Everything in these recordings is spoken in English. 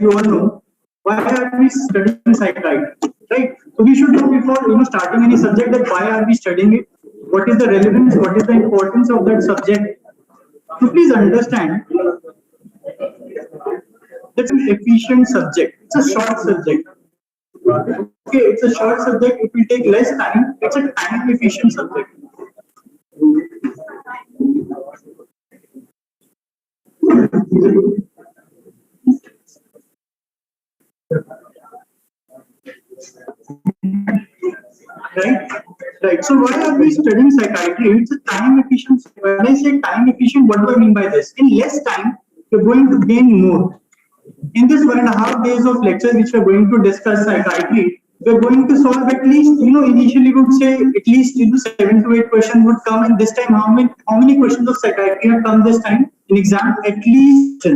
you all know, why are we studying psychiatry, right? So we should know before starting any subject that why are we studying it, what is the relevance, what is the importance of that subject. So please understand, it's an efficient subject. It's a short subject. Okay, it's a short subject. It will take less time. It's a time efficient subject. Right. So why are we studying psychiatry? It's a time efficient. When I say time efficient, what do I mean by this? In less time, you're going to gain more. In this 1.5 days of lecture which we're going to discuss psychiatry, we're going to solve at least, initially we would say at least 7 to 8 questions would come, and this time how many questions of psychiatry have come this time in exam? At least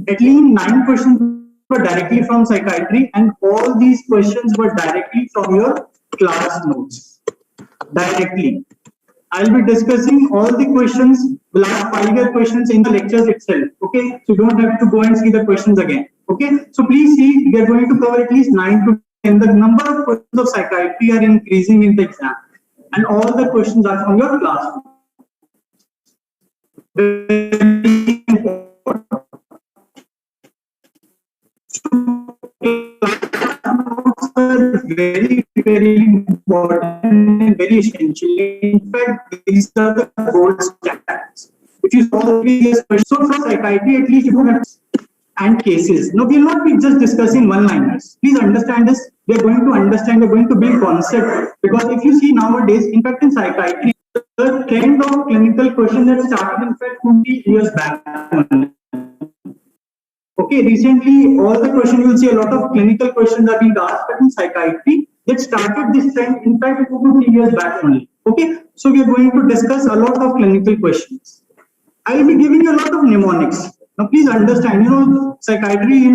9 questions were directly from psychiatry, and all these questions were directly from your class notes. Directly. I'll be discussing all the questions, the last 5-year questions in the lectures itself. Okay, so you don't have to go and see the questions again. Okay, so please see, we are going to cover at least 9 to 10. The number of questions of psychiatry are increasing in the exam, and all the questions are from your class. Very important. Very, very important and very essential. In fact, these are the gold standards. If you solve previous questions, so for psychiatry, at least you don't have and cases. No, we will not be just discussing one-liners. Please understand this. We are going to understand, we are going to build concept. Because if you see nowadays, in fact, in psychiatry, the trend of clinical questions that started, in fact, 20 years back. Okay, recently, all the questions, you will see a lot of clinical questions are being asked, but in psychiatry, that started this trend, in fact, 2 to 3 years back only. Okay, so we are going to discuss a lot of clinical questions. I will be giving you a lot of mnemonics. Now, please understand, psychiatry,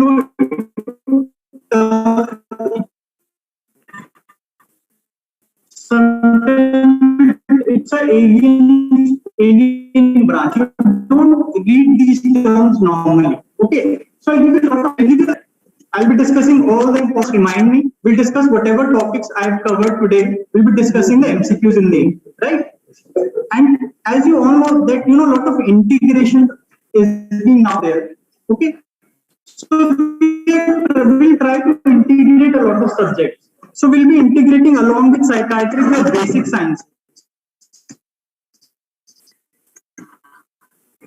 it's an alien branch. You don't read these terms normally. Okay, so I'll be discussing all the important. Remind me, we'll discuss whatever topics I've covered today. We'll be discussing the MCQs in the end, right? And as you all know that, a lot of integration is being now there. Okay, so we'll try to integrate a lot of subjects. So we'll be integrating along with psychiatry the basic science.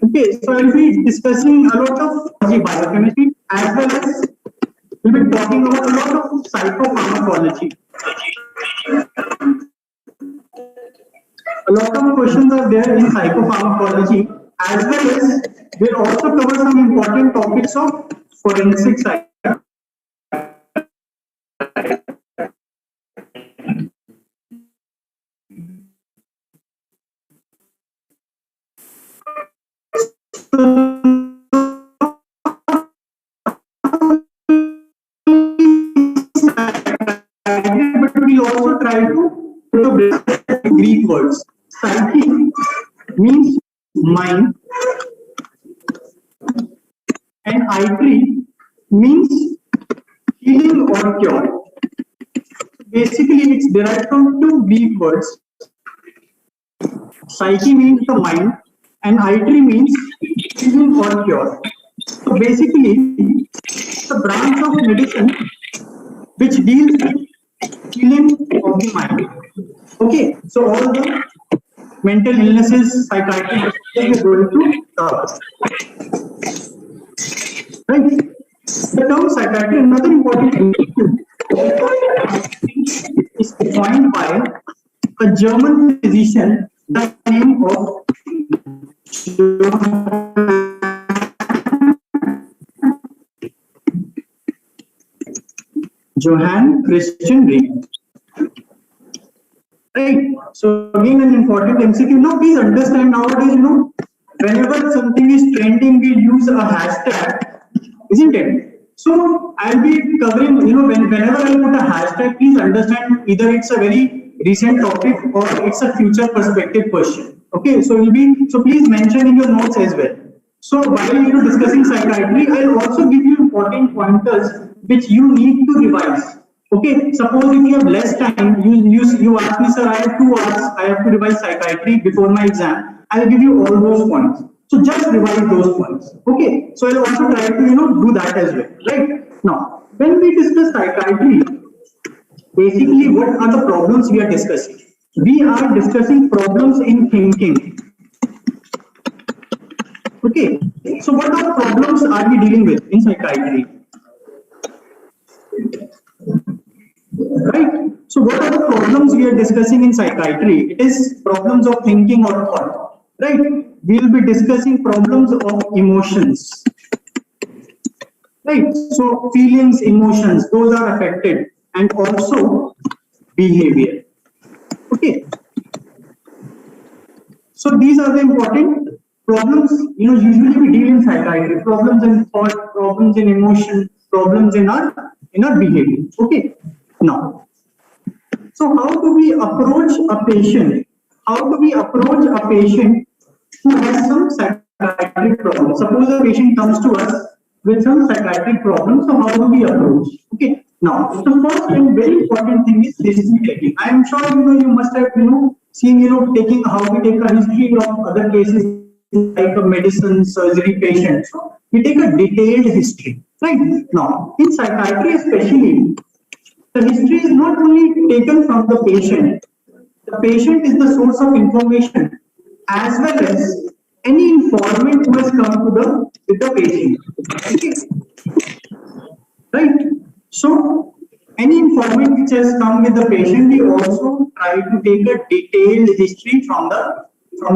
Okay, so I'll be discussing a lot of biochemistry as well as we'll be talking about a lot of psychopharmacology. A lot of questions are there in psychopharmacology, as well as we'll also cover some important topics of forensic science. But we'll also try to Greek words. Psyche means mind, and iatry means healing or cure. Basically, it's derived from 2 Greek words. Psyche means the mind, and iatry means healing or cure. So basically, it's a branch of medicine which deals with healing of the mind. Okay, so all the mental illnesses, psychiatry, we are going to cover. Right? The term psychiatry, another important thing, is coined by a German physician by the name of Johann Christian Riemann. Right. So again, an important MCQ. Now, please understand nowadays, whenever something is trending, we use a hashtag, isn't it? So I'll be covering, whenever I put a hashtag, please understand either it's a very recent topic or it's a future perspective question. Okay, so please mention in your notes as well. So while discussing psychiatry, I'll also give you important pointers which you need to revise. Okay, suppose if you have less time, you ask me, sir, I have 2 hours, I have to revise psychiatry before my exam. I'll give you all those points. So just revise those points. Okay, so I'll also try to do that as well. Right now, when we discuss psychiatry, basically what are the problems we are discussing? We are discussing problems in thinking. Okay, so what are problems are we dealing with in psychiatry? Right. So what are the problems we are discussing in psychiatry? It is problems of thinking or thought. Right. We will be discussing problems of emotions. Right. So feelings, emotions, those are affected, and also behavior. Okay. So these are the important problems. Usually we deal in psychiatry. Problems in thought, problems in emotion, problems in our behavior. Okay. Now. So how do we approach a patient? How do we approach a patient who has some psychiatric problem? Suppose a patient comes to us with some psychiatric problem. So how do we approach? Okay. Now, the first and very important thing is history taking. I am sure you must have seen taking how we take a history of other cases like a medicine surgery patient. So we take a detailed history. Right now, in psychiatry especially, the history is not only taken from the patient is the source of information as well as any informant who has come to with the patient. Okay. Right? So, any informant which has come with the patient, we also try to take a detailed history from the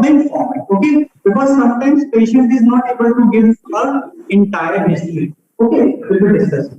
informant. Okay? Because sometimes patient is not able to give an entire history. Okay, we will discuss.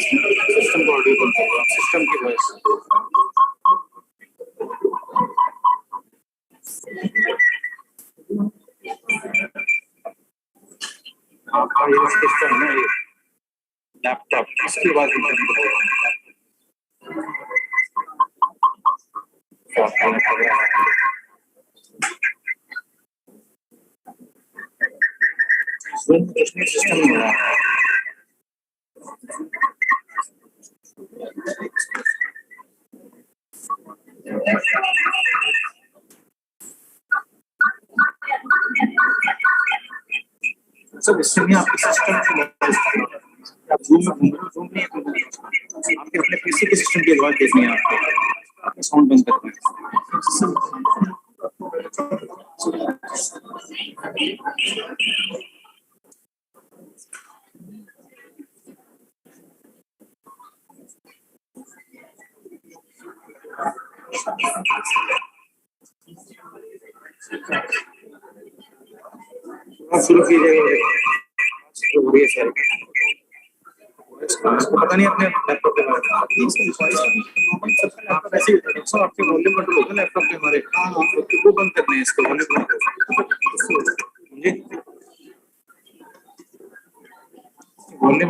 System को audio बोलते हैं system की voice हाँ ये system है ये laptop इसकी आवाज सिस्टम नहीं हो रहा सर इससे नहीं आपके सिस्टम की आप जूम में घूम रहे हो, जूम नहीं है, आपके अपने पीसी के सिस्टम की आवाज देखनी है आपको साउंड बंद करना है। शुरू कीजिएगा हो रही है सर, इसको पता नहीं अपने लैपटॉप के बारे में आप ऐसे ही आपके वॉल्यूम कंट्रोल होता है लैपटॉप के हमारे, वो बंद करने हैं इसको वॉल्यूम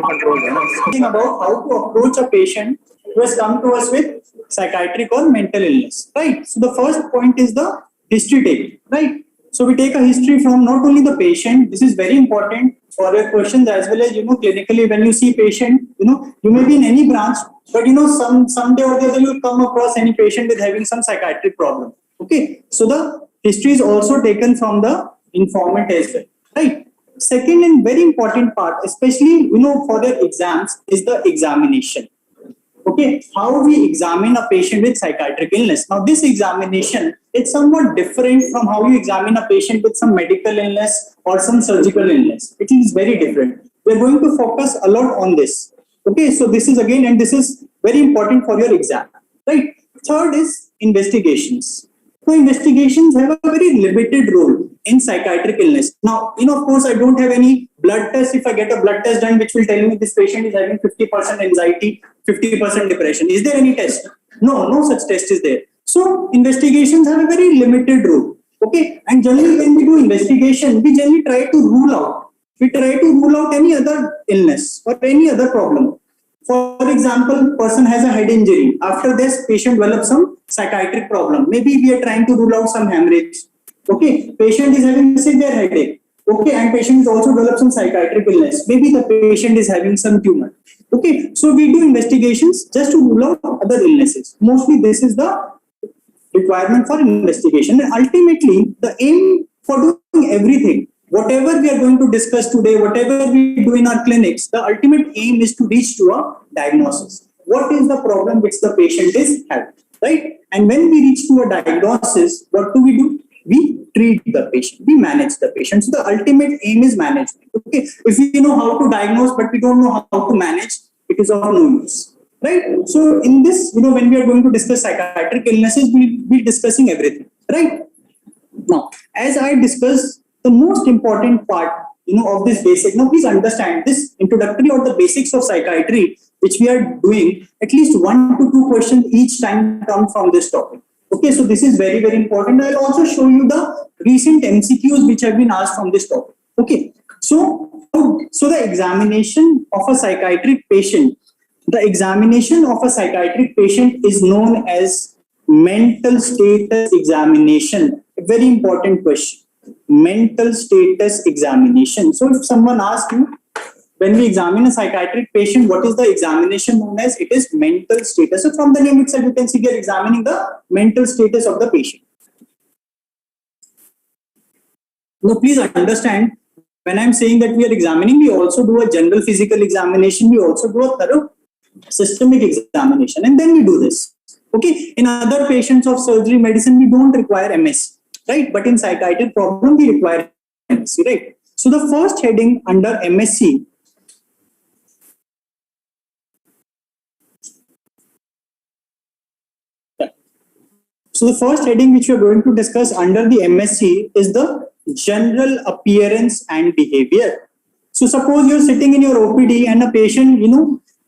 कंट्रोल है ना। About how to approach a patient who has come to us with psychiatric or mental illness, right? So the first point is the history taking, right? So we take a history from not only the patient. This is very important for your questions as well as clinically when you see patient, you may be in any branch, but someday or the other you'll come across any patient with having some psychiatric problem. Okay, so the history is also taken from the informant as well, right? Second and very important part, especially for their exams, is the examination. Okay, how we examine a patient with psychiatric illness. Now, this examination is somewhat different from how you examine a patient with some medical illness or some surgical illness. It is very different. We are going to focus a lot on this. Okay, so this is again, and this is very important for your exam, right? Third is investigations. So investigations have a very limited role in psychiatric illness. Now, of course, I don't have any blood test. If I get a blood test done, which will tell me this patient is having 50% anxiety, 50% depression. Is there any test? No, no such test is there. So investigations have a very limited role. Okay, and generally when we do investigation, we generally try to rule out. We try to rule out any other illness or any other problem. For example, person has a head injury. After this, patient develops some psychiatric problem. Maybe we are trying to rule out some hemorrhage. Okay, patient is having a severe headache. Okay, and patient is also developed some psychiatric illness. Maybe the patient is having some tumor. Okay, so we do investigations just to rule out other illnesses. Mostly this is the requirement for investigation. And ultimately, the aim for doing everything, whatever we are going to discuss today, whatever we do in our clinics, the ultimate aim is to reach to a diagnosis. What is the problem which the patient is having, right? And when we reach to a diagnosis, what do? We treat the patient, we manage the patient. So the ultimate aim is management. Okay, if we know how to diagnose, but we don't know how to manage, it is of no use, right? So in this, when we are going to discuss psychiatric illnesses, we'll be discussing everything, right? Now, as I discussed, the most important part, of this basic. Now, please understand this introductory or the basics of psychiatry, which we are doing. At least 1 to 2 questions each time come from this topic. Okay, so this is very, very important. I'll also show you the recent MCQs which have been asked from this topic. Okay, so the examination of a psychiatric patient, is known as mental status examination. A very important question. Mental status examination. So if someone asks you, when we examine a psychiatric patient, what is the examination known as? It is mental status. So from the name itself, you can see we are examining the mental status of the patient. Now, please understand, when I'm saying that we are examining, we also do a general physical examination. We also do a thorough systemic examination, and then we do this. Okay, in other patients of surgery medicine, we don't require MS, right? But in psychiatric problem, we require MSc, right? So the first heading under MSc, so the first heading which we are going to discuss under the MSc is the general appearance and behavior. So suppose you're sitting in your OPD and a patient,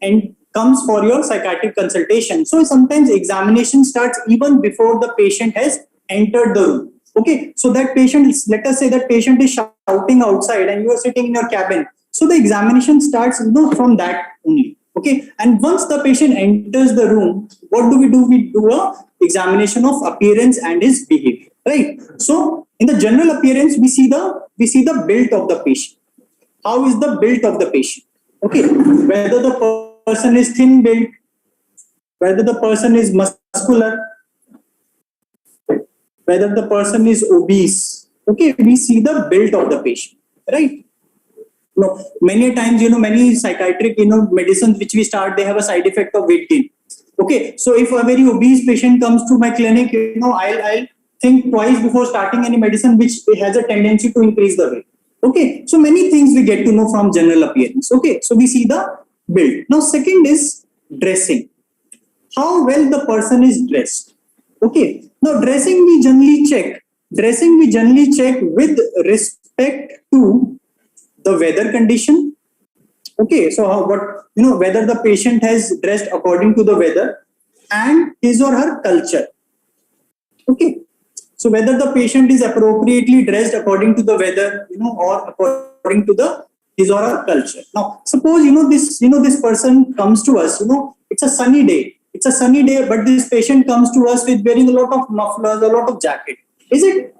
and comes for your psychiatric consultation. So sometimes examination starts even before the patient has entered the room. Okay, so that patient, let us say that patient is shouting outside and you are sitting in your cabin. So the examination starts, from that only. Okay, and once the patient enters the room, what do? We do a examination of appearance and his behavior, right? So in the general appearance, we see the build of the patient. How is the build of the patient? Okay, whether the person is thin built, whether the person is muscular, whether the person is obese. Okay, we see the build of the patient, right? No, many times, many psychiatric, medicines which we start, they have a side effect of weight gain. Okay, so if a very obese patient comes to my clinic, I'll think twice before starting any medicine which has a tendency to increase the weight. Okay, so many things we get to know from general appearance. Okay, so we see the build. Now, second is dressing. How well the person is dressed. Okay, now dressing we generally check. Dressing we generally check with respect to the weather condition. Okay, so whether the patient has dressed according to the weather and his or her culture. Okay, so whether the patient is appropriately dressed according to the weather, or according to the his or her culture. Now, suppose this person comes to us. It's a sunny day. It's a sunny day, but this patient comes to us with wearing a lot of mufflers, a lot of jacket. Is it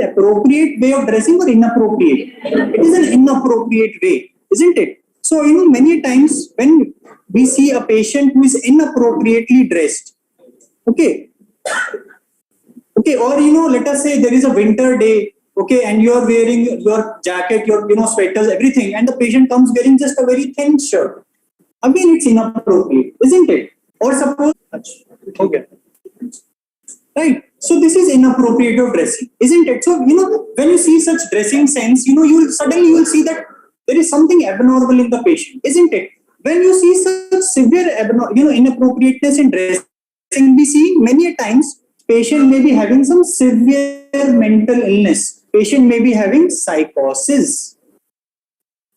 appropriate way of dressing or inappropriate? It is an inappropriate way, isn't it? So, many times when we see a patient who is inappropriately dressed, okay, or let us say there is a winter day, okay, and you are wearing your jacket, your sweaters, everything, and the patient comes wearing just a very thin shirt. Again, it's inappropriate, isn't it? Or suppose, okay, right? So this is inappropriate of dressing, isn't it? So when you see such dressing sense, you will see that there is something abnormal in the patient, isn't it? When you see such severe inappropriateness in dressing, we see many times patient may be having some severe mental illness. Patient may be having psychosis.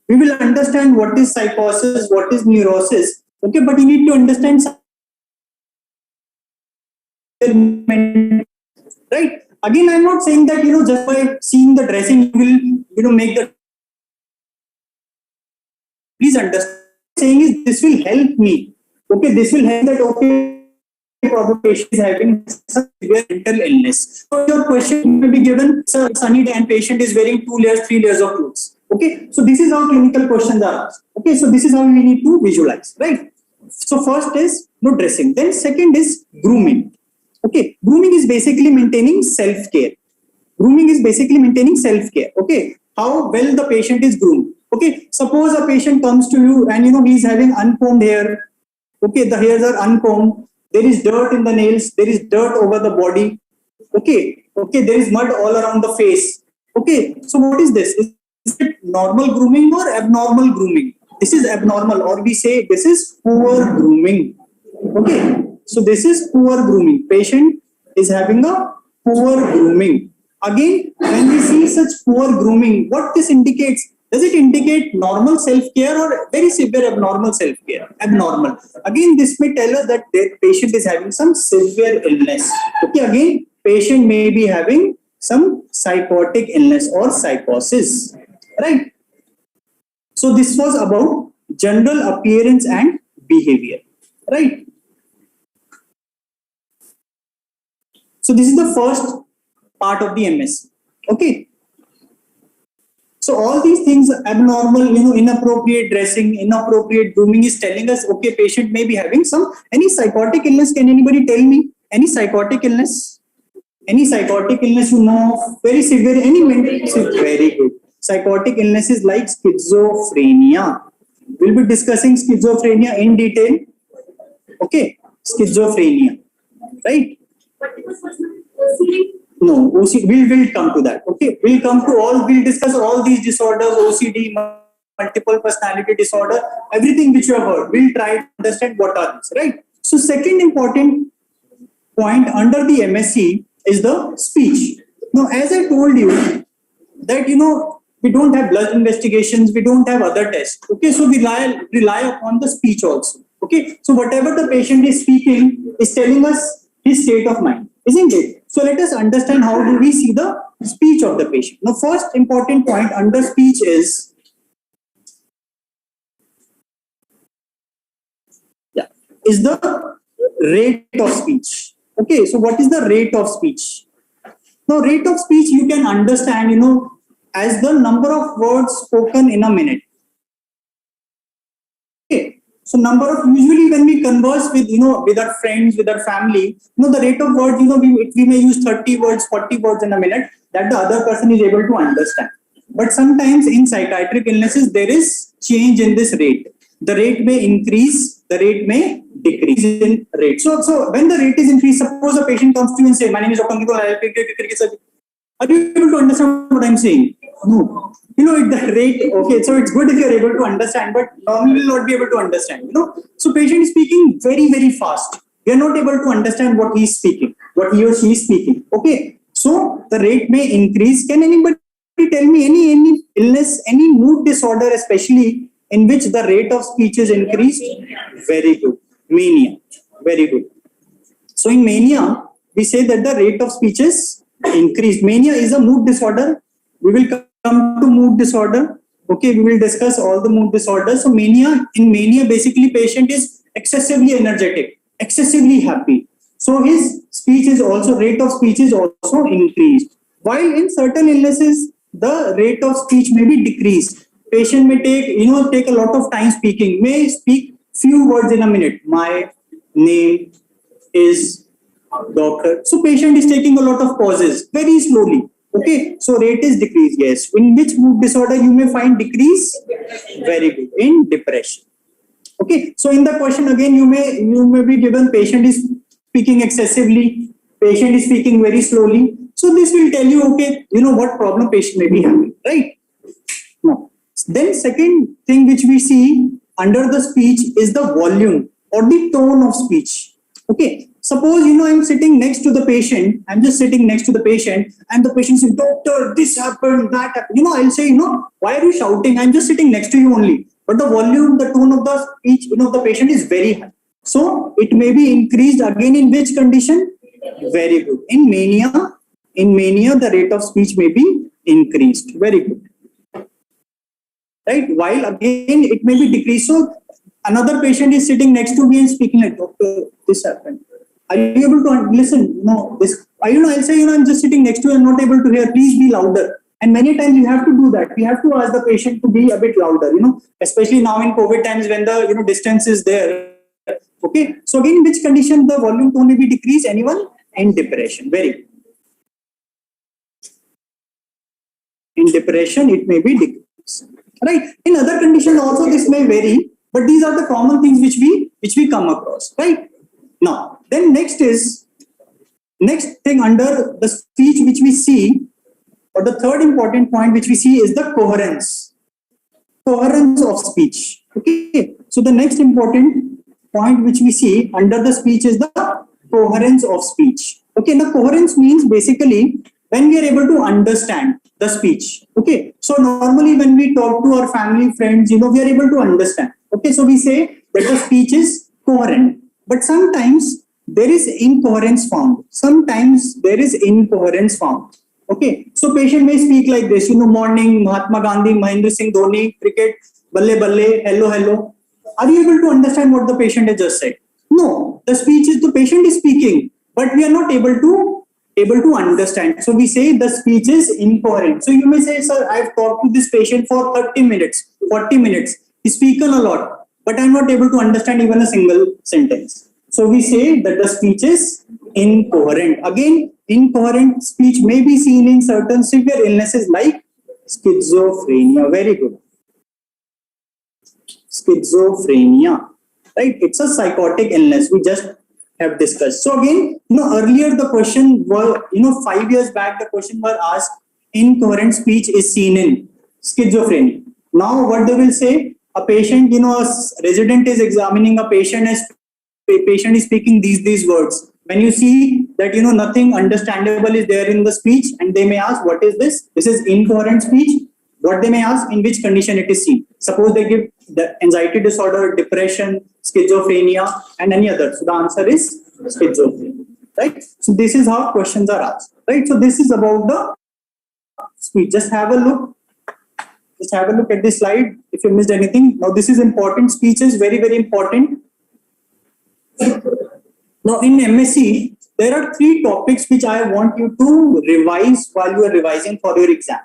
We will understand what is psychosis, what is neurosis. Okay, but you need to understand, right? Again, I'm not saying that just by seeing the dressing you will make the. Please understand. Saying is this will help me. Okay, this will help that. Okay, probably patient is having some severe mental illness. So your question will be given, sir, sunny day and patient is wearing 2 layers, 3 layers of clothes. Okay, so this is how clinical questions are asked. Okay, so this is how we need to visualize, right? So first is dressing. Then second is grooming. Okay, grooming is basically maintaining self-care. Grooming is basically maintaining self-care. Okay, how well the patient is groomed. Okay, suppose a patient comes to you and he is having uncombed hair. Okay, the hairs are uncombed. There is dirt in the nails. There is dirt over the body. Okay, there is mud all around the face. Okay, so what is this? Is it normal grooming or abnormal grooming? This is abnormal, or we say this is poor grooming. Okay, so this is poor grooming. Patient is having a poor grooming. Again, when we see such poor grooming, what this indicates? Does it indicate normal self-care or very severe abnormal self-care? Abnormal. Again, this may tell us that the patient is having some severe illness. Okay, again, patient may be having some psychotic illness or psychosis. Right? So this was about general appearance and behavior. Right? So this is the first part of the MS. Okay. So all these things, abnormal, inappropriate dressing, inappropriate grooming, is telling us, okay, patient may be having any psychotic illness. Can anybody tell me any psychotic illness? Any psychotic illness very severe, any mental, very good. Psychotic illnesses like schizophrenia. We'll be discussing schizophrenia in detail. Okay, schizophrenia, right? No, OCD, we'll come to that. Okay, we'll discuss all these disorders, OCD, multiple personality disorder, everything which you have heard. We'll try to understand what are these, right? So second important point under the MSc is the speech. Now, as I told you that, we don't have blood investigations, we don't have other tests. Okay, so we rely upon the speech also. Okay, so whatever the patient is speaking is telling us his state of mind, isn't it? So let us understand how do we see the speech of the patient. Now, first important point under speech is the rate of speech. Okay, so what is the rate of speech? Now, rate of speech you can understand, as the number of words spoken in a minute. Okay, so usually when we converse with, with our friends, with our family, the rate of words, we may use 30 words, 40 words in a minute that the other person is able to understand. but sometimes in psychiatric illnesses there is change in this rate. The rate may increase, the rate may decrease in rate. So when the rate is increased, suppose a patient comes to you and say, "My name is Dr. Nikol, I have cricket surgery." Are you able to understand what I'm saying? No. The rate, okay, so it's good if you're able to understand, but normally will not be able to understand, So patient is speaking very, very fast. We are not able to understand what he is speaking, what he or she is speaking. Okay. So the rate may increase. Can anybody tell me any illness, any mood disorder, especially in which the rate of speech is increased? Very good. Mania. Very good. So in mania, we say that the rate of speech is increased. Mania is a mood disorder. We will come to mood disorder. Okay, we will discuss all the mood disorders. So in mania, basically patient is excessively energetic, excessively happy. So his speech is also, rate of speech is also increased. While in certain illnesses, the rate of speech may be decreased. Patient may take a lot of time speaking, may speak few words in a minute. My name is doctor. So patient is taking a lot of pauses very slowly. Okay, so rate is decreased. Yes. In which mood disorder you may find decrease? Very good. In depression. Okay, so in the question again, you may be given patient is speaking excessively, patient is speaking very slowly. So this will tell you, okay, what problem patient may be having, right? Now, then second thing which we see under the speech is the volume or the tone of speech. Okay, suppose I'm sitting next to the patient, I'm just sitting next to the patient, and the patient says, "Doctor, this happened, that happened." I'll say, "Why are you shouting? I'm just sitting next to you only." But the volume, the tone of the speech, the patient is very high. So it may be increased again in which condition? Very good. In mania, the rate of speech may be increased. Very good. Right? While again it may be decreased. So another patient is sitting next to me and speaking like, "Doctor, this happened." Are you able to listen? No, this. I'll say, I'm just sitting next to you and not able to hear. Please be louder. And many times you have to do that. We have to ask the patient to be a bit louder. Especially now in COVID times when the distance is there. Okay. So again, in which condition the volume tone may be decreased? Anyone? In depression. Very good. In depression, it may be decreased. Right. In other conditions also this may vary, but these are the common things which we come across. Right. Now, then next thing under the speech which we see, or the third important point which we see is the coherence of speech. Okay, so the next important point which we see under the speech is the coherence of speech. Okay, the coherence means basically when we are able to understand the speech. Okay, so normally when we talk to our family, friends, we are able to understand. Okay, so we say that the speech is coherent. But sometimes there is incoherence found. Okay, so patient may speak like this, morning, Mahatma Gandhi, Mahendra Singh Dhoni, cricket, balle balle, hello. Are you able to understand what the patient has just said? No, the patient is speaking, but we are not able to understand. So we say the speech is incoherent. So you may say, "Sir, I've talked to this patient for 30 minutes, 40 minutes. He's spoken a lot, but I'm not able to understand even a single sentence." So we say that the speech is incoherent. Again, incoherent speech may be seen in certain severe illnesses like schizophrenia. Very good. Schizophrenia. Right? It's a psychotic illness. We just have discussed. So again, earlier the question were, 5 years back, the question was asked, incoherent speech is seen in schizophrenia. Now what they will say, a patient, a resident is examining a patient as patient is speaking these words. When you see that nothing understandable is there in the speech, and they may ask, "What is this? This is incoherent speech." What they may ask, in which condition it is seen. Suppose they give the anxiety disorder, depression, schizophrenia, and any other. So the answer is schizophrenia. Right? So this is how questions are asked. Right? So this is about the speech. Just have a look. Just have a look at this slide if you missed anything. Now this is important. Speech is very, very important. Now in MSc, there are 3 topics which I want you to revise while you are revising for your exam.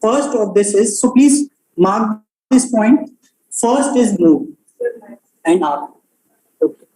First of this is, so please mark this point. First is mood and affect. Okay.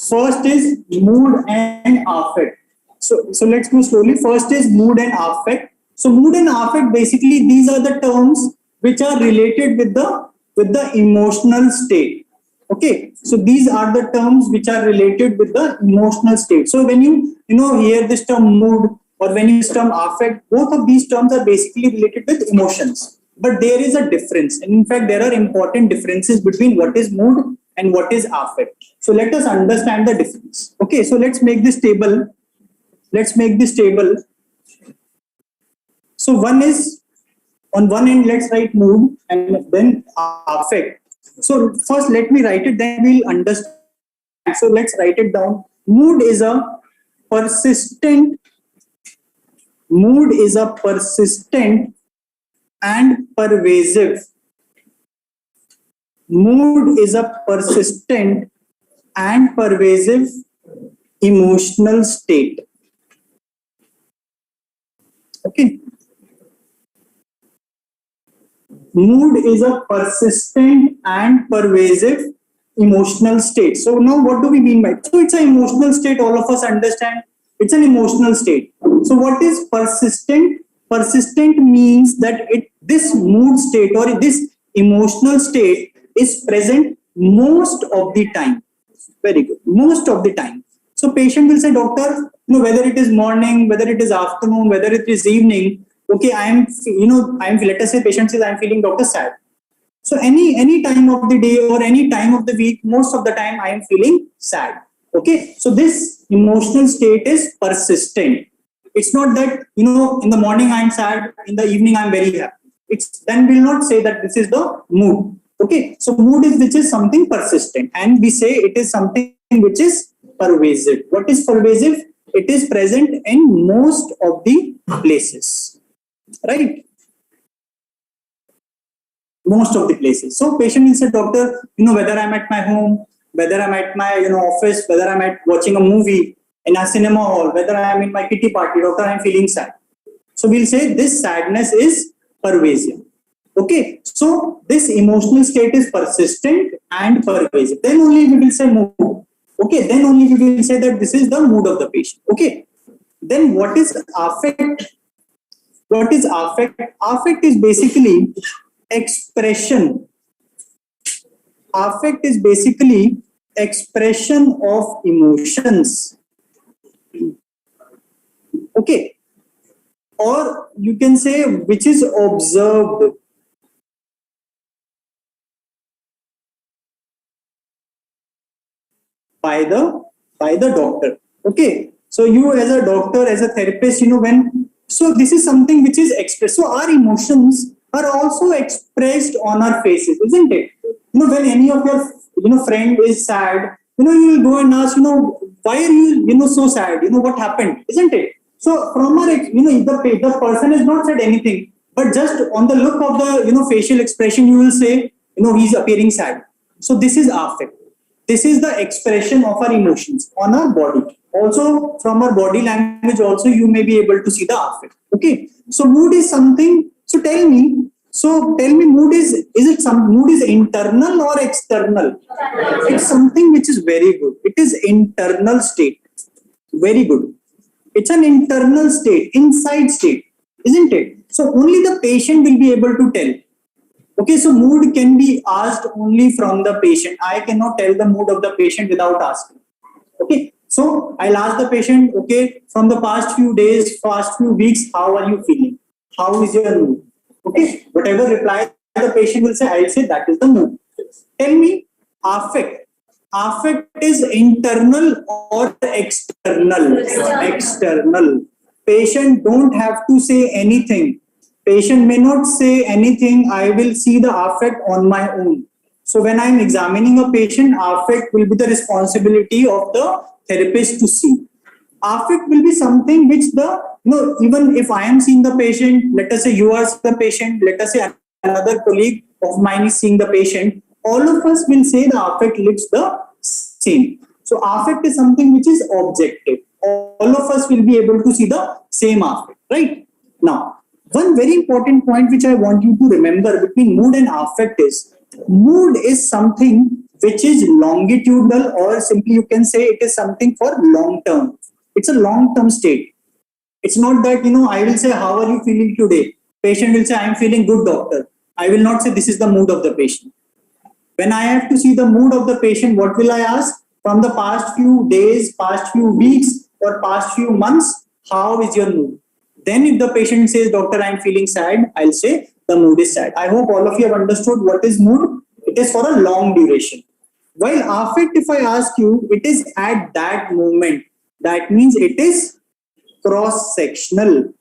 First is mood and affect. So So let's go slowly. First is mood and affect. So mood and affect, basically these are the terms which are related with the emotional state. Okay, so these are the terms which are related with the emotional state. So when you hear this term mood, or when you use term affect, both of these terms are basically related with emotions. But there is a difference. And in fact, there are important differences between what is mood and what is affect. So let us understand the difference. Okay, so let's make this table. Let's make this table. So one is, on one end, let's write mood and then affect. So first let me write it, then we'll understand. So let's write it down. Mood is a persistent and pervasive. Mood is a persistent and pervasive emotional state. Okay. Mood is a persistent and pervasive emotional state. So now what do we mean by it? So it's an emotional state, all of us understand. It's an emotional state. So what is persistent? Persistent means that this mood state or this emotional state is present most of the time. Very good. Most of the time. So patient will say, doctor, whether it is morning, whether it is afternoon, whether it is evening, okay, let us say patient says, I am feeling, doctor, sad. So any time of the day or any time of the week, most of the time I am feeling sad. Okay, so this emotional state is persistent. It's not that, in the morning I am sad, in the evening I am very happy. Then we'll not say that this is the mood. Okay, so mood is which is something persistent, and we say it is something which is pervasive. What is pervasive? It is present in most of the places. Right? Most of the places. So patient will say, doctor, whether I'm at my home, whether I'm at my office, whether I'm at watching a movie in a cinema hall, whether I'm in my kitty party, doctor, I'm feeling sad. So we'll say this sadness is pervasive. Okay, so this emotional state is persistent and pervasive. Then only we will say mood. Okay, then only we will say that this is the mood of the patient. Okay, then what is affect? What is affect? Affect is basically expression. Affect is basically expression of emotions. Okay, or you can say which is observed. By the doctor. Okay, so you as a doctor, as a therapist, so this is something which is expressed. So our emotions are also expressed on our faces, isn't it? When any of your friend is sad, you will go and ask, why are you so sad? What happened, isn't it? So from our, the person has not said anything, but just on the look of the facial expression, you will say, he's appearing sad. So this is affect. This is the expression of our emotions on our body. Also, from our body language, also you may be able to see the affect. Okay. So mood is something. So tell me, mood is internal or external? It's something which is very good. It is internal state. Very good. It's an internal state, inside state, isn't it? So only the patient will be able to tell. Okay, so mood can be asked only from the patient. I cannot tell the mood of the patient without asking. Okay, so I'll ask the patient, okay, from the past few days, past few weeks, how are you feeling? How is your mood? Okay, whatever reply the patient will say, I'll say that is the mood. Tell me, affect. Affect is internal or external? External. Patient don't have to say anything. Patient may not say anything. I will see the affect on my own. So when I am examining a patient, affect will be the responsibility of the therapist to see. Affect will be something which even if I am seeing the patient, let us say you are the patient, let us say another colleague of mine is seeing the patient, all of us will say the affect looks the same. So affect is something which is objective. All of us will be able to see the same affect, right? Now, one very important point which I want you to remember between mood and affect is, mood is something which is longitudinal, or simply you can say it is something for long term. It's a long-term state. It's not that, I will say, how are you feeling today? Patient will say, I am feeling good, doctor. I will not say this is the mood of the patient. When I have to see the mood of the patient, what will I ask? From the past few days, past few weeks, or past few months, how is your mood? Then if the patient says, doctor, I am feeling sad, I'll say the mood is sad. I hope all of you have understood what is mood. It is for a long duration. While affect, if I ask you, it is at that moment. That means it is cross-sectional.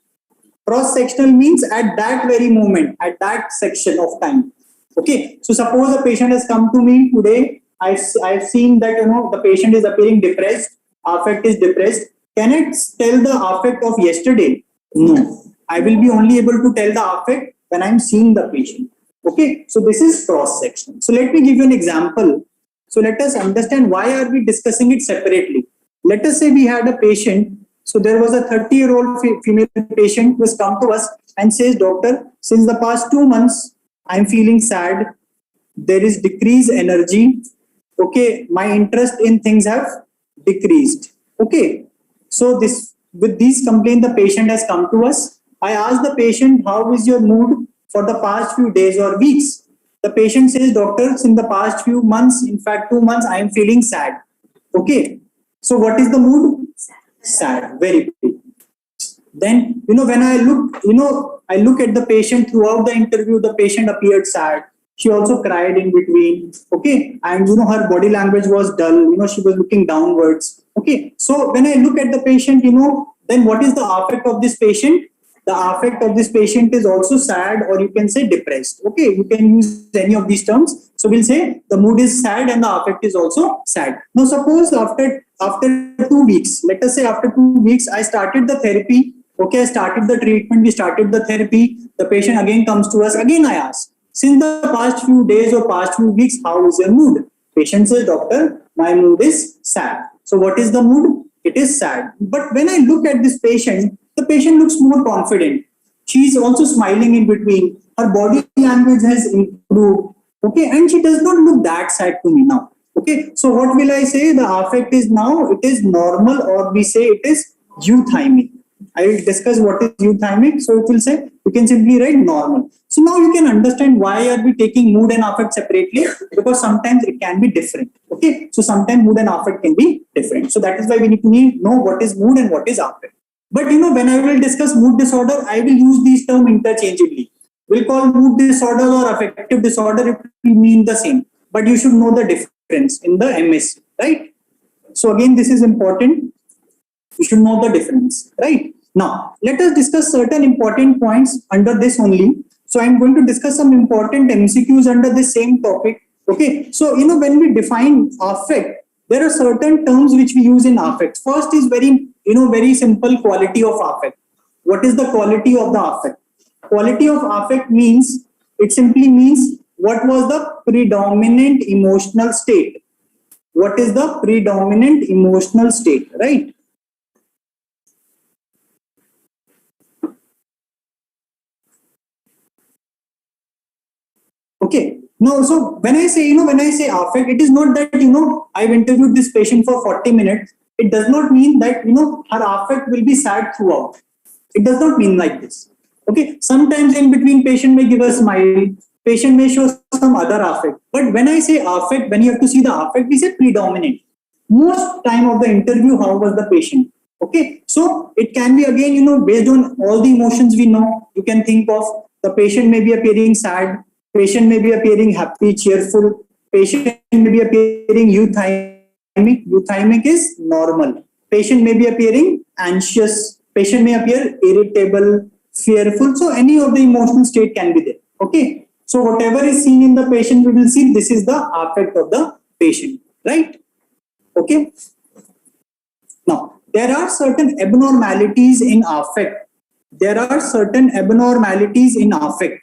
Cross-sectional means at that very moment, at that section of time. Okay, so suppose a patient has come to me today. I've seen that the patient is appearing depressed. Affect is depressed. Can I tell the affect of yesterday? No. I will be only able to tell the affect when I'm seeing the patient. Okay, so this is cross-section. So let me give you an example. So let us understand why are we discussing it separately. Let us say we had a patient. So there was a 30-year-old female patient who has come to us and says, doctor, since the past 2 months, I'm feeling sad. There is decreased energy. Okay, my interest in things have decreased. Okay, so with these complaints, the patient has come to us. I asked the patient, how is your mood for the past few days or weeks? The patient says, doctor, in the past few months, in fact 2 months, I am feeling sad. Okay, so what is the mood? Sad. Very good. Then, when I look at the patient throughout the interview, the patient appeared sad. She also cried in between. Okay, and her body language was dull. She was looking downwards. Okay, so when I look at the patient, then what is the affect of this patient? The affect of this patient is also sad, or you can say depressed. Okay, you can use any of these terms. So we'll say the mood is sad and the affect is also sad. Now suppose after 2 weeks, let us say after 2 weeks, I started the therapy. Okay, I started the treatment, we started the therapy. The patient again comes to us. Again I ask, since the past few days or past few weeks, how is your mood? Patient says, doctor, my mood is sad. So what is the mood? It is sad. But when I look at this patient, the patient looks more confident. She is also smiling in between. Her body language has improved. Okay, and she does not look that sad to me now. Okay, so what will I say? The affect is now, it is normal, or we say it is euthymic. I will discuss what is euthymic. So it will say, you can simply write normal. So now you can understand why are we taking mood and affect separately, because sometimes it can be different. Okay, so sometimes mood and affect can be different. So that is why we need to know what is mood and what is affect. But when I will discuss mood disorder, I will use these terms interchangeably. We'll call mood disorder or affective disorder, it will mean the same. But you should know the difference in the MSc, right? So again, this is important. You should know the difference, right? Now, let us discuss certain important points under this only. So I'm going to discuss some important MCQs under this same topic. Okay, so when we define affect, there are certain terms which we use in affect. First is very simple, quality of affect. What is the quality of the affect? Quality of affect means, it simply means what was the predominant emotional state. What is the predominant emotional state, right? Okay. No, so when I say, affect, it is not that, I've interviewed this patient for 40 minutes. It does not mean that, her affect will be sad throughout. It does not mean like this. Okay. Sometimes in between, patient may give a smile, patient may show some other affect. But when I say affect, when you have to see the affect, we say predominant. Most time of the interview, how was the patient? Okay. So it can be again, based on all the emotions we know, you can think of the patient may be appearing sad. Patient may be appearing happy, cheerful. Patient may be appearing euthymic. Euthymic is normal. Patient may be appearing anxious. Patient may appear irritable, fearful. So any of the emotional state can be there. Okay. So whatever is seen in the patient, we will see this is the affect of the patient. Right? Okay. Now, there are certain abnormalities in affect. There are certain abnormalities in affect.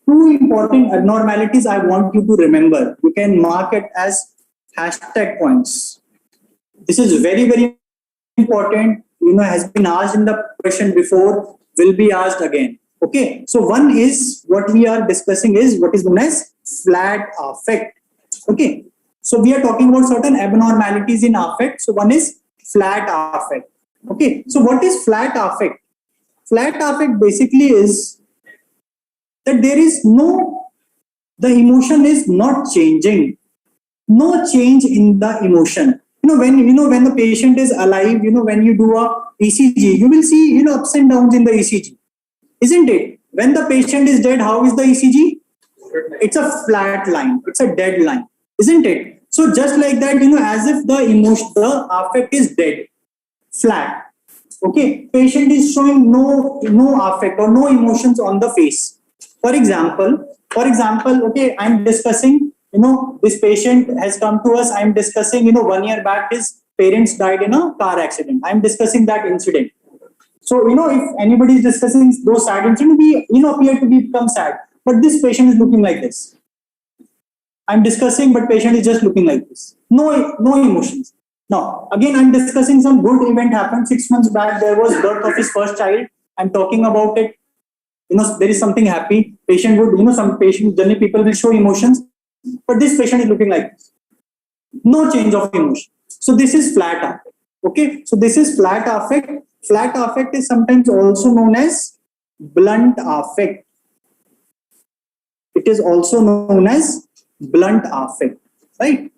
Two important abnormalities I want you to remember. You can mark it as hashtag points. This is very, very important. Has been asked in the question before, will be asked again. Okay. So one is what we are discussing is what is known as flat affect. Okay. So we are talking about certain abnormalities in affect. So one is flat affect. Okay, so what is flat affect? Flat affect basically is that there is the emotion is not changing, no change in the emotion. When the patient is alive, when you do a ECG, you will see, ups and downs in the ECG, isn't it? When the patient is dead, how is the ECG? It's a flat line, it's a dead line, isn't it? So just like that, as if the affect is dead, flat. Okay, patient is showing no affect or no emotions on the face. For example, okay, I'm discussing, this patient has come to us, I'm discussing, 1 year back his parents died in a car accident, I'm discussing that incident. So, if anybody is discussing those sad incidents, we, appear to become sad. But this patient is looking like this. I'm discussing, but patient is just looking like this. No emotions. Now, again, I'm discussing some good event happened 6 months back. There was birth of his first child. I'm talking about it. There is something happy. Patient would, some patient, generally people will show emotions, but this patient is looking like this. No change of emotion. So this is flat affect. Okay, so this is flat affect. Flat affect is sometimes also known as blunt affect. It is also known as blunt affect, right?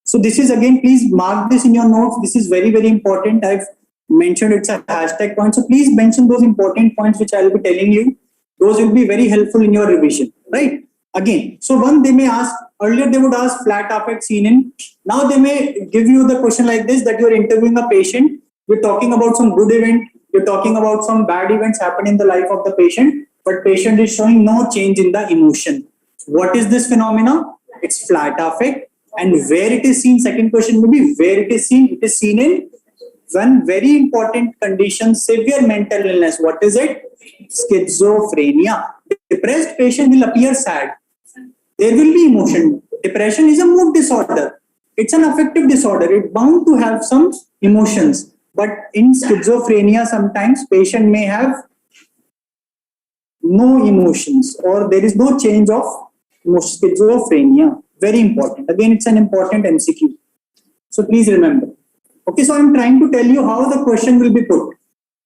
So this is, again, please mark this in your notes. This is very, very important. I've mentioned it's a hashtag point. So please mention those important points which I will be telling you. Those will be very helpful in your revision, right? Again, so they may ask, earlier they would ask flat affect seen in. Now they may give you the question like this, that you're interviewing a patient. You're talking about some good event. You're talking about some bad events happen in the life of the patient, but patient is showing no change in the emotion. What is this phenomena? It's flat affect. And where it is seen, second question will be where it is seen. It is seen in one very important condition, severe mental illness. What is it? Schizophrenia. Depressed patient will appear sad. There will be emotion. Depression is a mood disorder. It's an affective disorder. It's bound to have some emotions. But in schizophrenia, sometimes patient may have no emotions or there is no change of schizophrenia. Very important. Again, it's an important MCQ. So please remember. Okay, so I'm trying to tell you how the question will be put.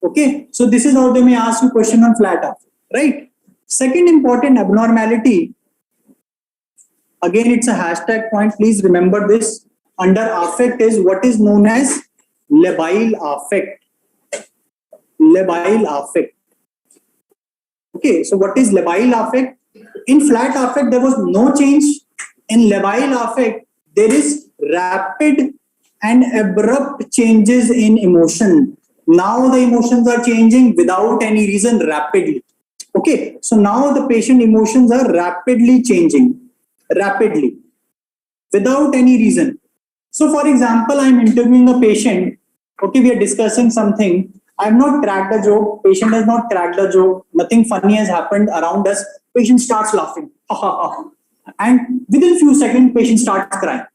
Okay, so this is how they may ask you question on flat affect, right? Second important abnormality. Again, it's a hashtag point. Please remember this. Under affect is what is known as labile affect. Labile affect. Okay, so what is labile affect? In flat affect, there was no change. In labile affect, there is rapid and abrupt changes in emotion. Now the emotions are changing without any reason, rapidly. Okay, so now the patient emotions are rapidly changing, rapidly, without any reason. So for example, I'm interviewing a patient. Okay, we are discussing something. I have not cracked a joke. Patient has not cracked a joke. Nothing funny has happened around us. Patient starts laughing. And within few seconds, patient starts crying.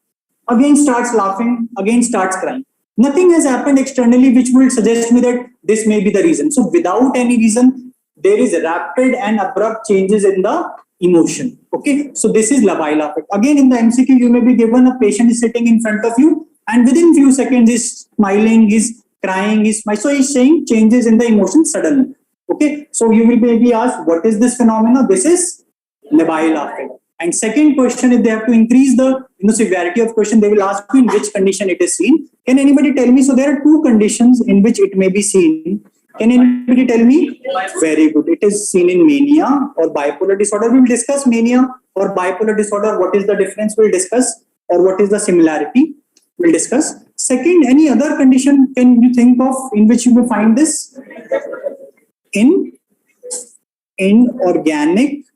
Again starts laughing. Again starts crying. Nothing has happened externally which will suggest me that this may be the reason. So without any reason, there is rapid and abrupt changes in the emotion. Okay, so this is labile affect. Again, in the MCQ, you may be given a patient is sitting in front of you, and within few seconds is smiling, is crying, is smiling. So he's saying changes in the emotion suddenly. Okay, so you will maybe ask, what is this phenomena? This is labile affect. And second question, if they have to increase the severity of question, they will ask you in which condition it is seen. Can anybody tell me? So there are two conditions in which it may be seen. Can anybody tell me? Very good. It is seen in mania or bipolar disorder. We will discuss mania or bipolar disorder. What is the difference? We'll discuss. Or what is the similarity? We'll discuss. Second, any other condition can you think of in which you will find this? In inorganic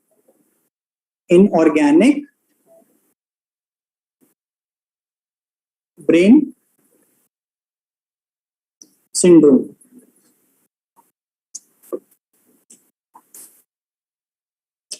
brain syndrome.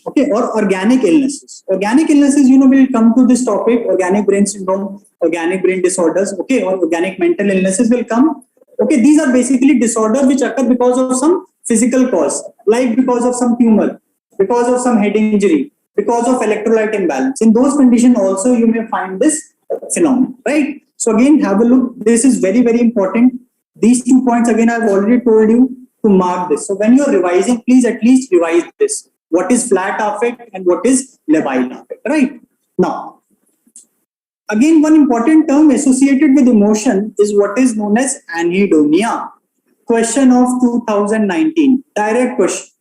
Okay, or organic illnesses. Organic illnesses, we'll come to this topic, organic brain syndrome, organic brain disorders, okay, or organic mental illnesses will come. Okay, these are basically disorders which occur because of some physical cause, like because of some tumor, because of some head injury, because of electrolyte imbalance. In those conditions also you may find this phenomenon, right? So again, have a look. This is very, very important. These 2 points again I've already told you to mark this. So when you're revising, please at least revise this. What is flat affect and what is labile affect, right? Now, again, one important term associated with emotion is what is known as anhedonia. Question of 2019, direct question.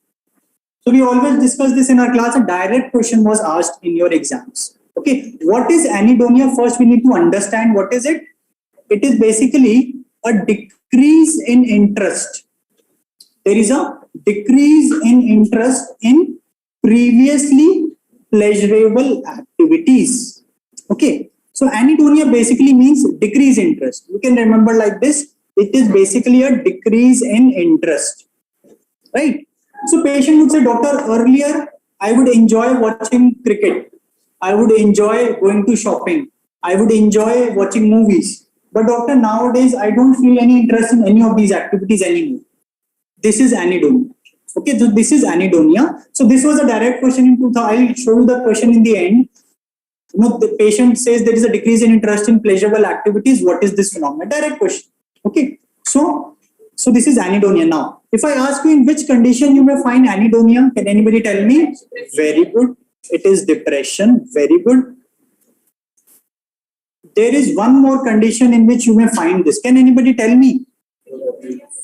So we always discuss this in our class. A direct question was asked in your exams. Okay, what is anhedonia? First, we need to understand what is it. It is basically a decrease in interest. There is a decrease in interest in previously pleasurable activities. Okay, so anhedonia basically means decrease interest. You can remember like this. It is basically a decrease in interest, right? So patient would say, doctor, earlier I would enjoy watching cricket. I would enjoy going to shopping. I would enjoy watching movies. But doctor, nowadays I don't feel any interest in any of these activities anymore. This is anhedonia. Okay, so this is anhedonia. So this was a direct question in 2000. I'll show you the question in the end. You know, the patient says there is a decrease in interest in pleasurable activities. What is this phenomenon? Direct question. Okay, so this is anhedonia. Now, if I ask you in which condition you may find anhedonia, can anybody tell me? Very good. It is depression. Very good. There is one more condition in which you may find this. Can anybody tell me?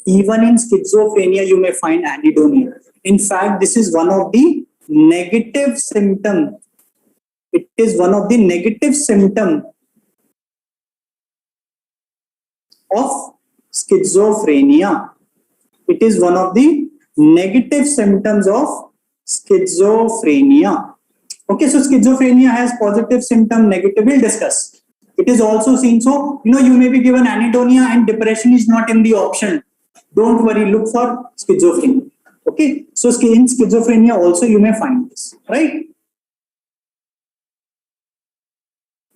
Even in schizophrenia, you may find anhedonia. In fact, this is one of the negative symptoms. It is one of the negative symptoms of schizophrenia. It is one of the negative symptoms of schizophrenia. Okay, so schizophrenia has positive symptom, negative. We'll discuss. It is also seen. So, you know, you may be given anhedonia and depression is not in the option. Don't worry, look for schizophrenia. Okay, so in schizophrenia also you may find this, right?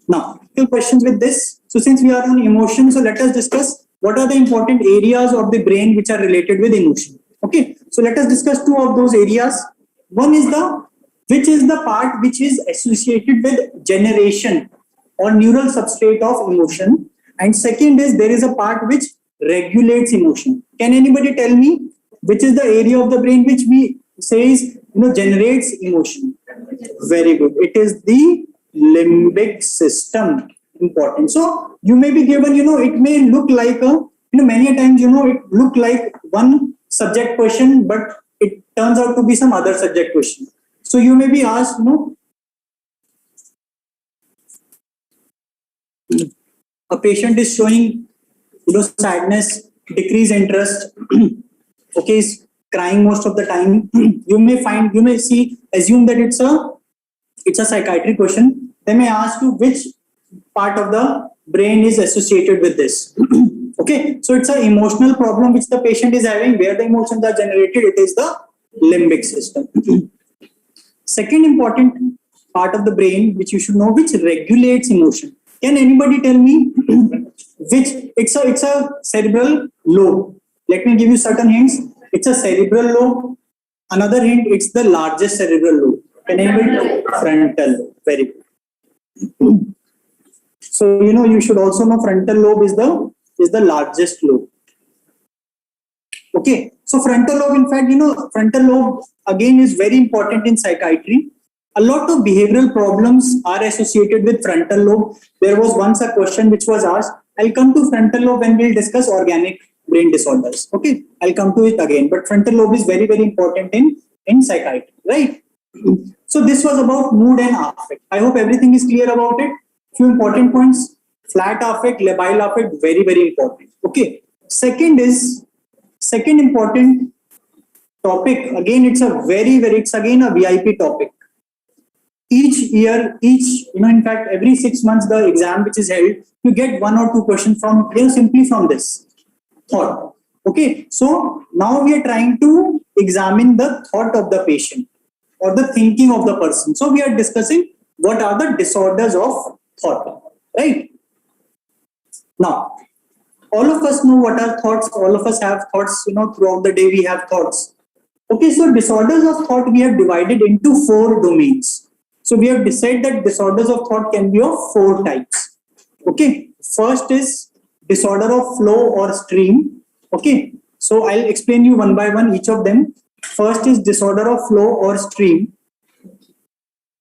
Now, few questions with this. So since we are on emotion, so let us discuss what are the important areas of the brain which are related with emotion. Okay, so let us discuss two of those areas. One is which is the part which is associated with generation or neural substrate of emotion, and second is there is a part which regulates emotion. Can anybody tell me which is the area of the brain which we says generates emotion? Very good. It is the limbic system. Important. So you may be given, it may look like many a times, it look like one subject question, but it turns out to be some other subject question. So you may be asked, a patient is showing, sadness, decreased interest, okay, is crying most of the time. You may assume that it's a psychiatric question. They may ask you which part of the brain is associated with this. Okay, so it's an emotional problem which the patient is having, where the emotions are generated. It is the limbic system. Second important part of the brain which you should know, which regulates emotion. Can anybody tell me which? It's a cerebral lobe. Let me give you certain hints. It's a cerebral lobe. Another hint, it's the largest cerebral lobe. Can anybody? Frontal lobe. Very good. So you should also know frontal lobe is the largest lobe. Okay, so frontal lobe, in fact, frontal lobe again is very important in psychiatry. A lot of behavioral problems are associated with frontal lobe. There was once a question which was asked. I'll come to frontal lobe when we'll discuss organic brain disorders. Okay, I'll come to it again. But frontal lobe is very, very important in psychiatry, right? So this was about mood and affect. I hope everything is clear about it. Few important points. Flat affect, labile affect, very, very important. Okay. Second important topic. Again, it's again a VIP topic. Each year, in fact, every 6 months, the exam which is held, you get 1 or 2 questions from simply from this thought. Okay. So now we are trying to examine the thought of the patient or the thinking of the person. So we are discussing what are the disorders of thought, right? Now, all of us know what are thoughts. All of us have thoughts, throughout the day we have thoughts. Okay, so disorders of thought we have divided into 4 domains. So we have decided that disorders of thought can be of 4 types. Okay, first is disorder of flow or stream. Okay, so I'll explain you one by one each of them. First is disorder of flow or stream.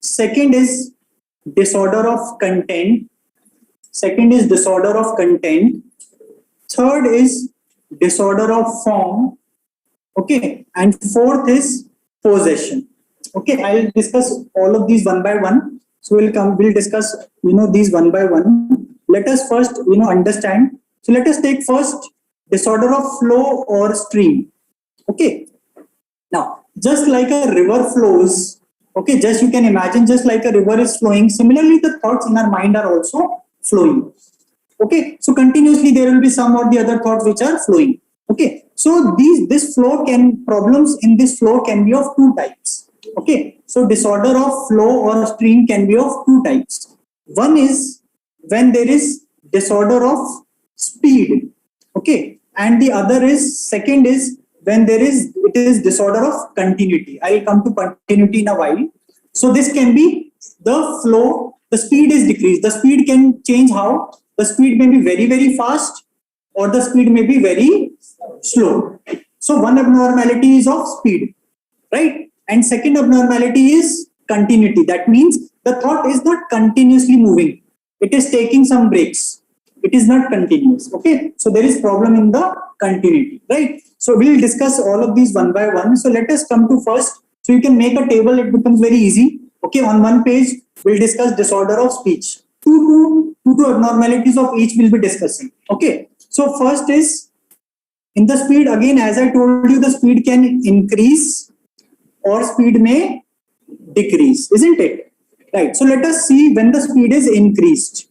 Second is disorder of content. Second is disorder of content. Third is disorder of form. Okay, and fourth is possession. Okay, I'll discuss all of these one by one. So we'll discuss these one by one. Let us first understand. So let us take first disorder of flow or stream. Okay, now just like a river flows, okay, just you can imagine, just like a river is flowing, similarly the thoughts in our mind are also flowing. Okay, so continuously there will be some or the other thoughts which are flowing. Okay, so problems in this flow can be of two types. Okay, so disorder of flow or stream can be of two types. One is when there is disorder of speed. Okay, and the other is, second is when it is disorder of continuity. I will come to continuity in a while. So this can be the flow, the speed is decreased. The speed can change how? The speed may be very, very fast or the speed may be very slow. So one abnormality is of speed, right? And second abnormality is continuity. That means the thought is not continuously moving. It is taking some breaks. It is not continuous. Okay, so there is problem in the continuity, right? So we'll discuss all of these one by one. So let us come to first. So you can make a table. It becomes very easy. Okay, on one page we'll discuss disorder of speech. Two abnormalities of each we'll be discussing. Okay, so first is in the speed. Again, as I told you, the speed can increase or speed may decrease, isn't it? Right. So let us see when the speed is increased.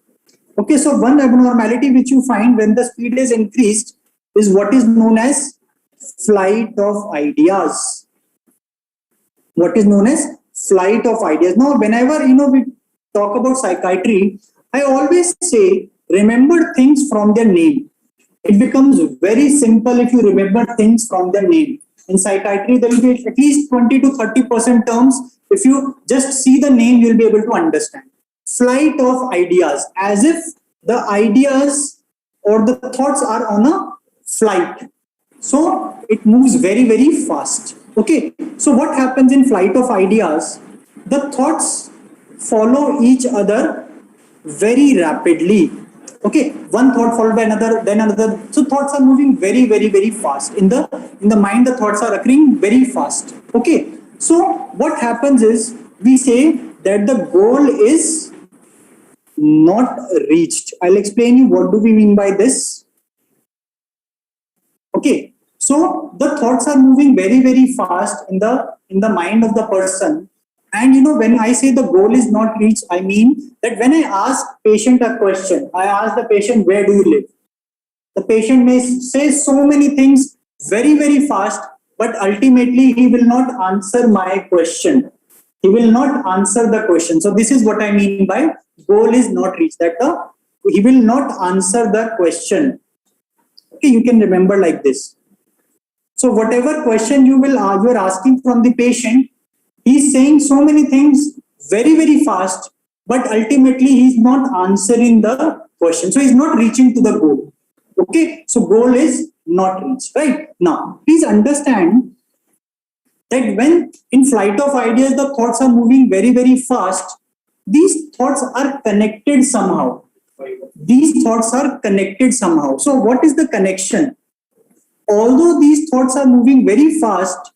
Okay, so one abnormality which you find when the speed is increased is what is known as flight of ideas. What is known as flight of ideas. Now, whenever we talk about psychiatry, I always say remember things from their name. It becomes very simple if you remember things from their name. In psychiatry, there will be at least 20 to 30% terms. If you just see the name, you'll be able to understand. Flight of ideas, as if the ideas or the thoughts are on a flight. So it moves very, very fast. Okay, so what happens in flight of ideas? The thoughts follow each other very rapidly. Okay, one thought followed by another, then another. So thoughts are moving very, very, very fast. In the mind, the thoughts are occurring very fast. Okay, so what happens is we say that the goal is not reached. I'll explain you what do we mean by this. Okay, so the thoughts are moving very, very fast in the mind of the person. And when I say the goal is not reached, I mean that when I ask patient a question, I ask the patient, where do you live? The patient may say so many things very, very fast, but ultimately he will not answer my question. He will not answer the question. So this is what I mean by goal is not reached. That he will not answer the question. Okay, you can remember like this. So whatever question you are asking from the patient, he's saying so many things very, very fast, but ultimately he's not answering the question. So he's not reaching to the goal. Okay, so goal is not reached, right? Now, please understand that when in flight of ideas, the thoughts are moving very, very fast, these thoughts are connected somehow. These thoughts are connected somehow. So what is the connection? Although these thoughts are moving very fast,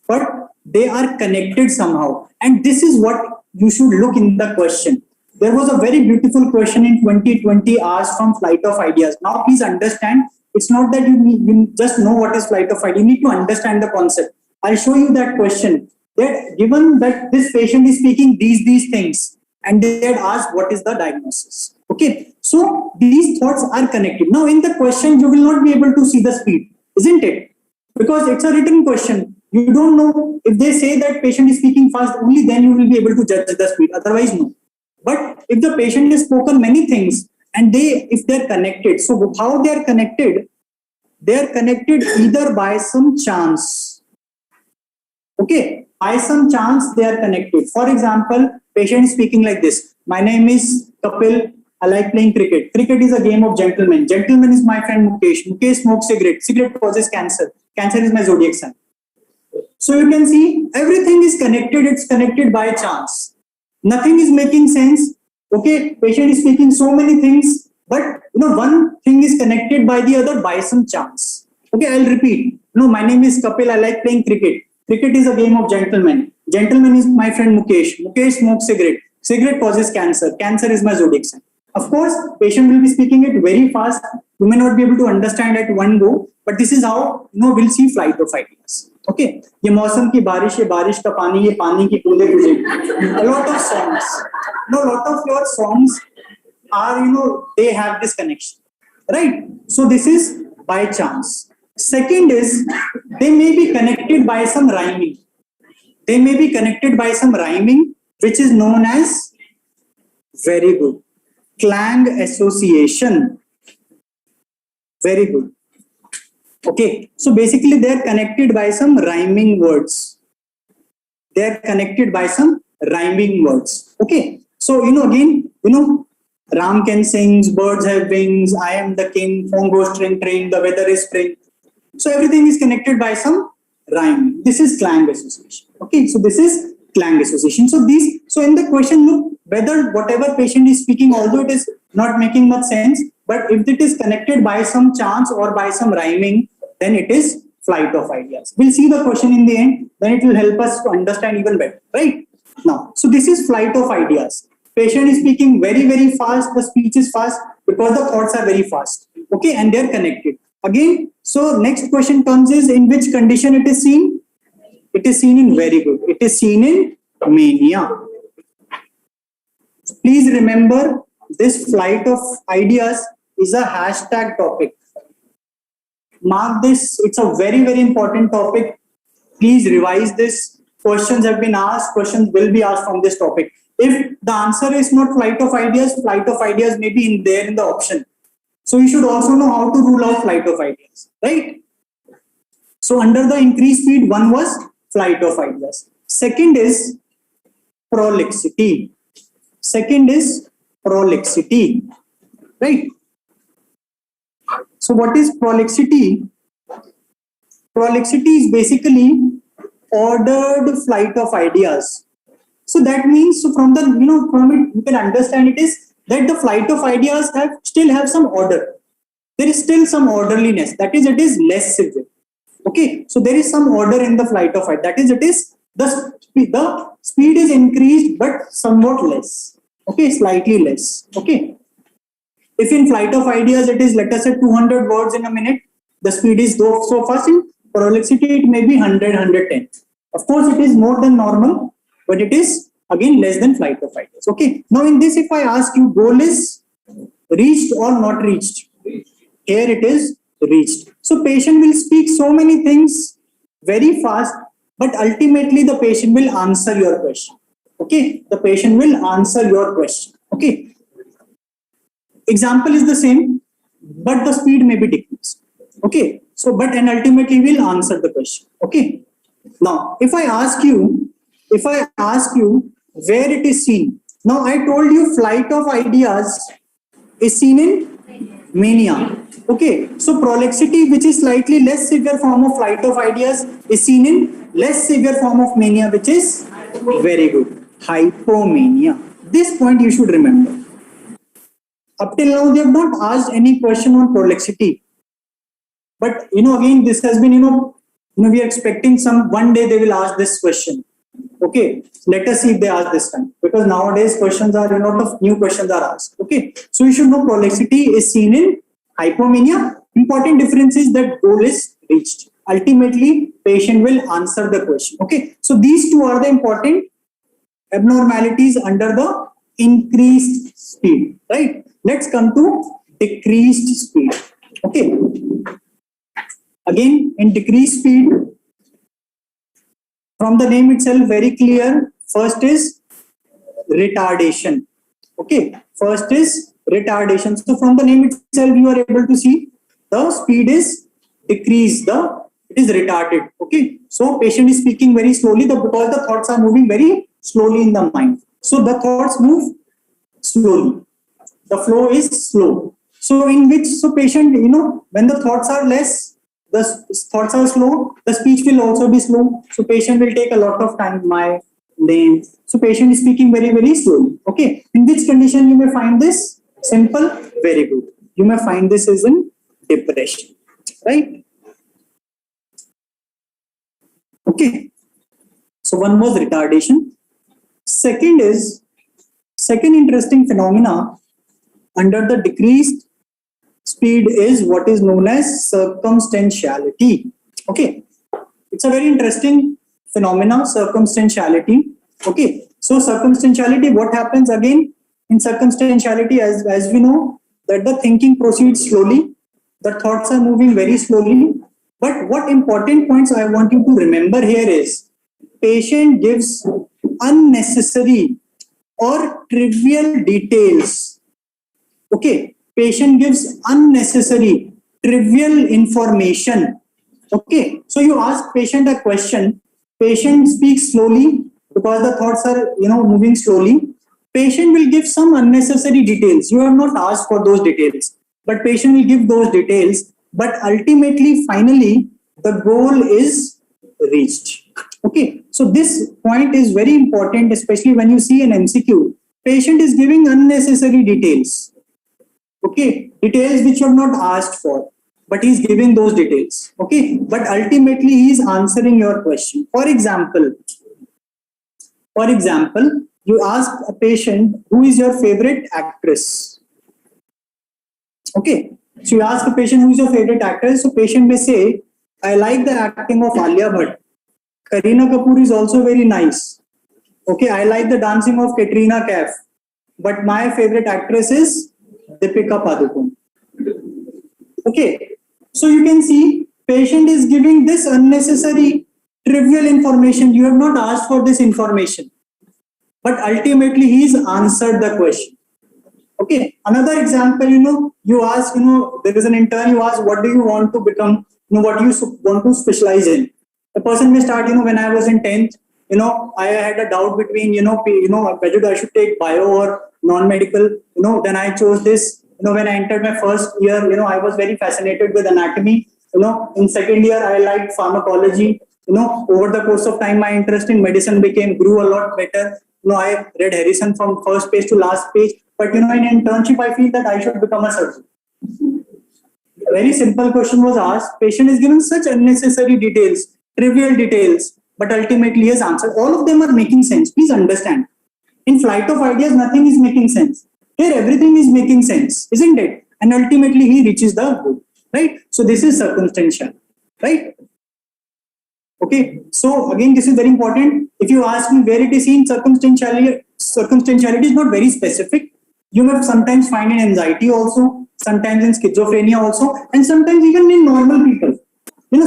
but they are connected somehow. And this is what you should look in the question. There was a very beautiful question in 2020 asked from flight of ideas. Now please understand, it's not that you just know what is flight of ideas. You need to understand the concept. I'll show you that question. That given that this patient is speaking these things, and they had asked what is the diagnosis. Okay, so these thoughts are connected. Now in the question, you will not be able to see the speed, isn't it? Because it's a written question. You don't know if they say that patient is speaking fast, only then you will be able to judge the speed. Otherwise, no. But if the patient has spoken many things and if they're connected, so how they are connected? They are connected either by some chance. Okay, by some chance they are connected. For example, patient is speaking like this. My name is Kapil. I like playing cricket. Cricket is a game of gentlemen. Gentleman is my friend Mukesh. Mukesh smokes cigarette. Cigarette causes cancer. Cancer is my zodiac sign. So you can see everything is connected. It's connected by chance. Nothing is making sense. Okay, patient is speaking so many things, but one thing is connected by the other by some chance. Okay, I'll repeat. No, my name is Kapil. I like playing cricket. Cricket is a game of gentlemen. Gentleman is my friend Mukesh. Mukesh smokes cigarette. Cigarette causes cancer. Cancer is my zodiac sign. Of course, patient will be speaking it very fast. You may not be able to understand at one go, but this is how we'll see flight of ideas. Okay, ये मौसम की बारिश, ये बारिश का पानी, ये पानी की बूंदे तुझे. A lot of songs. Lot of your songs are they have this connection, right? So this is by chance. Second is they may be connected by some rhyming. They may be connected by some rhyming, which is known as very good. Clang association. Very good. Okay, so basically they are connected by some rhyming words. They are connected by some rhyming words. Okay, so again, Ram can sing, birds have wings, I am the king, phone goes train, the weather is spring. So everything is connected by some rhyming. This is clang association. Okay, so this is clang association. So in the question, look, whether whatever patient is speaking, although it is not making much sense, but if it is connected by some chance or by some rhyming, then it is flight of ideas. We'll see the question in the end, then it will help us to understand even better, right? Now, so this is flight of ideas. Patient is speaking very, very fast, the speech is fast because the thoughts are very fast, okay, and they're connected. Again, so next question comes is in which condition it is seen? It is seen in very good. It is seen in mania. Please remember, this flight of ideas is a hashtag topic. Mark this, it's a very, very important topic. Please revise this. Questions have been asked, questions will be asked from this topic. If the answer is not flight of ideas may be in there in the option. So you should also know how to rule out flight of ideas, right? So under the increased speed, one was flight of ideas. Second is prolixity. Second is prolixity, right? So what is prolixity? Prolixity is basically ordered flight of ideas. So that means, so from the from it you can understand it is that the flight of ideas still have some order. There is still some orderliness. That is, it is less severe. Okay, so there is some order in the flight of ideas. That is, it is the speed is increased but somewhat less. Okay, slightly less. Okay. If in flight of ideas it is, let us say 200 words in a minute, the speed is so fast. In prolixity it may be 100, 110. Of course, it is more than normal, but it is again less than flight of ideas. Okay. Now in this, if I ask you, goal is reached or not reached? Here it is reached. So patient will speak so many things very fast, but ultimately the patient will answer your question. Okay. The patient will answer your question. Okay. Example is the same, but the speed may be decreased. Okay. So, and ultimately will answer the question. Okay. Now, if I ask you where it is seen. Now, I told you flight of ideas is seen in mania. Okay. So, prolixity, which is slightly less severe form of flight of ideas, is seen in less severe form of mania, which is very good. Hypomania. This point you should remember. Up till now, they have not asked any question on prolixity. But, again, this has been, we are expecting one day they will ask this question. Okay, let us see if they ask this time. Because nowadays questions are, a lot of new questions are asked. Okay, so you should know prolixity is seen in hypomania. Important difference is that goal is reached. Ultimately, patient will answer the question. Okay, so these two are the important abnormalities under the increased speed, right? Let's come to decreased speed. Okay. Again, in decreased speed, from the name itself, very clear. First is retardation. Okay. First is retardation. So from the name itself, you are able to see the speed is decreased. It is retarded. Okay. So patient is speaking very slowly because the thoughts are moving very slowly in the mind. So the thoughts move slowly. the flow is slow. So patient, when the thoughts are less, the thoughts are slow, the speech will also be slow. So patient will take a lot of time, my name. So patient is speaking very, very slowly. Okay. In which condition you may find this? Simple, very good. You may find this is in depression, right? Okay. So one was retardation. Second interesting phenomena under the decreased speed is what is known as circumstantiality. Okay. It's a very interesting phenomena, circumstantiality. Okay. So circumstantiality, what happens again in circumstantiality, as we know, that the thinking proceeds slowly, the thoughts are moving very slowly. But what important points I want you to remember here is patient gives unnecessary or trivial details. Okay, patient gives unnecessary trivial information. Okay, so you ask patient a question, patient speaks slowly because the thoughts are moving slowly. Patient will give some unnecessary details. You have not asked for those details, but patient will give those details. But ultimately, finally, the goal is reached. Okay, so this point is very important, especially when you see an MCQ. Patient is giving unnecessary details. Okay, details which you have not asked for, but he is giving those details. Okay, but ultimately he is answering your question. For example, you ask a patient, who is your favorite actress? Okay, so you ask a patient, who is your favorite actress? So patient may say, I like the acting of Alia Bhatt. Kareena Kapoor is also very nice. Okay, I like the dancing of Katrina Kaif. But my favorite actress is Deepika Padukone. Okay, so you can see patient is giving this unnecessary trivial information. You have not asked for this information, but ultimately he's answered the question. Okay, another example, you ask, there is an intern, you ask, what do you want to become, what do you want to specialize in? The person may start, when I was in 10th, I had a doubt between, whether I should take bio or non-medical, then I chose this. When I entered my first year, I was very fascinated with anatomy. In second year, I liked pharmacology. Over the course of time, my interest in medicine grew a lot better. I read Harrison from first page to last page. But in internship, I feel that I should become a surgeon. A very simple question was asked. Patient is given such unnecessary details, trivial details, but ultimately his answer. All of them are making sense. Please understand. In flight of ideas, nothing is making sense. Here, everything is making sense, isn't it? And ultimately, he reaches the goal, right? So this is circumstantial, right? Okay. So again, this is very important. If you ask me where it is seen, circumstantiality is not very specific. You may sometimes find in anxiety also, sometimes in schizophrenia also, and sometimes even in normal people.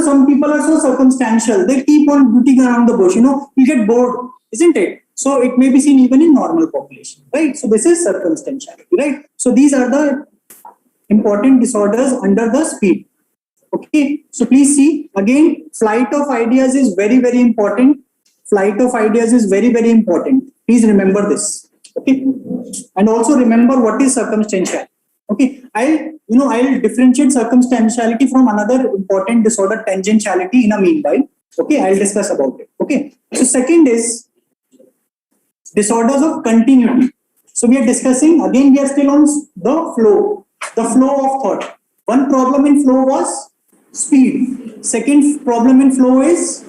Some people are so circumstantial. They keep on beating around the bush. You get bored, isn't it? So it may be seen even in normal population, right? So this is circumstantiality, right? So these are the important disorders under the speed. Okay. So please see again, flight of ideas is very, very important. Flight of ideas is very, very important. Please remember this. Okay. And also remember what is circumstantial. Okay. I'll differentiate circumstantiality from another important disorder, tangentiality, in a meanwhile. Okay. I'll discuss about it. Okay. So second is disorders of continuity. So we are discussing, again, we are still on the flow of thought. One problem in flow was speed. Second problem in flow is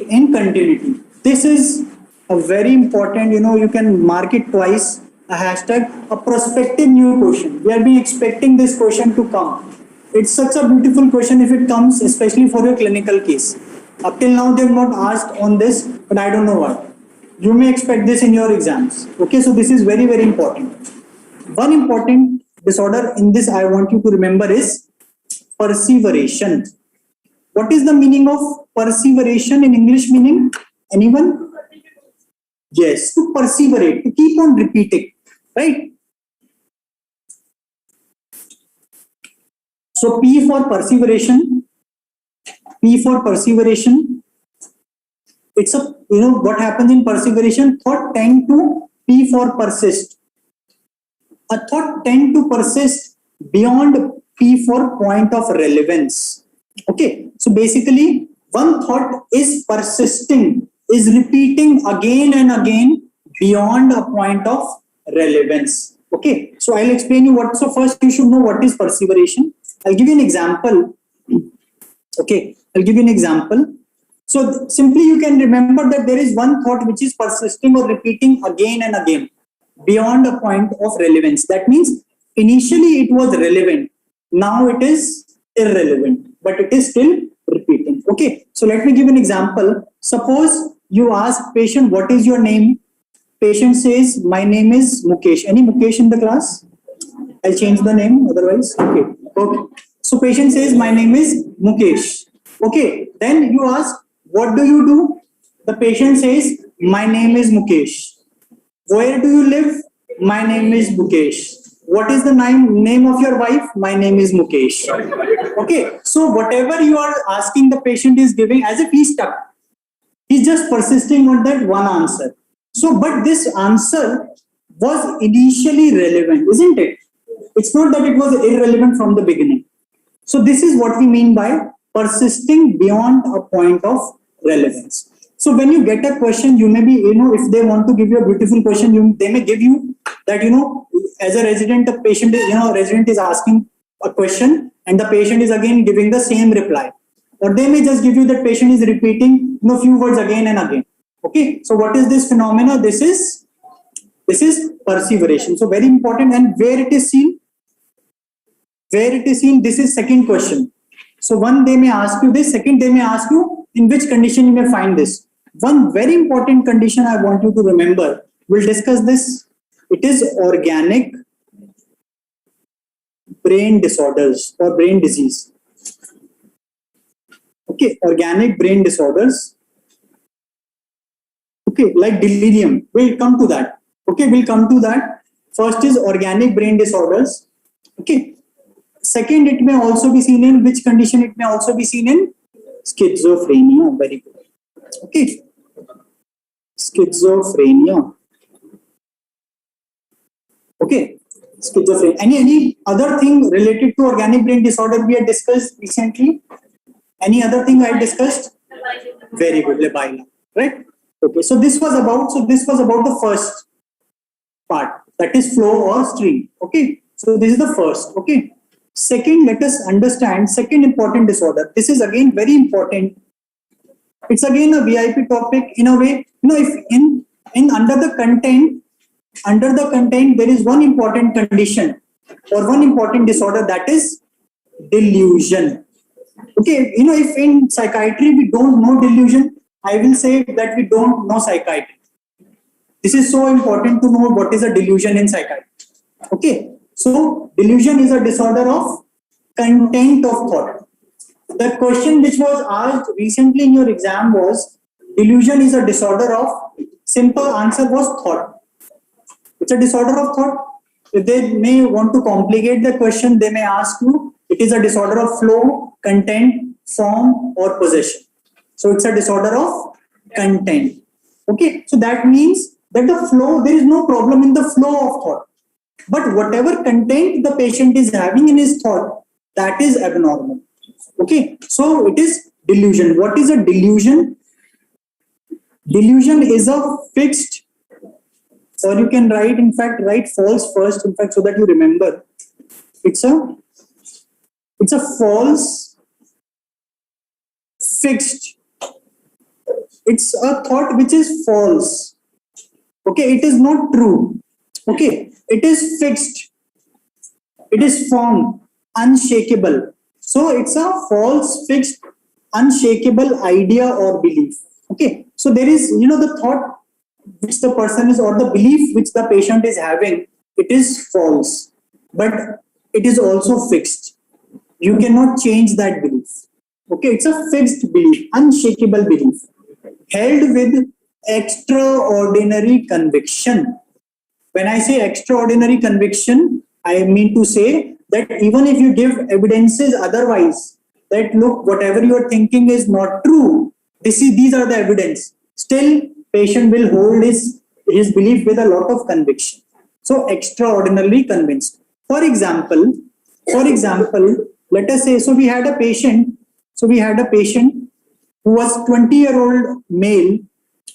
in continuity. This is a very important, you can mark it twice, a hashtag, a prospective new question. We have been expecting this question to come. It's such a beautiful question if it comes, especially for your clinical case. Up till now, they have not asked on this, but I don't know why. You may expect this in your exams. Okay, so this is very, very important. One important disorder in this I want you to remember is perseveration. What is the meaning of perseveration in English meaning? Anyone? Yes, to perseverate, to keep on repeating, right? So P for perseveration. It's a, what happens in perseveration? Thought tend to P for persist. a thought tend to persist beyond P for point of relevance. Okay, so basically one thought is persisting, is repeating again and again beyond a point of relevance. Okay, so I'll explain you what. So first you should know what is perseveration. I'll give you an example. Okay, I'll give you an example. So simply you can remember that there is one thought which is persisting or repeating again and again beyond a point of relevance. That means initially it was relevant, now it is irrelevant, but it is still repeating. Okay, so let me give an example. Suppose you ask patient, what is your name? Patient says, my name is Mukesh. Any Mukesh in the class? I'll change the name otherwise. Okay, okay. So patient says, my name is Mukesh. Okay, then you ask, what do you do? The patient says, my name is Mukesh. Where do you live? My name is Mukesh. What is the name of your wife? My name is Mukesh. Okay, so whatever you are asking, the patient is giving as if he's stuck. He's just persisting on that one answer. So, but this answer was initially relevant, isn't it? It's not that it was irrelevant from the beginning. So this is what we mean by persisting beyond a point of relevance. So when you get a question, you may be, if they want to give you a beautiful question, they may give you that, as a resident, a patient, resident is asking a question and the patient is again giving the same reply. Or they may just give you that patient is repeating, few words again and again. Okay, so what is this phenomena? This is perseveration. So very important. And where it is seen? Where it is seen, this is second question. So one, they may ask you this. Second, they may ask you in which condition you may find this. One very important condition I want you to remember. We'll discuss this. It is organic brain disorders or brain disease. Okay, organic brain disorders. Okay, like delirium. We'll come to that. Okay, we'll come to that. First is organic brain disorders. Okay. Second, it may also be seen in which condition? It may also be seen in schizophrenia. Very good. Okay. Schizophrenia. Okay. Schizophrenia. Any other thing related to organic brain disorder we had discussed recently? Any other thing I discussed? Very good. Labila. Right? Okay. So this was about the first part, that is flow or stream. Okay. So this is the first. Okay. Second, let us understand second important disorder. This is again very important. It's again a VIP topic in a way. If in under the content there is one important condition or one important disorder, that is delusion. Okay, if in psychiatry we don't know delusion, I will say that we don't know psychiatry. This is so important to know what is a delusion in psychiatry. Okay. So delusion is a disorder of content of thought. The question which was asked recently in your exam was, delusion is a disorder of, simple answer was thought. It's a disorder of thought. If they may want to complicate the question, they may ask you, it is a disorder of flow, content, form or possession. So it's a disorder of content. Okay, so that means that the flow, there is no problem in the flow of thought. But whatever content the patient is having in his thought, that is abnormal. Okay, so it is delusion. What is a delusion? Delusion is a fixed, or you can write, in fact, write false first, in fact, so that you remember. It's a false, fixed. It's a thought which is false. Okay, it is not true. Okay, it is fixed. It is firm, unshakable. So it's a false, fixed, unshakable idea or belief. Okay, so there is, the thought which the person is, or the belief which the patient is having, it is false, but it is also fixed. You cannot change that belief. Okay, it's a fixed belief, unshakable belief, held with extraordinary conviction. When I say extraordinary conviction, I mean to say that even if you give evidences otherwise, that look, whatever you are thinking is not true, these are the evidence, still patient will hold his belief with a lot of conviction. So extraordinarily convinced. For example, let us say, so we had a patient who was 20-year-old male.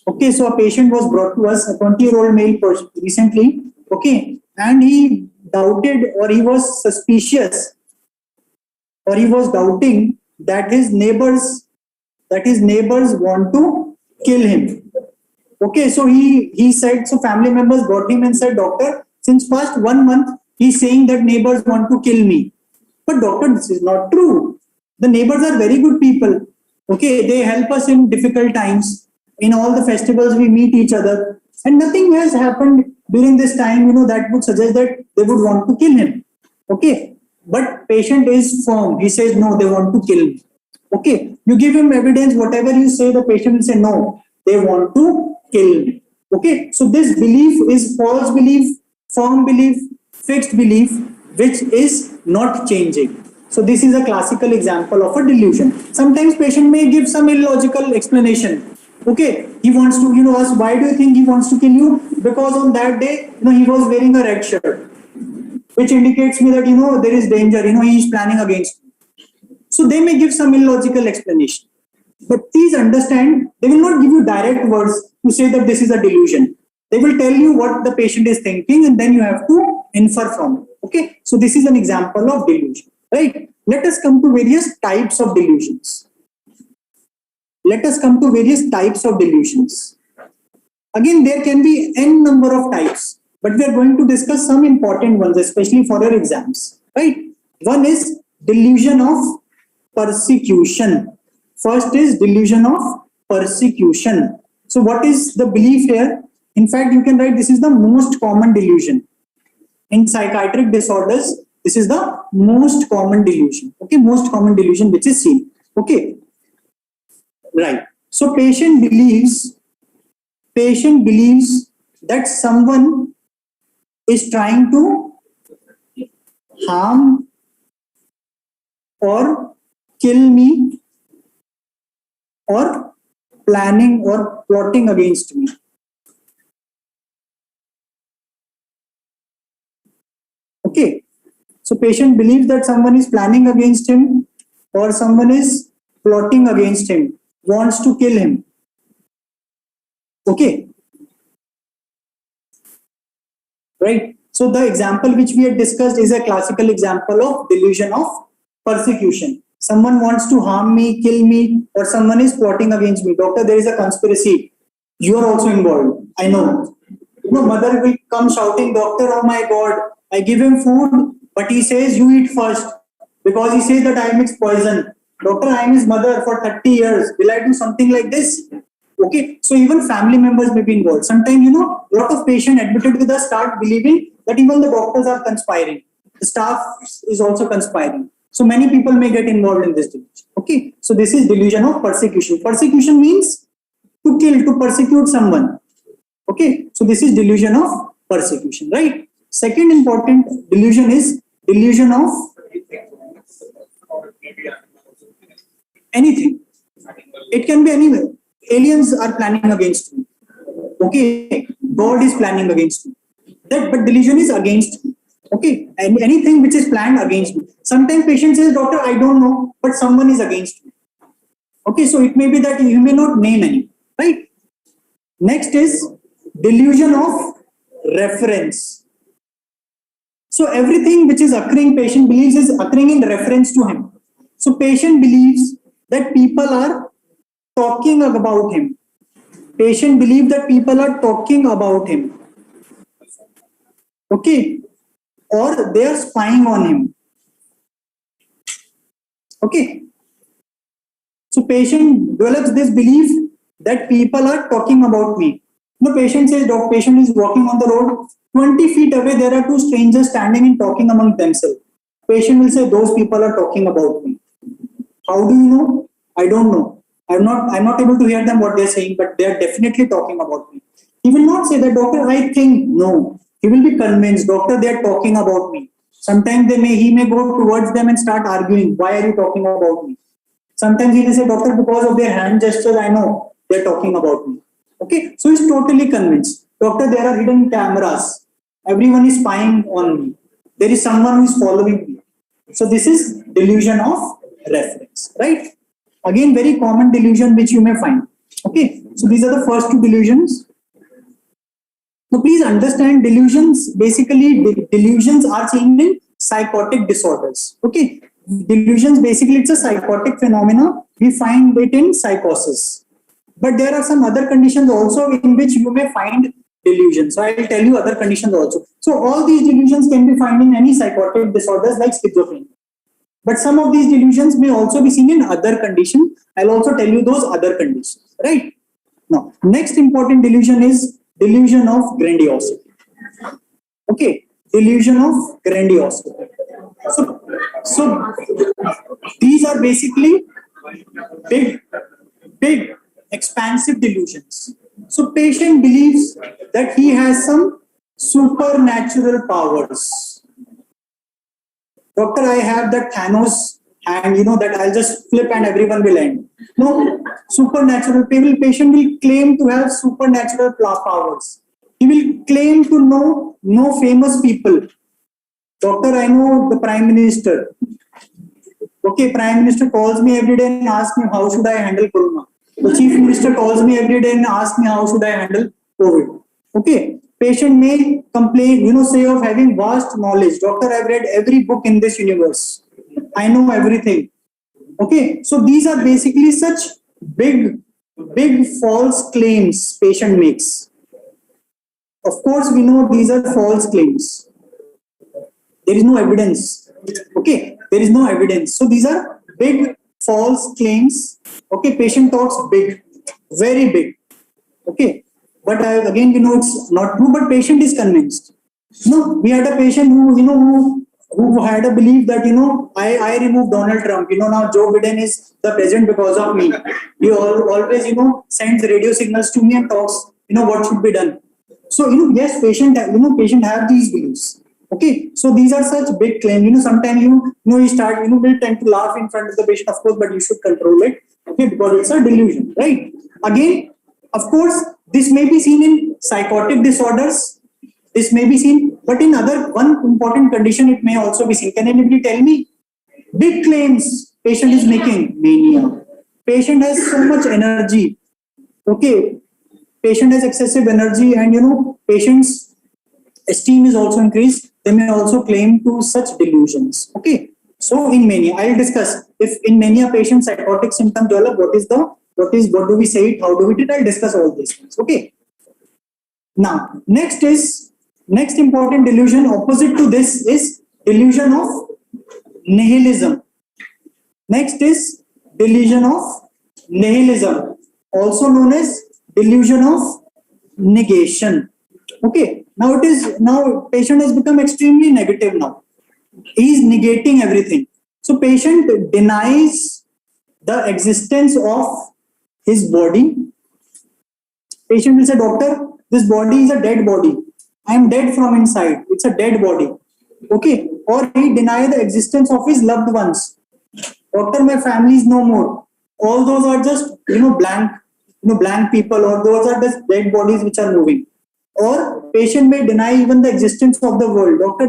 Okay, so a patient was brought to us, a 20-year-old male person recently. Okay, and he doubted, or he was suspicious, or he was doubting that his neighbors want to kill him. Okay, so he said, so family members brought him and said, doctor, since past 1 month he's saying that neighbors want to kill me. But doctor, this is not true. The neighbors are very good people. Okay, they help us in difficult times. In all the festivals we meet each other, and nothing has happened during this time, that would suggest that they would want to kill him. Okay, but patient is firm. He says, no, they want to kill me. Okay, you give him evidence, whatever you say, the patient will say, no, they want to kill me. Okay, so this belief is false belief, firm belief, fixed belief, which is not changing. So this is a classical example of a delusion. Sometimes patient may give some illogical explanation. Okay, he wants to, ask, why do you think he wants to kill you? Because on that day, he was wearing a red shirt, which indicates me that, there is danger, he is planning against me. So they may give some illogical explanation. But please understand, they will not give you direct words to say that this is a delusion. They will tell you what the patient is thinking, and then you have to infer from it. Okay, so this is an example of delusion, right? Let us come to various types of delusions. Again, there can be n number of types, but we are going to discuss some important ones, especially for your exams, right? One is delusion of persecution. First is delusion of persecution. So what is the belief here? In fact, you can write this is the most common delusion. In psychiatric disorders, this is the most common delusion. Okay, most common delusion which is seen. Okay, right. So patient believes that someone is trying to harm or kill me, or planning or plotting against me. Okay, so patient believes that someone is planning against him, or someone is plotting against him, wants to kill him. Okay, right? So the example which we had discussed is a classical example of delusion of persecution. Someone wants to harm me, kill me, or someone is plotting against me. Doctor, there is a conspiracy. You are also involved. I know. Mother will come shouting, doctor, oh my God, I give him food, but he says you eat first because he says that I mix poison. Doctor, I am his mother for 30 years. Will I do something like this? Okay, so even family members may be involved. Sometimes, a lot of patients admitted with us start believing that even the doctors are conspiring. The staff is also conspiring. So many people may get involved in this delusion. Okay, so this is delusion of persecution. Persecution means to kill, to persecute someone. Okay, so this is delusion of persecution, right? Second important delusion is delusion of anything. It can be anywhere. Aliens are planning against me. Okay, God is planning against me. But delusion is against me. Okay, and anything which is planned against me. Sometimes patient says, doctor, I don't know, but someone is against me. Okay, so it may be that you may not name any, right? Next is delusion of reference. So everything which is occurring, patient believes is occurring in reference to him. So patient believes that people are talking about him. Patient believes that people are talking about him. Okay, or they are spying on him. Okay, so patient develops this belief that people are talking about me. The patient says, patient is walking on the road, 20 feet away there are two strangers standing and talking among themselves. Patient will say, those people are talking about me. How do you know? I don't know. I'm not able to hear them what they're saying, but they're definitely talking about me. He will not say that, doctor, I think. No, he will be convinced, doctor, they're talking about me. Sometimes he may go towards them and start arguing. Why are you talking about me? Sometimes he will say, doctor, because of their hand gestures, I know they're talking about me. Okay, so he's totally convinced. Doctor, there are hidden cameras. Everyone is spying on me. There is someone who is following me. So this is delusion of reference, right? Again, very common delusion which you may find. Okay, so these are the first two delusions. So please understand, delusions, basically delusions are seen in psychotic disorders. Okay, delusions basically it's a psychotic phenomena. We find it in psychosis. But there are some other conditions also in which you may find delusions. So I will tell you other conditions also. So all these delusions can be found in any psychotic disorders like schizophrenia. But some of these delusions may also be seen in other conditions. I'll also tell you those other conditions, right? Now, next important delusion is delusion of grandiosity. Okay, delusion of grandiosity. So these are basically big, expansive delusions. So patient believes that he has some supernatural powers. Doctor, I have that Thanos hand, that I'll just flip and everyone will end. No, supernatural patient will claim to have supernatural powers. He will claim to know famous people. Doctor, I know the Prime Minister. Okay, Prime Minister calls me every day and asks me how should I handle Corona. The Chief Minister calls me every day and asks me how should I handle COVID. Okay, patient may complain, say of having vast knowledge. Doctor, I've read every book in this universe. I know everything. Okay, so these are basically such big false claims patient makes. Of course, we know these are false claims. There is no evidence. Okay, there is no evidence. So these are big false claims. Okay, patient talks big, very big. Okay, but again, it's not true, but patient is convinced. We had a patient who had a belief that, I removed Donald Trump. Now Joe Biden is the president because of me. He always, sends radio signals to me and talks, what should be done. So, yes, patient have these beliefs. Okay, so these are such big claims. Sometimes you will tend to laugh in front of the patient, of course, but you should control it. Okay, because it's a delusion, right? Again, of course, this may be seen in psychotic disorders. This may be seen, but in one important condition, it may also be seen. Can anybody tell me? Big claims patient is making mania. Patient has so much energy. Okay, patient has excessive energy, and patient's esteem is also increased. They may also claim to such delusions. Okay, so in mania, I'll discuss if in mania patient psychotic symptoms develop. What do we say it? How do we do it? I'll discuss all these things. Okay. Now, next important delusion opposite to this is delusion of nihilism. Next is delusion of nihilism, also known as delusion of negation. Okay, now patient has become extremely negative now. He is negating everything. So patient denies the existence of his body. Patient will say, doctor, this body is a dead body. I am dead from inside. It's a dead body. Okay, or he denies the existence of his loved ones. Doctor, my family is no more. All those are just blank people, or those are just dead bodies which are moving. Or patient may deny even the existence of the world. Doctor,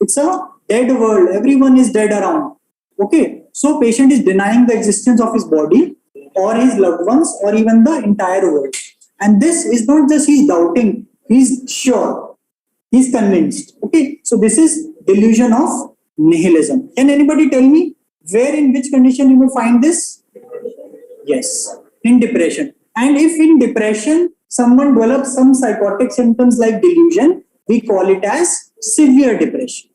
it's a dead world. Everyone is dead around. Okay, so patient is denying the existence of his body or his loved ones or even the entire world. And this is not just he's doubting, he's sure, he's convinced. Okay, so this is delusion of nihilism. Can anybody tell me where, in which condition you will find this? Yes, in depression. And if in depression someone develops some psychotic symptoms like delusion, we call it as severe depression.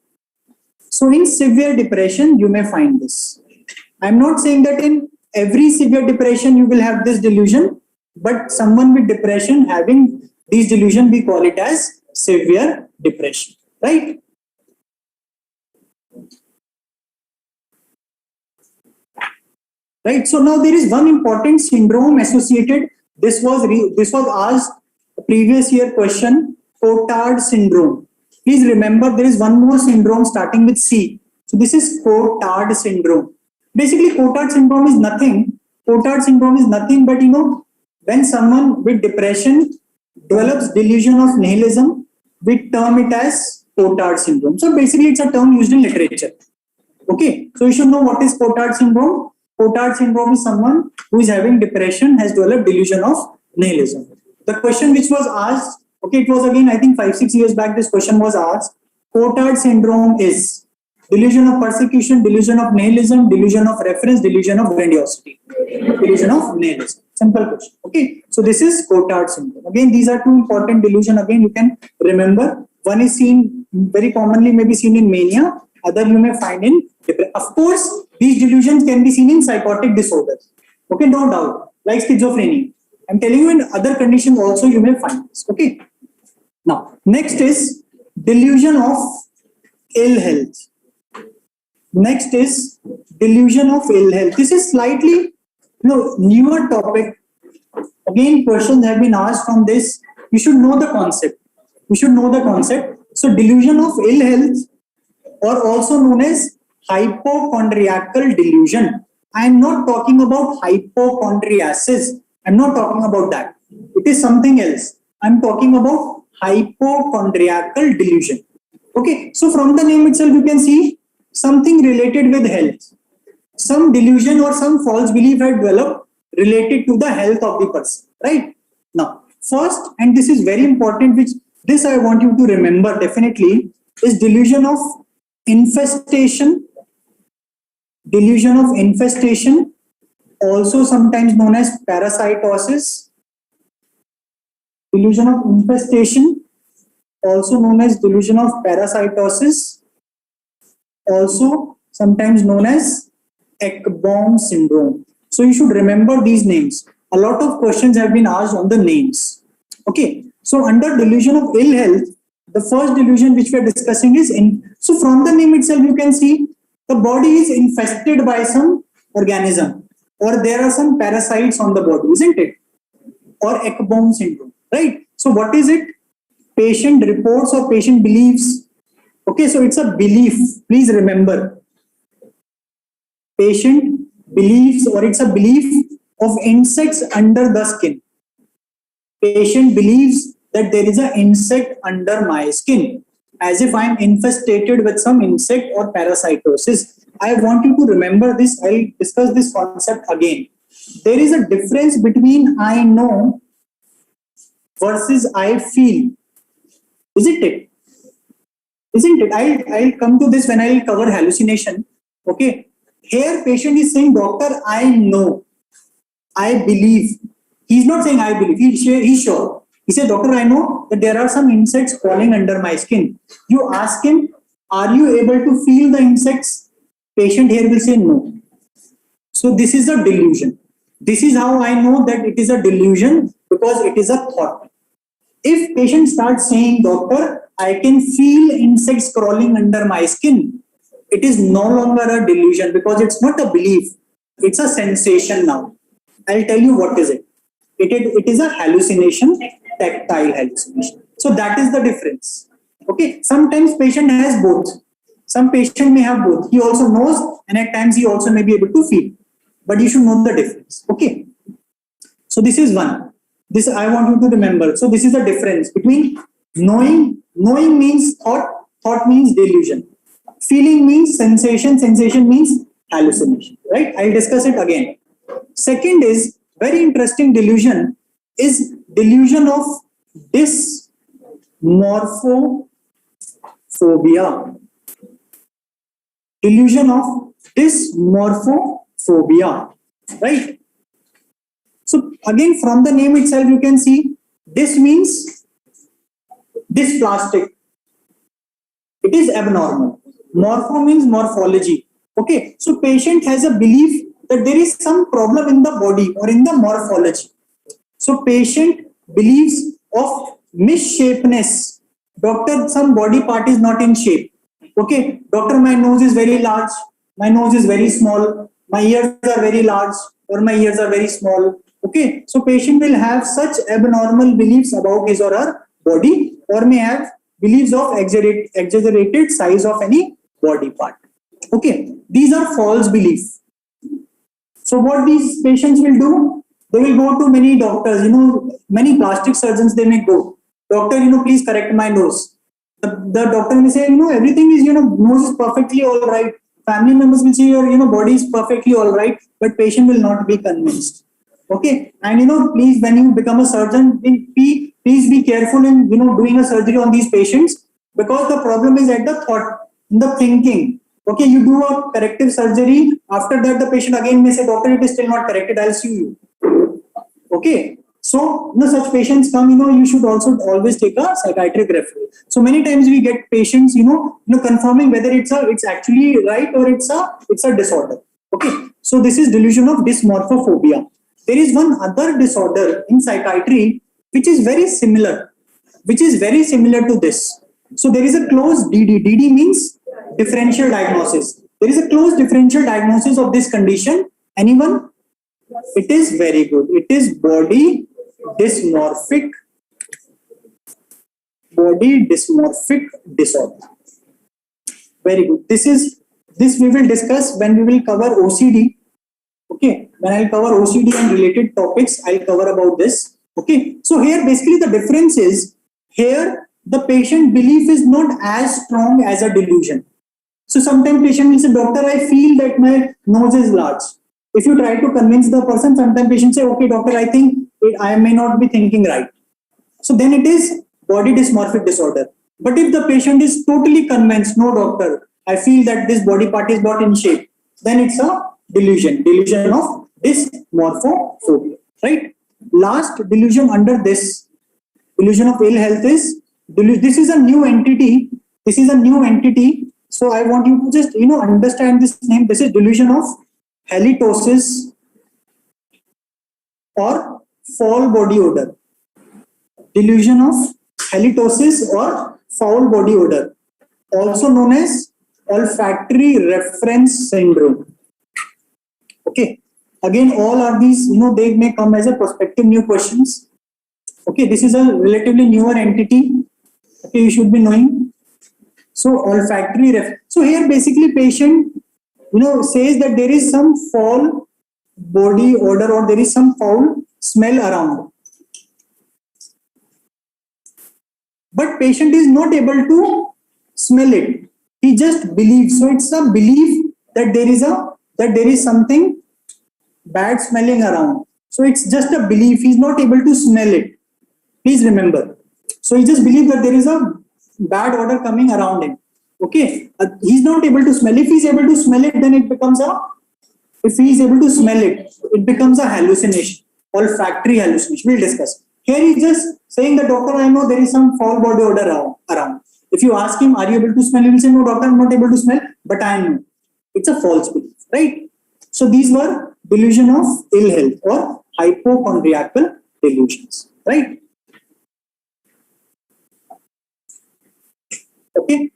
So in severe depression, you may find this. I'm not saying that in every severe depression you will have this delusion, but someone with depression having these delusion, we call it as severe depression, right? Right. So now there is one important syndrome associated. This was asked a previous year question, Cotard syndrome. Please remember there is one more syndrome starting with C. So this is Cotard syndrome. Basically, Cotard syndrome is nothing. Cotard syndrome is nothing but when someone with depression develops delusion of nihilism, we term it as Cotard syndrome. So basically it's a term used in literature. Okay, so you should know what is Cotard syndrome. Cotard syndrome is someone who is having depression, has developed delusion of nihilism. The question which was asked, okay, it was again, I think 5-6 years back, this question was asked. Cotard syndrome is delusion of persecution, delusion of nihilism, delusion of reference, delusion of grandiosity, delusion of nihilism. Simple question. Okay, so this is Cotard syndrome. Again, these are two important delusion. Again, you can remember. One is seen very commonly, may be seen in mania. Other you may find in depression. Of course, these delusions can be seen in psychotic disorders. Okay, no doubt, like schizophrenia. I'm telling you, in other conditions also you may find this. Okay. Now, next is delusion of ill health. Next is delusion of ill health. This is slightly newer topic. Again, questions have been asked from this. You should know the concept. You should know the concept. So, delusion of ill health, or also known as hypochondriacal delusion. I am not talking about hypochondriasis. I am not talking about that. It is something else. I am talking about hypochondriacal delusion. Okay, so from the name itself, you can see something related with health. Some delusion or some false belief had developed related to the health of the person. Right? Now, first, and this is very important, which this I want you to remember definitely, is delusion of infestation. Delusion of infestation, also sometimes known as parasitosis. Delusion of infestation, also known as delusion of parasitosis, also sometimes known as Ekbom syndrome. So you should remember these names. A lot of questions have been asked on the names. Okay, so under delusion of ill health, the first delusion which we are discussing is so from the name itself you can see the body is infested by some organism, or there are some parasites on the body, isn't it? Or Ekbom syndrome, right? So what is it? Patient reports or patient believes. Okay, so it's a belief. Please remember. Patient believes, or it's a belief of insects under the skin. Patient believes that there is an insect under my skin, as if I am infested with some insect or parasitosis. I want you to remember this. I'll discuss this concept again. There is a difference between I know versus I feel. Isn't it? Isn't it? I'll come to this when I'll cover hallucination. Okay. Here patient is saying, doctor, I know, I believe. He's not saying I believe, he's sure. He said, doctor, I know that there are some insects crawling under my skin. You ask him, are you able to feel the insects? Patient here will say no. So this is a delusion. This is how I know that it is a delusion, because it is a thought. If patient starts saying, doctor, I can feel insects crawling under my skin, it is no longer a delusion, because it's not a belief. It's a sensation now. I'll tell you what is it. It is a hallucination, tactile hallucination. So that is the difference. Okay. Sometimes patient has both. Some patient may have both. He also knows, and at times he also may be able to feel. But you should know the difference. Okay. So this is one. This I want you to remember. So this is the difference between knowing. Knowing means thought. Thought means delusion. Feeling means sensation. Sensation means hallucination. Right? I'll discuss it again. Second is very interesting delusion is delusion of dysmorphophobia. Delusion of dysmorphophobia. Right? So again, from the name itself, you can see this means dysplastic. It is abnormal. Morpho means morphology. Okay. So patient has a belief that there is some problem in the body or in the morphology. So patient believes of misshapeness. Doctor, some body part is not in shape. Okay. Doctor, my nose is very large. My nose is very small. My ears are very large, or my ears are very small. Okay. So patient will have such abnormal beliefs about his or her body, or may have beliefs of exaggerated size of any body part. Okay. These are false beliefs. So what these patients will do, they will go to many doctors, many plastic surgeons they may go. Doctor, please correct my nose. The doctor may say, everything is, nose is perfectly all right. Family members will say your, body is perfectly all right, but patient will not be convinced. Okay, and please, when you become a surgeon, please be careful in doing a surgery on these patients, because the problem is at the thought, in the thinking. Okay, you do a corrective surgery. After that, the patient again may say, doctor, it is still not corrected. I'll sue you. Okay, so such patients come. You should also always take a psychiatric referral. So many times we get patients, confirming whether it's actually right or it's a disorder. Okay, so this is delusion of dysmorphophobia. There is one other disorder in psychiatry which is very similar to this. So there is a close DD. DD means differential diagnosis. There is a close differential diagnosis of this condition. Anyone? It is very good. It is body dysmorphic disorder. Very good. This we will discuss when we will cover OCD. Okay, when I'll cover OCD and related topics, I'll cover about this. Okay, so here basically the difference is, here the patient belief is not as strong as a delusion. So sometimes patient will say, doctor, I feel that my nose is large. If you try to convince the person, sometimes patient say, okay, doctor, I think I may not be thinking right. So then it is body dysmorphic disorder. But if the patient is totally convinced, no, doctor, I feel that this body part is not in shape, then it's a delusion of dysmorphophobia, right? Last delusion under this delusion of ill health is this is a new entity. So I want you to just understand this name. This is delusion of halitosis or foul body odor. Delusion of halitosis or foul body odor, also known as olfactory reference syndrome. Okay, again, all are these, they may come as a prospective new questions. Okay, this is a relatively newer entity. Okay, you should be knowing. So olfactory so here basically patient says that there is some foul body odor or there is some foul smell around, but patient is not able to smell it. He just believes. So it's a belief that there is something bad smelling around. So it's just a belief. He's not able to smell it. Please remember. So he just believes that there is a bad odor coming around him. Okay, he's not able to smell. If he's able to smell it, then it becomes it becomes a hallucination, olfactory hallucination. We'll discuss. Here he's just saying that, doctor, I know there is some foul body odor around. If you ask him, are you able to smell? He will say, no, doctor, I'm not able to smell, but I know. It's a false belief, right? So these were delusion of ill health or hypochondriacal delusions, right? Okay.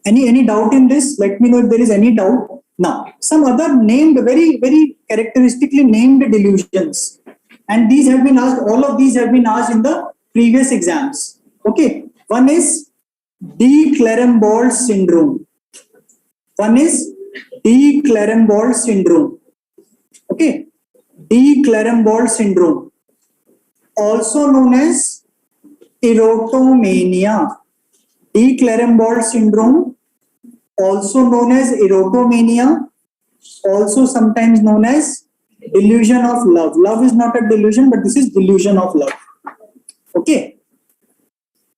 Any doubt in this? Let me know if there is any doubt. Now, some other named, very, very characteristically named delusions. And these have been asked, all of these have been asked in the previous exams. Okay. One is de Clerambault syndrome. Okay. De Clerambault syndrome. Also known as erotomania. De Clerambault syndrome, also known as erotomania, also sometimes known as delusion of love. Love is not a delusion, but this is delusion of love. Okay.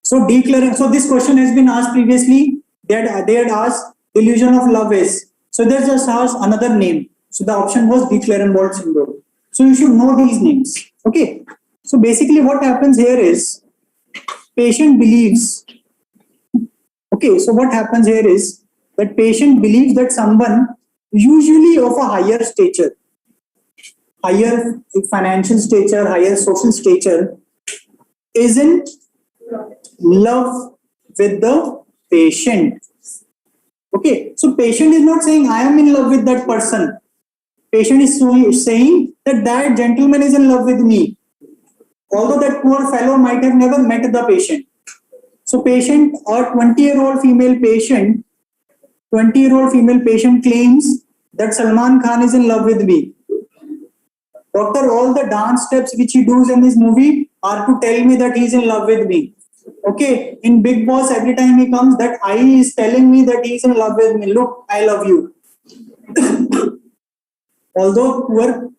So this question has been asked previously. They had asked delusion of love is. So they just asked another name. So the option was de Clerambault syndrome. So you should know these names. Okay. So basically what happens here is patient believes. Okay, so what happens here is that patient believes that someone, usually of a higher stature, higher financial stature, higher social stature, is in love with the patient. Okay, so patient is not saying I am in love with that person. Patient is saying that that gentleman is in love with me, although that poor fellow might have never met the patient. So patient or 20-year-old female patient claims that Salman Khan is in love with me. Doctor, all the dance steps which he does in this movie are to tell me that he is in love with me. Okay, in Big Boss, every time he comes, that I is telling me that he is in love with me. Look, I love you. Although poor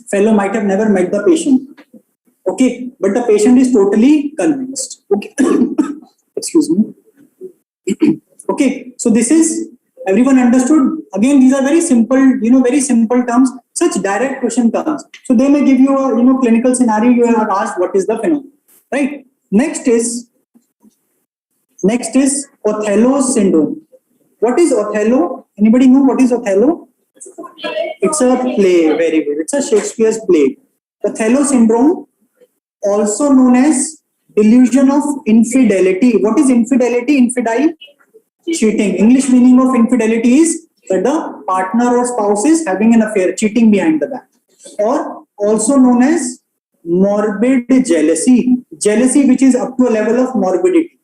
fellow might have never met the patient. Okay, but the patient is totally convinced. Okay, excuse me. Okay, so this is everyone understood. Again, these are very simple, very simple terms. Such direct question comes. So they may give you a clinical scenario. You are asked what is the phenomenon, right? Next is Othello syndrome. What is Othello? Anybody know what is Othello? It's a play, very good. It's a Shakespeare's play. Othello syndrome, also known as delusion of infidelity. What is infidelity? Infidel? Cheating. English meaning of infidelity is that the partner or spouse is having an affair, cheating behind the back. Or also known as morbid jealousy. Jealousy which is up to a level of morbidity.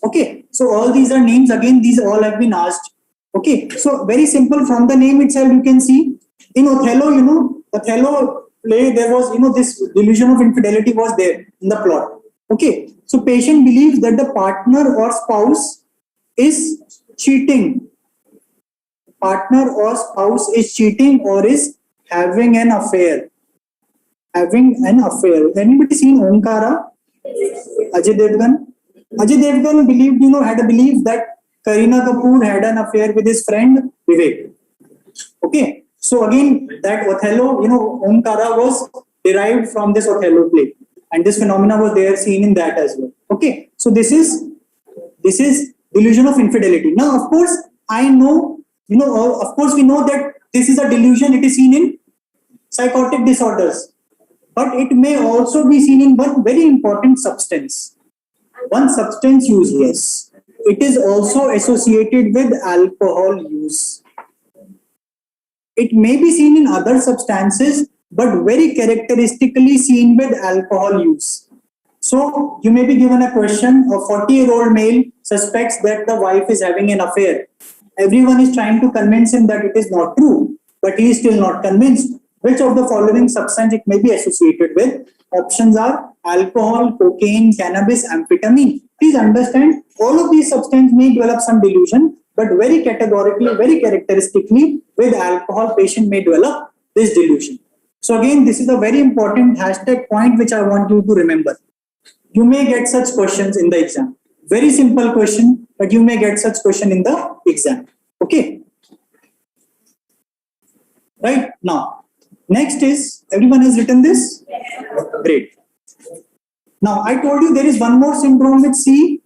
Okay, so all these are names. Again, these all have been asked. Okay, so very simple, from the name itself you can see in Othello, Othello play, there was, this delusion of infidelity was there in the plot. Okay, so patient believes that the partner or spouse is cheating. Partner or spouse is cheating or is having an affair. Having an affair. Anybody seen Omkara? Ajay Devgan? Ajay Devgan believed, had a belief that Kareena Kapoor had an affair with his friend Vivek. Okay, so again, that Othello, Omkara was derived from this Othello play, and this phenomena was there seen in that as well. Okay, so this is delusion of infidelity. Now, of course, I know, of course, we know that this is a delusion. It is seen in psychotic disorders, but it may also be seen in one very important substance. One substance use, yes. It is also associated with alcohol use. It may be seen in other substances, but very characteristically seen with alcohol use. So you may be given a question: a 40-year-old male suspects that the wife is having an affair. Everyone is trying to convince him that it is not true, but he is still not convinced. Which of the following substance it may be associated with? Options are alcohol, cocaine, cannabis, amphetamine. Please understand, all of these substances may develop some delusion, but very categorically, very characteristically, with alcohol, patient may develop this delusion. So again, this is a very important hashtag point which I want you to remember. You may get such questions in the exam. Very simple question, but you may get such question in the exam. Okay. Right now. Next is, everyone has written this? Great. Now, I told you there is one more syndrome with C.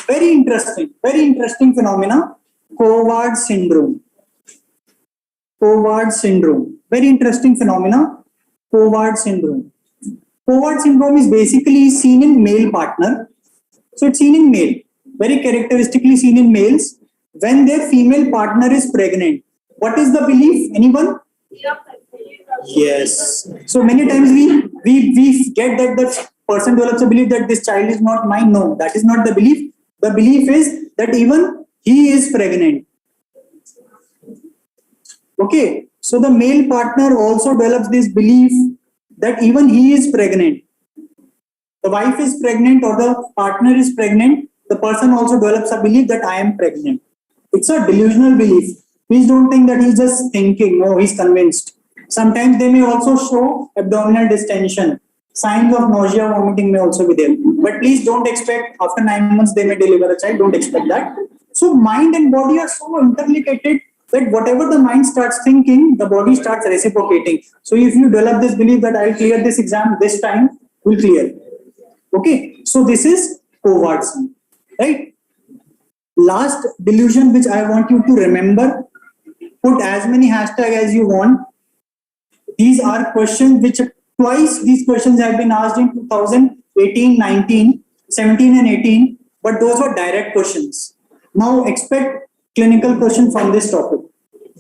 Very interesting phenomena. Coward syndrome. Coward syndrome. Very interesting phenomena. Coward syndrome. Coward syndrome is basically seen in male partner. So it's seen in male. Very characteristically seen in males. When their female partner is pregnant. What is the belief? Anyone? Yes. So many times we get that the person develops a belief that this child is not mine. No, that is not the belief. The belief is that even he is pregnant. Okay. So the male partner also develops this belief that even he is pregnant. The wife is pregnant or the partner is pregnant. The person also develops a belief that I am pregnant. It's a delusional belief. Please don't think that he's just thinking. No, he's convinced. Sometimes they may also show abdominal distension. Signs of nausea, vomiting may also be there. But please don't expect after 9 months they may deliver a child. Don't expect that. So mind and body are so interlinked that whatever the mind starts thinking, the body starts reciprocating. So if you develop this belief that I'll clear this exam this time, we'll clear. Okay. So this is coward syndrome, right? Last delusion which I want you to remember, put as many hashtags as you want. These are questions which twice these questions have been asked in 2018, 19, 17 and 18, but those were direct questions. Now expect clinical question from this topic.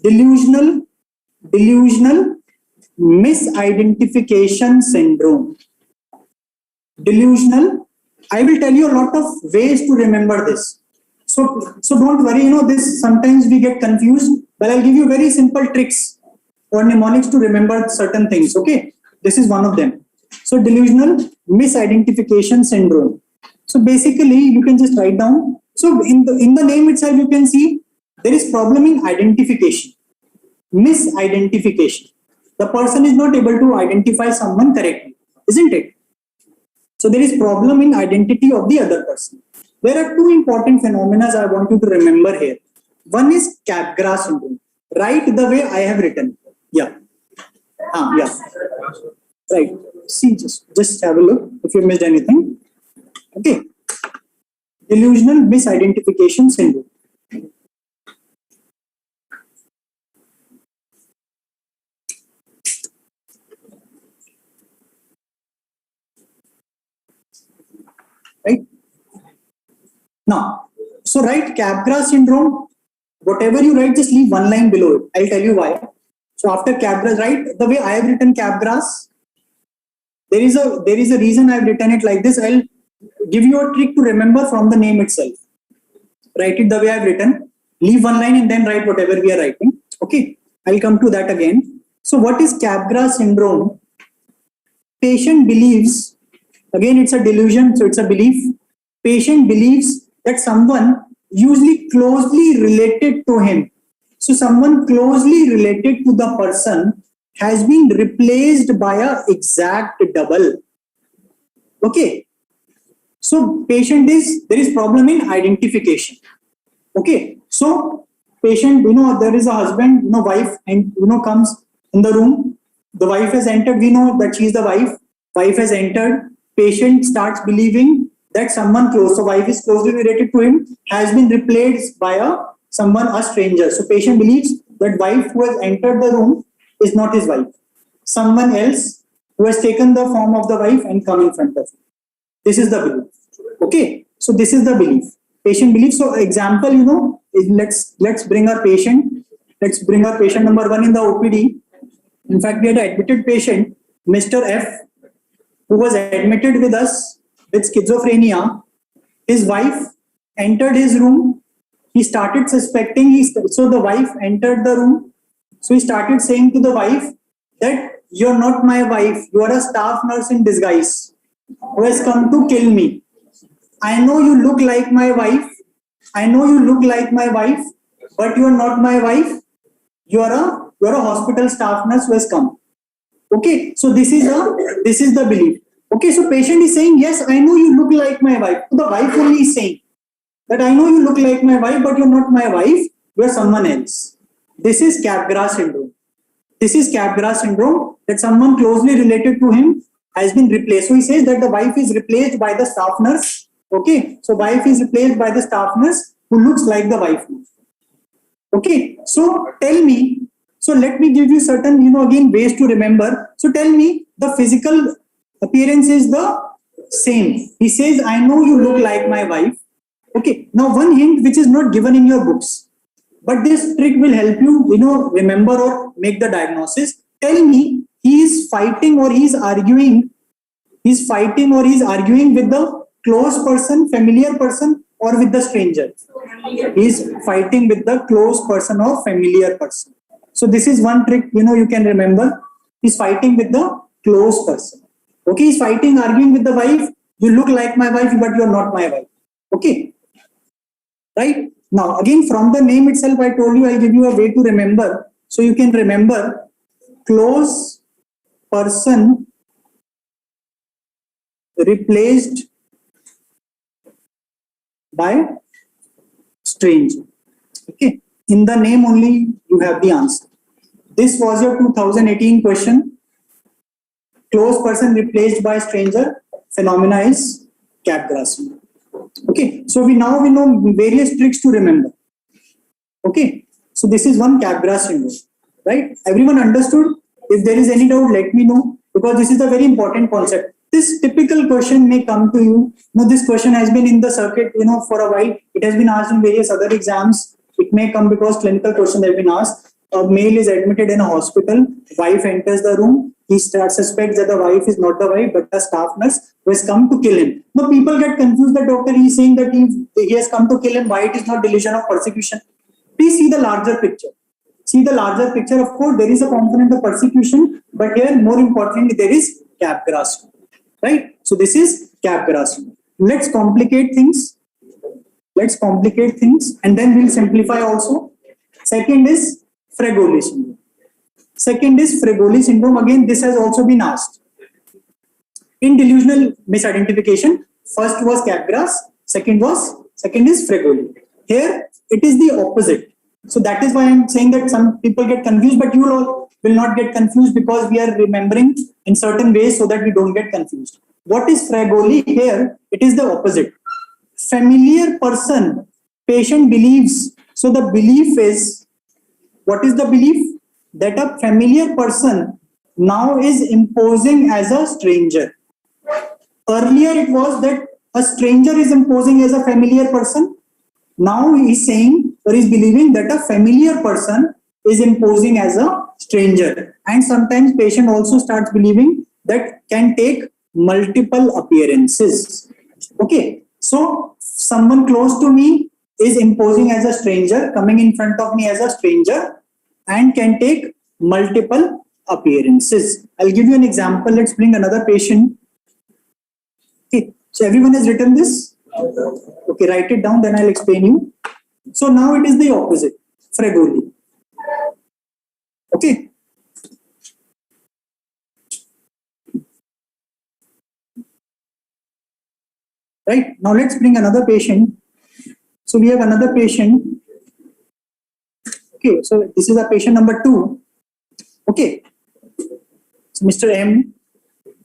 Delusional misidentification syndrome. Delusional. I will tell you a lot of ways to remember this. So don't worry, this sometimes we get confused, but I'll give you very simple tricks or mnemonics to remember certain things. Okay, this is one of them. So delusional misidentification syndrome. So basically, you can just write down. So in the name itself, you can see there is problem in identification, misidentification. The person is not able to identify someone correctly, isn't it? So there is problem in identity of the other person. There are two important phenomena I want you to remember here. One is Capgras syndrome. Write the way I have written. Yeah. Yeah. Right. See, just have a look if you missed anything. Okay. Delusional misidentification syndrome. Right. Now, so write Capgras syndrome. Whatever you write, just leave one line below it. I'll tell you why. So after Capgras, write the way I have written Capgras. There is a reason I've written it like this. I'll give you a trick to remember from the name itself. Write it the way I've written. Leave one line and then write whatever we are writing. Okay. I'll come to that again. So what is Capgras syndrome? Patient believes, again it's a delusion, so it's a belief. Patient believes that someone usually closely related to him. So someone closely related to the person has been replaced by a exact double. Okay. So there is problem in identification. Okay. So patient, there is a husband, wife, and comes in the room. The wife has entered. We know that she is the wife. Wife has entered. Patient starts believing that someone close, so wife is closely related to him, has been replaced by a stranger. So patient believes that wife who has entered the room is not his wife. Someone else who has taken the form of the wife and come in front of him. This is the belief. Okay. So this is the belief. Patient believes. So example, let's bring our patient. Let's bring our patient number 1 in the OPD. In fact, we had an admitted patient, Mr. F, who was admitted with us with schizophrenia. His wife entered his room. He started suspecting. So the wife entered the room. So he started saying to the wife that you're not my wife. You are a staff nurse in disguise who has come to kill me. I know you look like my wife. I know you look like my wife, but you are not my wife. You are a hospital staff nurse who has come. Okay, so this is the belief. Okay, so patient is saying, yes, I know you look like my wife. So the wife only is saying that I know you look like my wife, but you're not my wife. You're someone else. This is Capgras syndrome. This is Capgras syndrome, that someone closely related to him has been replaced. So he says that the wife is replaced by the staff nurse. Okay, so wife is replaced by the staff nurse who looks like the wife. Okay, so tell me. So let me give you certain, again, ways to remember. So tell me, the physical appearance is the same. He says, I know you look like my wife. Okay, now one hint which is not given in your books, but this trick will help you, remember or make the diagnosis. Tell me, he is fighting or he is arguing. He's fighting or he's arguing with the close person, familiar person, or with the stranger. He is fighting with the close person or familiar person. So this is one trick, you can remember. He's fighting with the close person. Okay, he's fighting, arguing with the wife. You look like my wife, but you're not my wife. Okay. Right? Now, again, from the name itself, I told you, I'll give you a way to remember. So you can remember close person replaced by stranger. Okay. In the name only, you have the answer. This was your 2018 question. Close person replaced by stranger. Phenomena is Capgras. Okay. So we know various tricks to remember. Okay. So this is one Capgras syndrome. Right? Everyone understood? If there is any doubt, let me know, because this is a very important concept. This typical question may come to you. This question has been in the circuit, for a while. It has been asked in various other exams. It may come because clinical questions have been asked. A male is admitted in a hospital. Wife enters the room. He suspects that the wife is not the wife, but the staff nurse who has come to kill him. Now people get confused. The doctor is saying that he has come to kill him. Why it is not delusion of persecution? Please see the larger picture. See the larger picture. Of course, there is a component of persecution, but here, more importantly, there is Capgras. Right? So this is Capgras. let's complicate things. Let's complicate things and then we'll simplify also. Second is Fregoli syndrome. Second is Fregoli syndrome. Again, this has also been asked. In delusional misidentification, first was Capgras, second is Fregoli. Here it is the opposite. So that is why I'm saying that some people get confused, but you all will not get confused because we are remembering in certain ways so that we don't get confused. What is Fregoli? Here it is the opposite. Familiar person, patient believes. So the belief is, what is the belief? That a familiar person now is imposing as a stranger. Earlier it was that a stranger is imposing as a familiar person. Now he is saying or is believing that a familiar person is imposing as a stranger. And sometimes patient also starts believing that can take multiple appearances. Okay, so someone close to me is imposing as a stranger, coming in front of me as a stranger, and can take multiple appearances. I'll give you an example. Let's bring another patient. Okay, so everyone has written this? Okay, write it down, then I'll explain you. So now it is the opposite, Fregoli. Okay. Right, now let's bring another patient. So we have another patient. Okay, so this is a patient number 2. Okay, so Mr. M.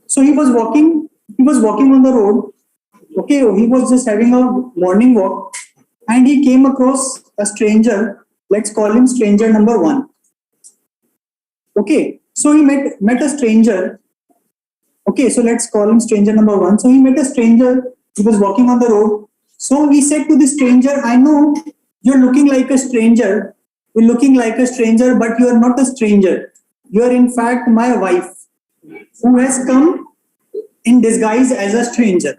So he was walking on the road. Okay, he was just having a morning walk and he came across a stranger. Let's call him stranger number 1. Okay, so he met a stranger. Okay, so let's call him stranger number 1. So he met a stranger. He was walking on the road. So he said to the stranger, I know you're looking like a stranger. You're looking like a stranger, but you are not a stranger. You are in fact my wife who has come in disguise as a stranger.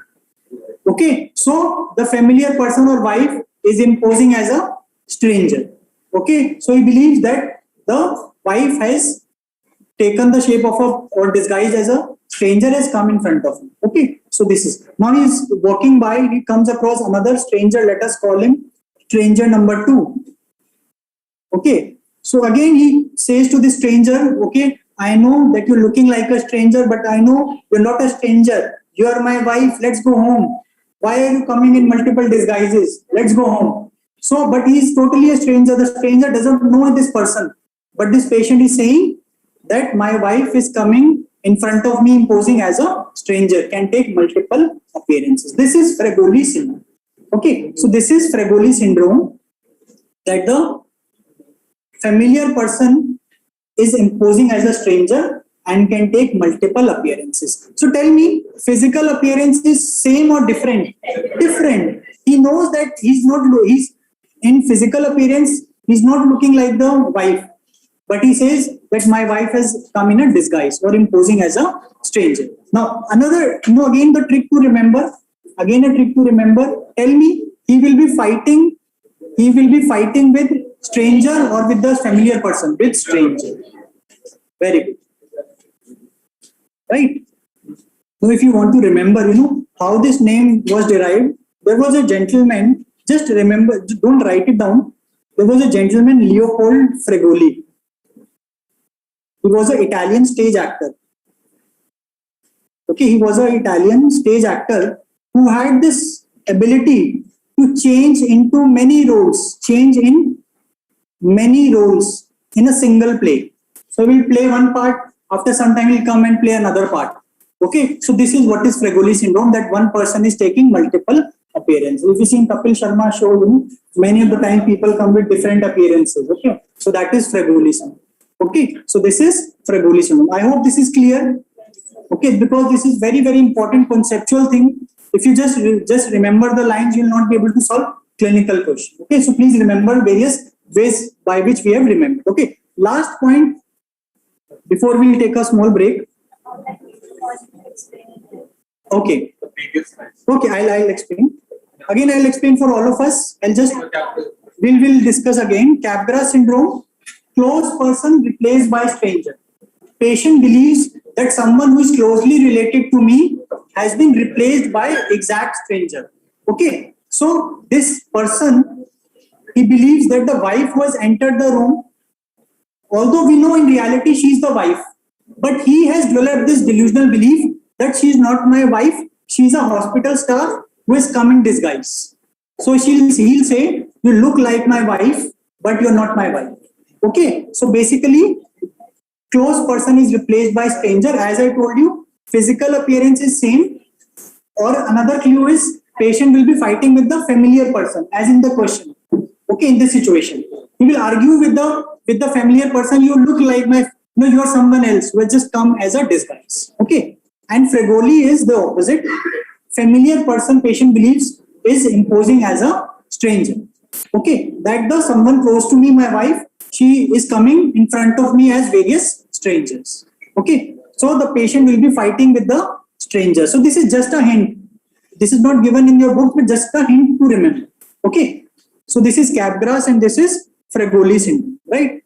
Okay, so the familiar person or wife is imposing as a stranger. Okay, so he believes that the wife has taken the shape of a or disguised as a stranger has come in front of him. Okay, so this is, now he is walking by, he comes across another stranger, let us call him stranger number 2. Okay, so again he says to the stranger, okay, I know that you're looking like a stranger, but I know you're not a stranger. You are my wife, let's go home. Why are you coming in multiple disguises? Let's go home. So, but he is totally a stranger. The stranger doesn't know this person. But this patient is saying that my wife is coming in front of me imposing as a stranger, can take multiple appearances. This is Fregoli syndrome. Okay, so this is Fregoli syndrome, that the familiar person is imposing as a stranger and can take multiple appearances. So tell me, physical appearance is same or different? Different. He knows that he's in physical appearance, he's not looking like the wife. But he says that my wife has come in a disguise or imposing as a stranger. Now, again the trick to remember, tell me, he will be fighting with stranger or with the familiar person? With stranger. Very good. Right? So if you want to remember, how this name was derived, there was a gentleman, just remember, don't write it down. There was a gentleman, Leopold Fregoli. He was an Italian stage actor. Okay, he was an Italian stage actor who had this ability to change into many roles, in a single play. So we'll play one part, after some time he'll come and play another part. Okay, so this is what is Fregoli syndrome, that one person is taking multiple appearances. If you see in Kapil Sharma show, many of the time people come with different appearances. Okay, so that is Fregoli syndrome. Okay, so this is Fregoli syndrome. I hope this is clear. Okay, because this is very, very important conceptual thing. If you just remember the lines, you will not be able to solve clinical question. Okay, so please remember various ways by which we have remembered. Okay, last point before we take a small break. Okay, I'll explain. Again, I'll explain for all of us. We'll discuss again. Capgras syndrome. Close person replaced by stranger. Patient believes that someone who is closely related to me has been replaced by exact stranger. Okay, so this person, he believes that the wife who has entered the room, although we know in reality she is the wife, but he has developed this delusional belief that she is not my wife, she is a hospital staff who has come in disguise. So he'll say, you look like my wife, but you're not my wife. Okay, so basically, close person is replaced by stranger. As I told you, physical appearance is same. Or another clue is patient will be fighting with the familiar person, as in the question. Okay, in this situation, he will argue with the familiar person. You look like my, no, you are someone else who has just come as a disguise. Okay, and Fregoli is the opposite. Familiar person patient believes is imposing as a stranger. Okay, that the someone close to me, my wife, she is coming in front of me as various strangers. Okay, so the patient will be fighting with the stranger. So this is just a hint. This is not given in your book, but just a hint to remember. Okay, so this is Capgras and this is Fregoli syndrome, right?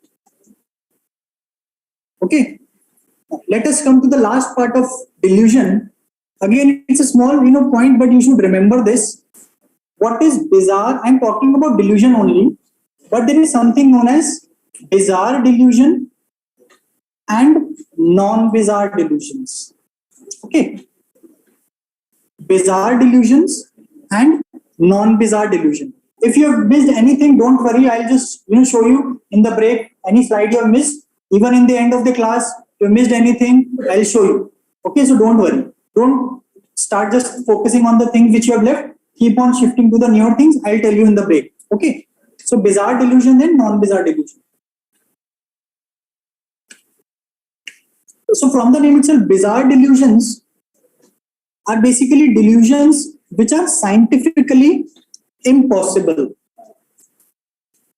Okay, let us come to the last part of delusion. Again, it's a small point, but you should remember this. What is bizarre? I'm talking about delusion only, but there is something known as bizarre delusion and non-bizarre delusions. Okay, bizarre delusions and non-bizarre delusion. If you have missed anything, don't worry. I'll just show you in the break any slide you have missed. Even in the end of the class, if you missed anything, I'll show you. Okay, so don't worry. Don't start just focusing on the things which you have left. Keep on shifting to the newer things. I'll tell you in the break. Okay, so bizarre delusion and non-bizarre delusion. So from the name itself, bizarre delusions are basically delusions which are scientifically impossible.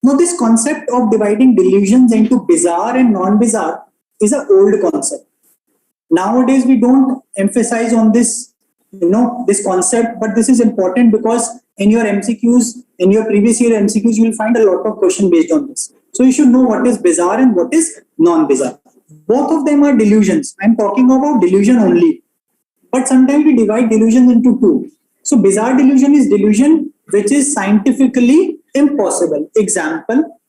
Now, this concept of dividing delusions into bizarre and non-bizarre is an old concept. Nowadays, we don't emphasize on this, this concept, but this is important because in your MCQs, in your previous year MCQs, you will find a lot of questions based on this. So you should know what is bizarre and what is non-bizarre. Both of them are delusions. I'm talking about delusion only. But sometimes we divide delusions into two. So bizarre delusion is delusion which is scientifically impossible. Example,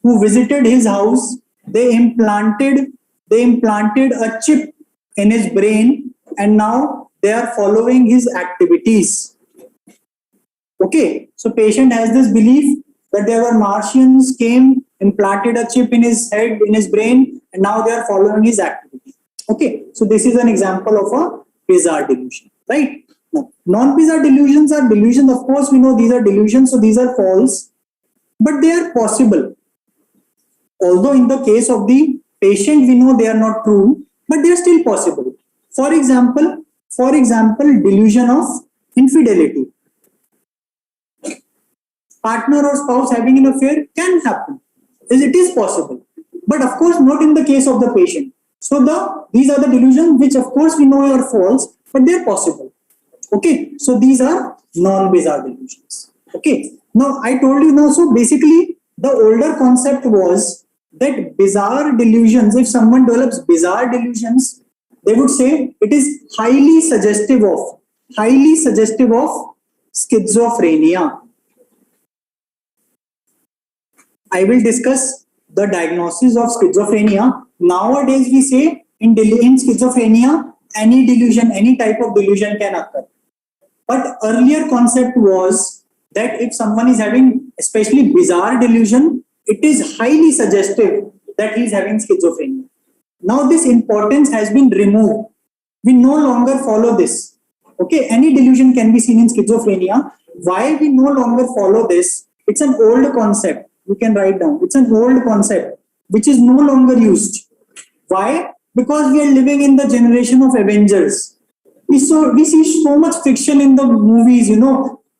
who visited his house, they implanted a chip in his brain and now they are following his activities. Okay, so patient has this belief that there were Martians came, implanted a chip in his head, in his brain, and now they are following his activity. Okay, so this is an example of a bizarre delusion, right? Now, non-bizarre delusions are delusions. Of course, we know these are delusions, so these are false, but they are possible. Although in the case of the patient, we know they are not true, but they are still possible. For example, delusion of infidelity. Partner or spouse having an affair can happen. It is possible, but of course not in the case of the patient. So these are the delusions which of course we know are false, but they are possible. Okay, so these are non-bizarre delusions. Okay, now I told you now, so basically the older concept was that bizarre delusions, if someone develops bizarre delusions, they would say it is highly suggestive of schizophrenia. I will discuss the diagnosis of schizophrenia. Nowadays, we say in schizophrenia, any delusion, any type of delusion can occur. But earlier concept was that if someone is having especially bizarre delusion, it is highly suggestive that he is having schizophrenia. Now this importance has been removed. We no longer follow this. Okay, any delusion can be seen in schizophrenia. Why we no longer follow this? It's an old concept. You can write down. It's an old concept which is no longer used. Why? Because we are living in the generation of Avengers. We see so much fiction in the movies,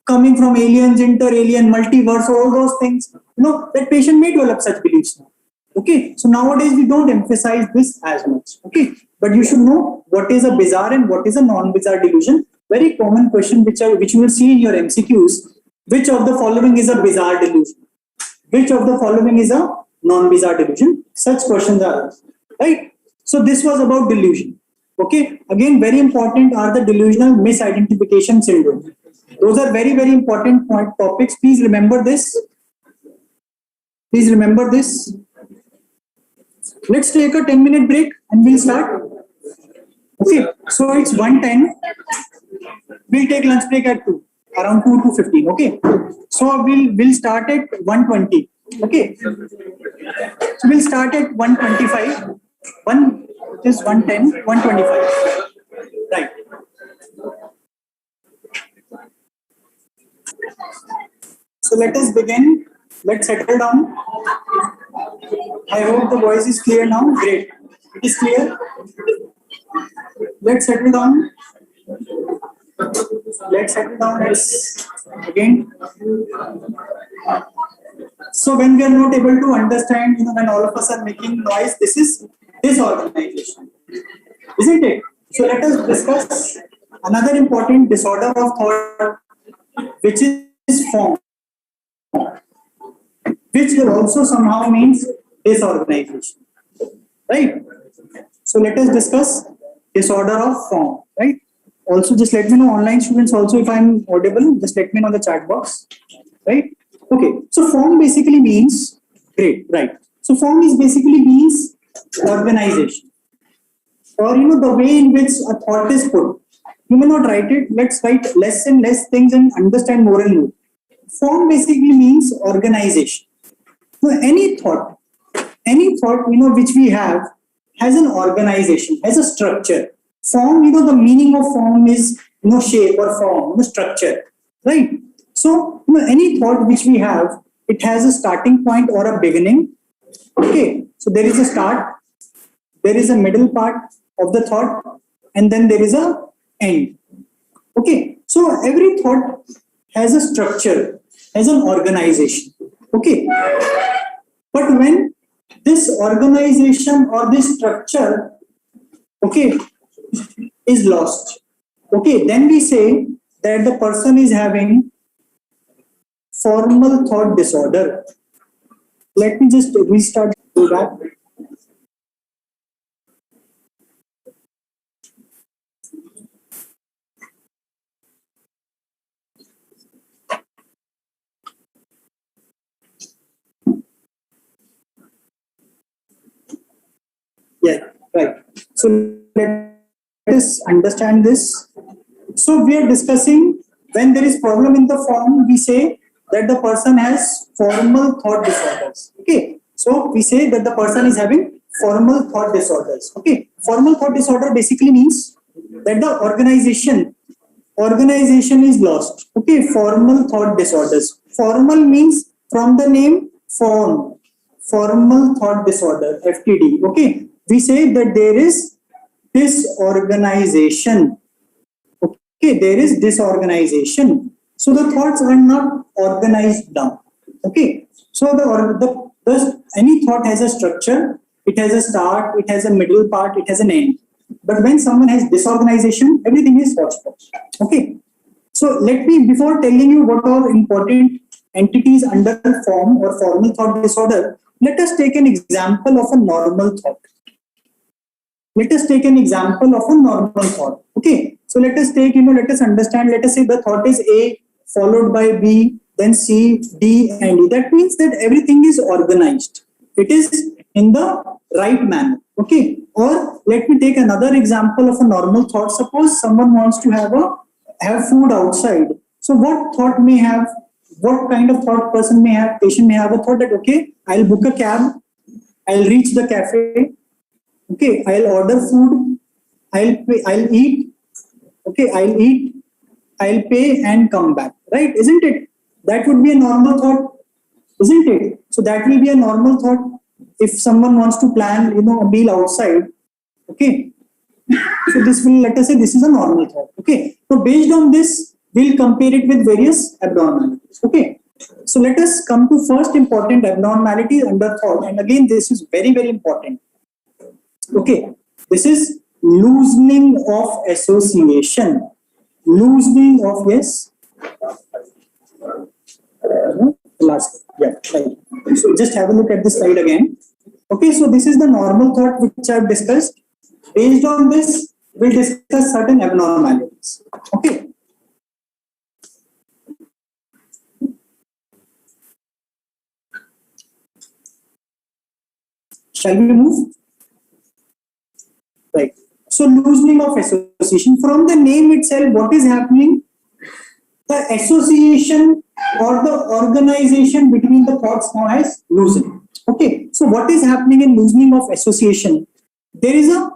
coming from aliens, inter-alien, multiverse, all those things. That patient may develop such beliefs now. Okay, so nowadays we don't emphasize this as much. Okay, but you should know what is a bizarre and what is a non-bizarre delusion. Very common question which you will see in your MCQs. Which of the following is a bizarre delusion? Which of the following is a non-bizarre delusion? Such questions are asked, right? So this was about delusion. Okay, again, very important are the delusional misidentification syndrome. Those are very, very important topics. Please remember this. Please remember this. Let's take a 10-minute break and we'll start. Okay, so it's 1:10. We'll take lunch break at 2, around 2 to 15. Okay, so we'll start at 1:20. Okay, so we'll start at 1:25. It is 1:10, 1:25. Right. So let us begin. Let's settle down. I hope the voice is clear now. Great. It is clear. Let's settle down. Let's settle down. Let's again. So when we are not able to understand, when all of us are making noise, this is disorganization, isn't it? So let us discuss another important disorder of thought, which is form, which also somehow means disorganization, right? So let us discuss disorder of form, right? Also, just let me know, online students also, if I'm audible, just let me know in the chat box, right? Okay, so form basically means, great, right? So form is basically means organization, or the way in which a thought is put. You may not write it. Let's write less and less things and understand more and more. Form basically means organization. So any thought, which we have has an organization, has a structure. Form, the meaning of form is shape or form, structure, right? So any thought which we have, it has a starting point or a beginning. Okay, so there is a start, there is a middle part of the thought, and then there is a end. Okay, so every thought has a structure, has an organization. Okay, but when this organization or this structure, okay, is lost, okay, then we say that the person is having formal thought disorder. Let me just restart. Go back. Yeah, right. So let us understand this. So we are discussing when there is problem in the form, we say that the person has formal thought disorders. Okay, so we say that the person is having formal thought disorders. Okay, formal thought disorder basically means that the organization is lost. Okay, formal thought disorders. Formal means from the name form, formal thought disorder, FTD. Okay, we say that there is disorganization. Okay, there is disorganization. So the thoughts are not organized down. Okay, so any thought has a structure. It has a start. It has a middle part. It has an end. But when someone has disorganization, everything is hodgepodge. Okay, so let me, before telling you what are important entities under form or formal thought disorder, let us take an example of a normal thought. Let us take an example of a normal thought. Okay, so let us take, let us understand, let us say the thought is A followed by B, then C, D and E. That means that everything is organized. It is in the right manner. Okay, or let me take another example of a normal thought. Suppose someone wants to have food outside. So what thought may have, what kind of thought person may have, patient may have a thought that, okay, I'll book a cab, I'll reach the cafe, okay, I'll order food, I'll eat, okay, I'll pay and come back, right? Isn't it? That would be a normal thought, isn't it? So that will be a normal thought if someone wants to plan, a meal outside, okay. So this will, let us say this is a normal thought, okay. So based on this, we'll compare it with various abnormalities, okay. So let us come to first important abnormality under thought, and again this is very, very important. Okay, this is loosening of association. Loosening of, yes. Last, yeah, right. So just have a look at this slide again. Okay, so this is the normal thought which I've discussed. Based on this, we'll discuss certain abnormalities. Okay. Shall we move? Right. So loosening of association. From the name itself, what is happening? The association or the organization between the thoughts now has loosened. Okay. So what is happening in loosening of association? There is a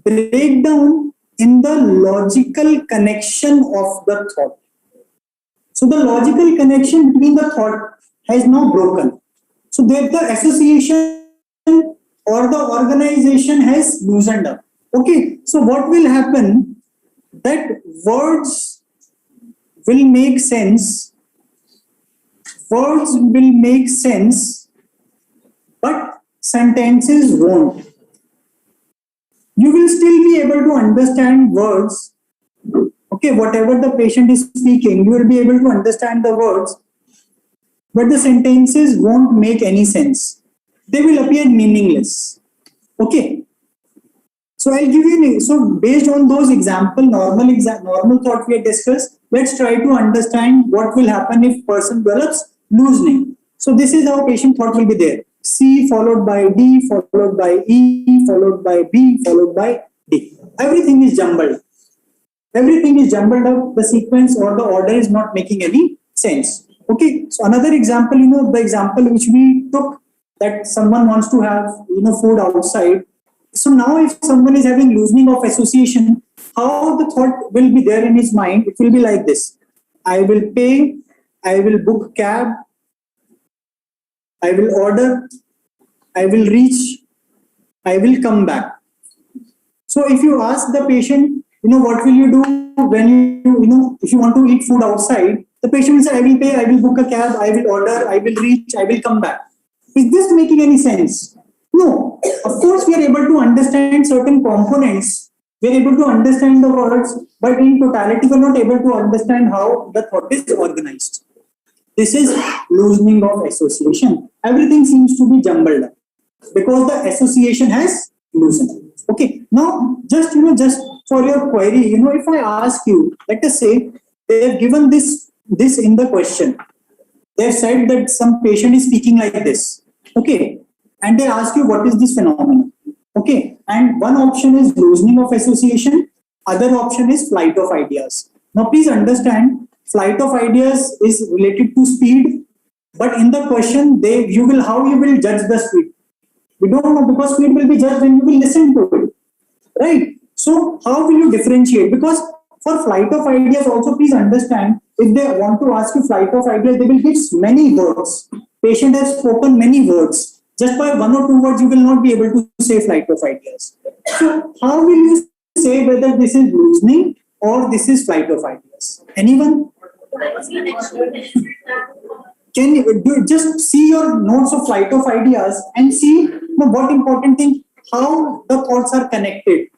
breakdown in the logical connection of the thought. So the logical connection between the thought has now broken. So there the association or the organization has loosened up. Okay, so what will happen? That words will make sense. Words will make sense, but sentences won't. You will still be able to understand words. Okay, whatever the patient is speaking, you will be able to understand the words, but the sentences won't make any sense. They will appear meaningless. Okay. So I'll give you, so based on those normal thought we had discussed, let's try to understand what will happen if person develops loosening. So this is how patient thought will be there. C followed by D, followed by E, followed by B, followed by D. Everything is jumbled. Everything is jumbled up. The sequence or the order is not making any sense. Okay. So another example, the example which we took, that someone wants to have, food outside. So now if someone is having loosening of association, how the thought will be there in his mind? It will be like this. I will pay, I will book cab, I will order, I will reach, I will come back. So if you ask the patient, what will you do when if you want to eat food outside, the patient will say, I will pay, I will book a cab, I will order, I will reach, I will come back. Is this making any sense? No. Of course, we are able to understand certain components. We are able to understand the words, but in totality, we are not able to understand how the thought is organized. This is loosening of association. Everything seems to be jumbled up because the association has loosened. Okay. Now, just for your query, if I ask you, let us say they have given this in the question. They have said that some patient is speaking like this. Okay. And they ask you what is this phenomenon. Okay. And one option is loosening of association. Other option is flight of ideas. Now please understand, flight of ideas is related to speed. But in the question, how you will judge the speed? We don't know, because speed will be judged when you will listen to it. Right? So how will you differentiate? Because for flight of ideas also, please understand, if they want to ask you flight of ideas, they will give many words. Patient has spoken many words. Just by one or two words, you will not be able to say flight of ideas. So how will you say whether this is loosening or this is flight of ideas? Anyone? Can you just see your notes of flight of ideas and see what important thing, how the thoughts are connected.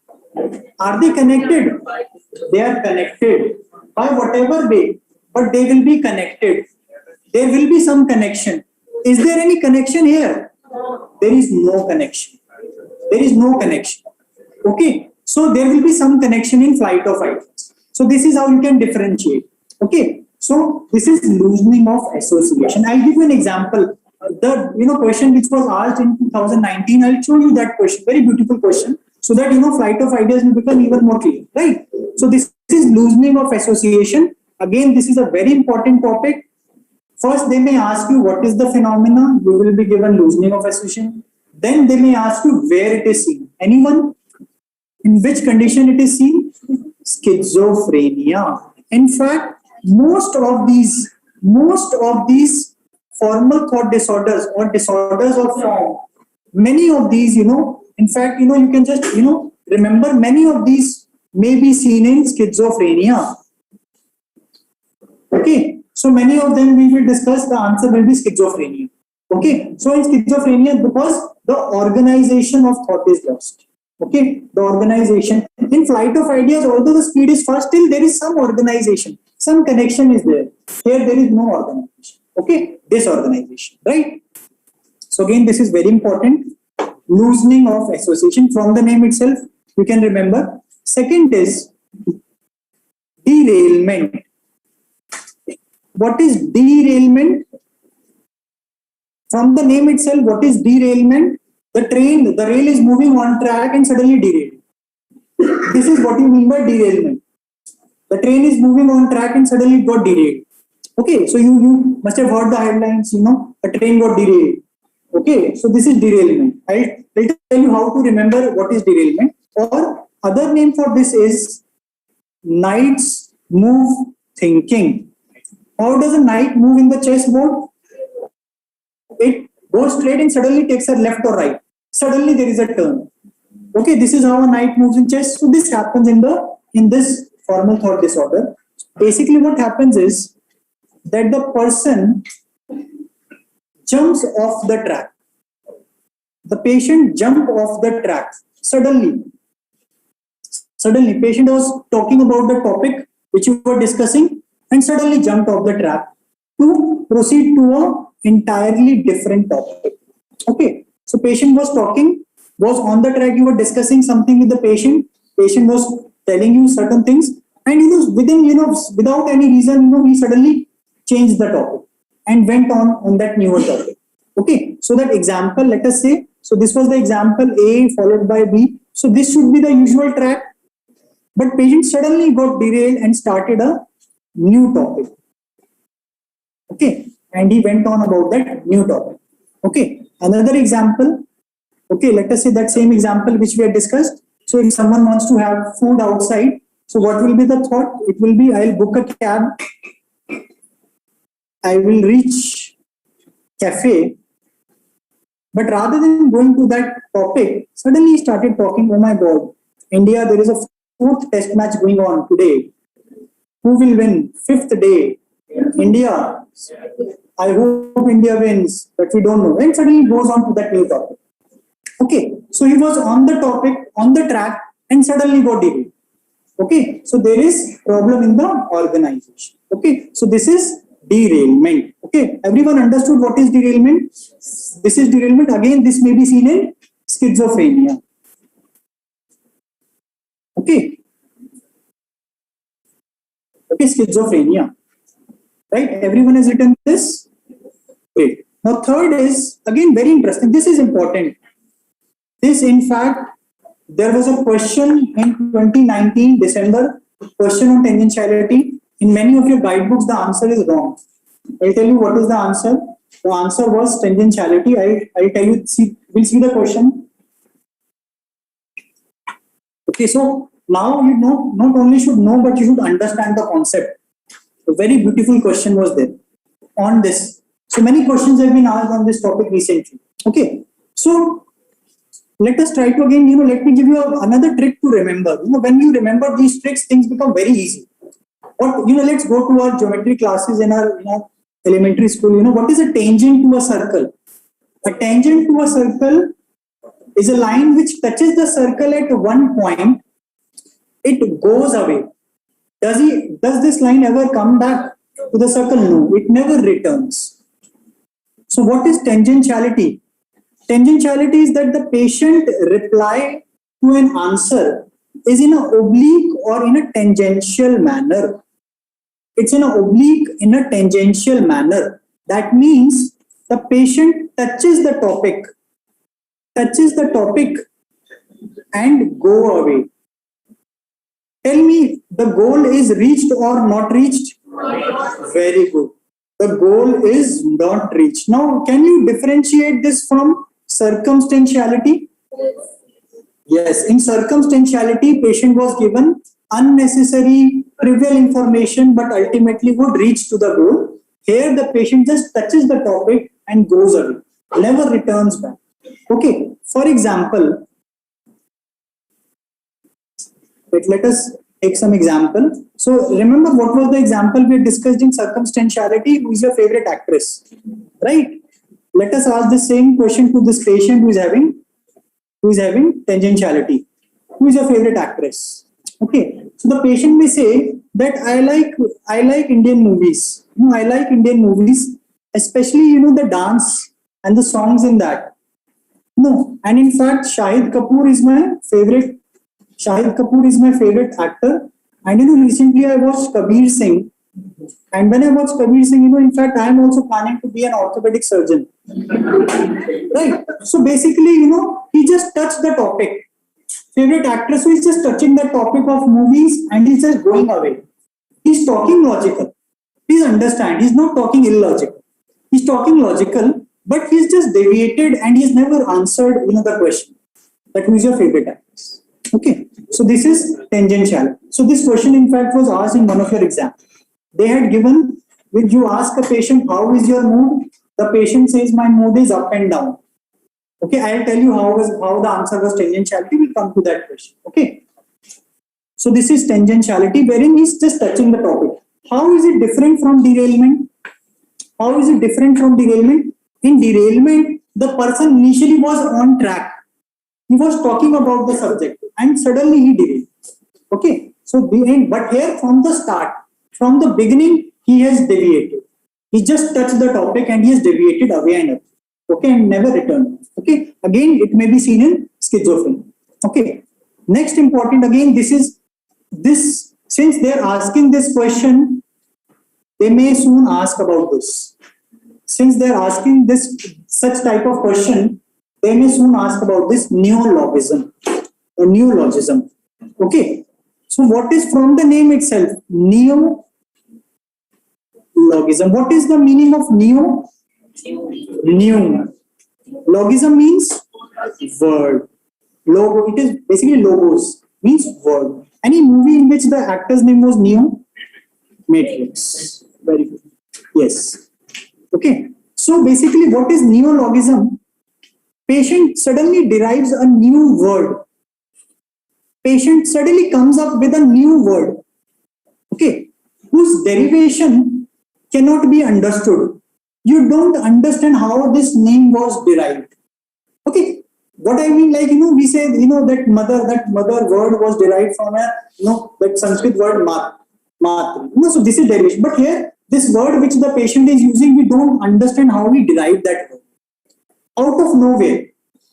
Are they connected? They are connected by whatever way, but they will be connected. There will be some connection. Is there any connection here? There is no connection. There is no connection. Okay. So there will be some connection in flight of ideas. So this is how you can differentiate. Okay. So this is loosening of association. I'll give you an example. The question which was asked in 2019, I'll show you that question. Very beautiful question. So that flight of ideas will become even more clear. Right. So this is loosening of association. Again, this is a very important topic. First, they may ask you what is the phenomena. You will be given loosening of association. Then they may ask you where it is seen. Anyone? In which condition it is seen? Schizophrenia. In fact, most of these formal thought disorders or disorders of form, many of these, in fact, you can just, remember, many of these may be seen in schizophrenia. Okay. So many of them we will discuss, the answer will be schizophrenia. Okay. So in schizophrenia, because the organization of thought is lost. Okay. The organization. In flight of ideas, although the speed is fast, still there is some organization. Some connection is there. Here there is no organization. Okay. Disorganization. Right. So again, this is very important. loosening of association. From the name itself, you can remember. Second is derailment. What is derailment? From the name itself, what is derailment? The rail is moving on track and suddenly derailed. This is what you mean by derailment. The train is moving on track and suddenly it got derailed. Okay, so you must have heard the headlines, a train got derailed. Okay, so this is derailment. I'll tell you how to remember what is derailment. Or other name for this is knights move thinking. How does a knight move in the chessboard? It goes straight and suddenly takes a left or right. Suddenly there is a turn. Okay, this is how a knight moves in chess. So this happens in this formal thought disorder. Basically what happens is that the person jumps off the track. The patient jumped off the track suddenly. Suddenly, patient was talking about the topic which you were discussing and suddenly jumped off the track to proceed to an entirely different topic. Okay, so patient was on the track, you were discussing something with the patient was telling you certain things, and without any reason, he suddenly changed the topic and went on that newer topic. Okay, so that example, let us say, so this was the example A followed by B. So this should be the usual track, but patient suddenly got derailed and started a new topic. Okay, and he went on about that new topic. Okay, another example. Okay, let us say that same example which we had discussed. So if someone wants to have food outside, so what will be the thought? It will be, I'll book a cab, I will reach cafe, but rather than going to that topic, suddenly he started talking, oh my God, India, there is a 4th test match going on today. Who will win? 5th day. India. I hope India wins, but we don't know. And suddenly he goes on to that new topic. Okay, so he was on the topic, on the track, and suddenly got derailed. Okay, so there is problem in the organization. Okay, so this is derailment. Okay, everyone understood what is derailment? This is derailment. Again, this may be seen in schizophrenia. Okay. Okay, schizophrenia. Right? Everyone has written this? Great. Now, third is, again, very interesting. This is important. This, in fact, there was a question in 2019, December, question on tangentiality. In many of your guidebooks, the answer is wrong. I'll tell you what is the answer. The answer was tangentiality. I'll tell you, we'll see the question. Okay, so now you know, not only should know, but you should understand the concept. A very beautiful question was there on this. So many questions have been asked on this topic recently. Okay, so let us try to again, let me give you another trick to remember. When you remember these tricks, things become very easy. But let's go to our geometry classes in our elementary school. What is a tangent to a circle? A tangent to a circle is a line which touches the circle at one point. It goes away. Does this line ever come back to the circle? No, it never returns. So what is tangentiality? Tangentiality is that the patient reply to an answer is in an oblique or in a tangential manner. It's in an oblique, in a tangential manner. That means the patient touches the topic and go away. Tell me, the goal is reached or not reached? Very good. The goal is not reached. Now, can you differentiate this from circumstantiality? Yes, in circumstantiality, patient was given unnecessary, trivial information, but ultimately would reach to the goal. Here, the patient just touches the topic and goes away, never returns back. Okay, for example, let us take some example. So, remember what was the example we discussed in circumstantiality? Who is your favorite actress? Right? Let us ask the same question to this patient who is having tangentiality. Who is your favorite actress? Okay, so the patient may say that I like Indian movies. I like Indian movies, especially the dance and the songs in that. No, and in fact, Shahid Kapoor is my favorite. Shahid Kapoor is my favorite actor. And recently I watched Kabir Singh. And when I watched Kabir Singh, in fact, I am also planning to be an orthopedic surgeon. Right? So basically, he just touched the topic. Favorite actor, so he's just touching the topic of movies and he's just going away. He's talking logical. Please understand, he's not talking illogical. He's talking logical, but he's just deviated and he's never answered, the question. That who is your favorite actress? Okay, so this is tangential. So this question, in fact, was asked in one of your exams. They had given, when you ask a patient, how is your mood? The patient says, my mood is up and down. Okay, I'll tell you how the answer was tangentiality. We'll come to that question. Okay. So this is tangentiality, wherein he's just touching the topic. How is it different from derailment? How is it different from derailment? In derailment, the person initially was on track. He was talking about the subject and suddenly he derailed. Okay. So but here from the start, from the beginning, he has deviated. He just touched the topic and he has deviated away and up. Okay, and never returned. Okay, again, it may be seen in schizophrenia. Okay, next important, again, since they are asking this question, they may soon ask about this. Since they are asking such type of question, they may soon ask about this neologism or neologism. Okay, so what is from the name itself? Neologism. What is the meaning of neo? New. Logism means word. Logo. It is basically logos. Means word. Any movie in which the actor's name was Neo? Matrix. Very good. Yes. Okay. So basically, what is neologism? Patient suddenly derives a new word. Patient suddenly comes up with a new word. Okay. Whose derivation cannot be understood. You don't understand how this name was derived. Okay, what I mean, like, we say, that mother word was derived from that Sanskrit word matri. So this is derivation. But here, this word which the patient is using, we don't understand how we derived that word. Out of nowhere.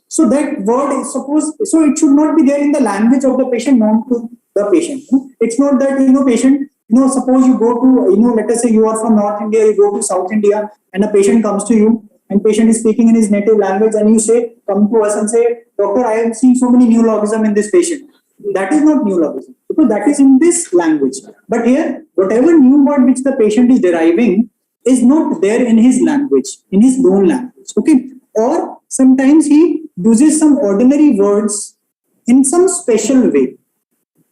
So that word is so it should not be there in the language of the patient, known to the patient. It's not that, patient, suppose you go to, let us say you are from North India, you go to South India, and a patient comes to you, and patient is speaking in his native language, and you say, come to us and say, doctor, I have seen so many neologisms in this patient. That is not neologism, because that is in this language. But here, whatever new word which the patient is deriving is not there in his language, in his known language. Okay, or sometimes he uses some ordinary words in some special way,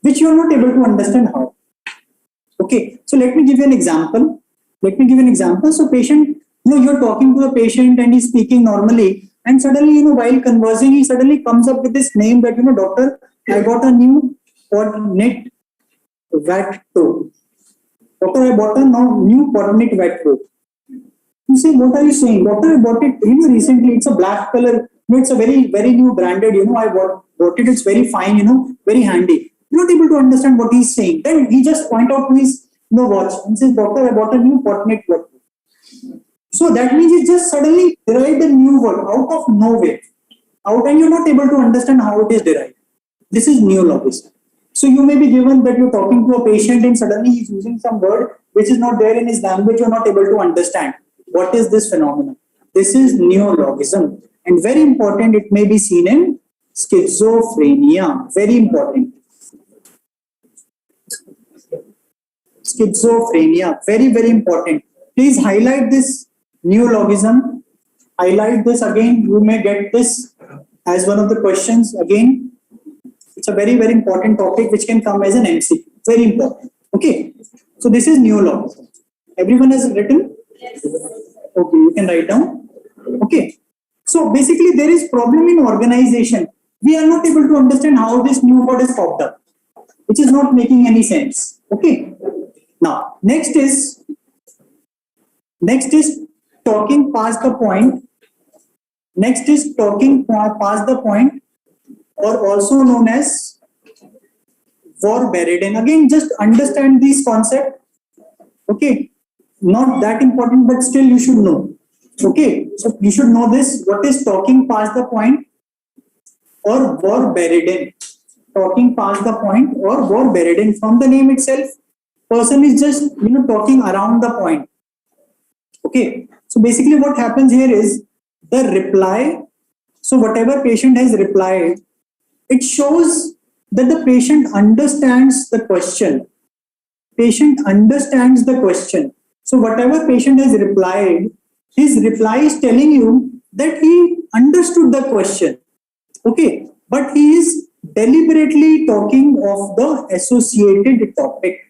which you are not able to understand how. Okay, so let me give you an example. So patient, you're talking to the patient and he's speaking normally, and suddenly, while conversing, he suddenly comes up with this name that, doctor, I got a new coordinate vat toe. Doctor, I bought a new coordinate vat toe. You say, what are you saying? Doctor, I bought it, recently. It's a black color. It's a very, very new branded, I bought it. It's very fine, very handy. You're not able to understand what he's saying. Then he just point out to his watch and says, doctor, I bought a new coordinate watch. So that means he just suddenly derived a new word out of nowhere. And you're not able to understand how it is derived. This is neologism. So you may be given that you're talking to a patient and suddenly he's using some word which is not there in his language. You're not able to understand. What is this phenomenon? This is neologism. And very important, it may be seen in schizophrenia. Very important. Schizophrenia, very, very important. Please highlight this neologism. Highlight this again. You may get this as one of the questions again. It's a very, very important topic which can come as an MCQ. Very important. Okay. So this is neologism. Everyone has written? Okay, you can write down. Okay. So basically there is problem in organization. We are not able to understand how this new word is popped up, which is not making any sense. Okay. Now, next is talking past the point. Next is talking past the point, or also known as verbatim. Again, just understand this concept. Okay, not that important, but still you should know. Okay, so you should know this. What is talking past the point? or were buried in. Talking past the point or were buried in. From the name itself, person is just talking around the point. Okay, so basically what happens here is the reply. So whatever patient has replied, it shows that the patient understands the question. Patient understands the question. So whatever patient has replied, his reply is telling you that he understood the question. Okay, but he is deliberately talking of the associated topic.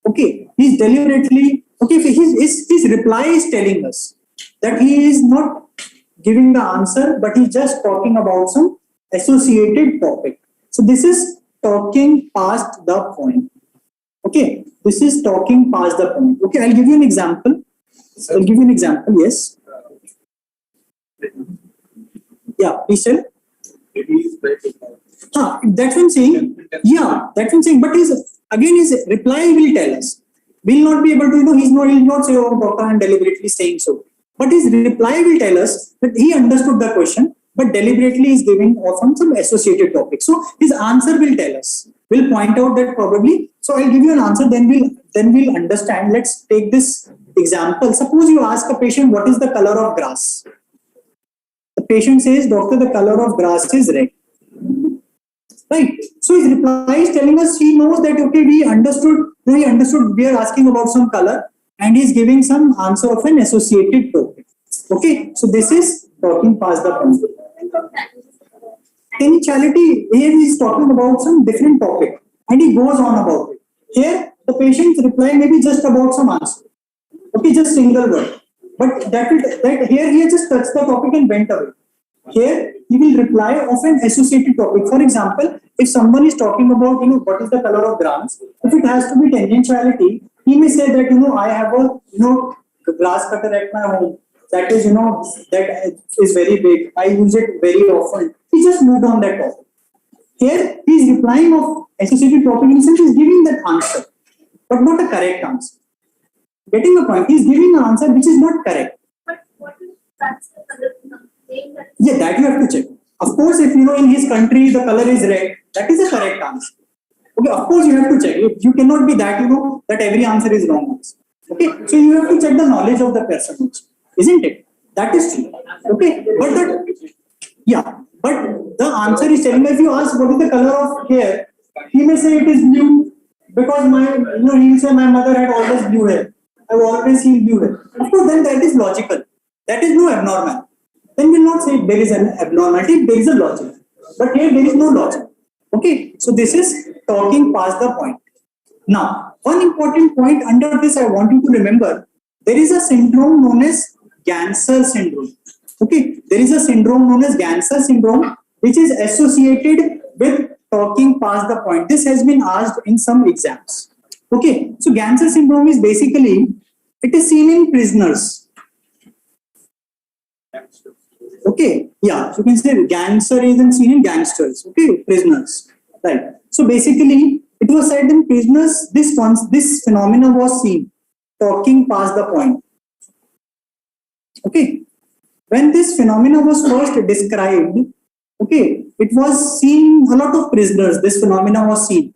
Okay, he's deliberately, okay, his reply is telling us that he is not giving the answer, but he's just talking about some associated topic. So this is talking past the point. Okay, this is talking past the point. Okay, I'll give you an example. Yes. Yeah, please tell. That's what I'm saying. Yeah, that's what I'm saying. But his reply will tell us. We'll not be able to, he'll not say, oh, doctor, I'm deliberately saying so. But his reply will tell us that he understood the question, but deliberately is giving often some associated topic. So his answer will tell us. We'll point out that probably. So I'll give you an answer, then we'll understand. Let's take this example. Suppose you ask a patient, what is the color of grass? The patient says, doctor, the color of grass is red. Right. So his reply is telling us he knows that, okay, we understood, we are asking about some color, and he's giving some answer of an associated topic. Okay. So this is talking past the point. Potentiality, here he is talking about some different topic, and he goes on about it. Here, the patient's reply may be just about some answer. Okay, just single word. But that here he just touched the topic and went away. Here, he will reply of an associated topic. For example, if someone is talking about, what is the color of grass, if it has to be tangentiality, he may say that, I have a grass cutter at my home. That is, that is very big. I use it very often. He just moved on that topic. Here, he is replying of associated topic in the sense he is giving that answer, but not a correct answer. Getting the point, he is giving an answer which is not correct. But what if that's the color of the name? Yeah, that you have to check. Of course, if in his country the color is red, that is a correct answer. Okay, of course you have to check. You cannot be that, that every answer is wrong answer. Okay, so you have to check the knowledge of the person, isn't it? That is true. Okay, but the answer is telling me, if you ask what is the color of hair, he may say it is blue because he will say my mother had always blue hair. I have always seen blue hair. Of course, then that is logical. That is no abnormal. Then we will not say there is an abnormality, there is a logic. But here there is no logic. Okay, so this is talking past the point. Now, one important point under this I want you to remember, there is a syndrome known as Ganser syndrome. Okay, there is a syndrome known as Ganser syndrome, which is associated with talking past the point. This has been asked in some exams. Okay, so Ganser syndrome is basically, it is seen in prisoners. Okay, yeah, so you can say Ganser is seen in gangsters. Okay, prisoners. Right. So basically, it was said in prisoners, this phenomena was seen, talking past the point. Okay. When this phenomena was first described, okay, it was seen a lot of prisoners, this phenomena was seen.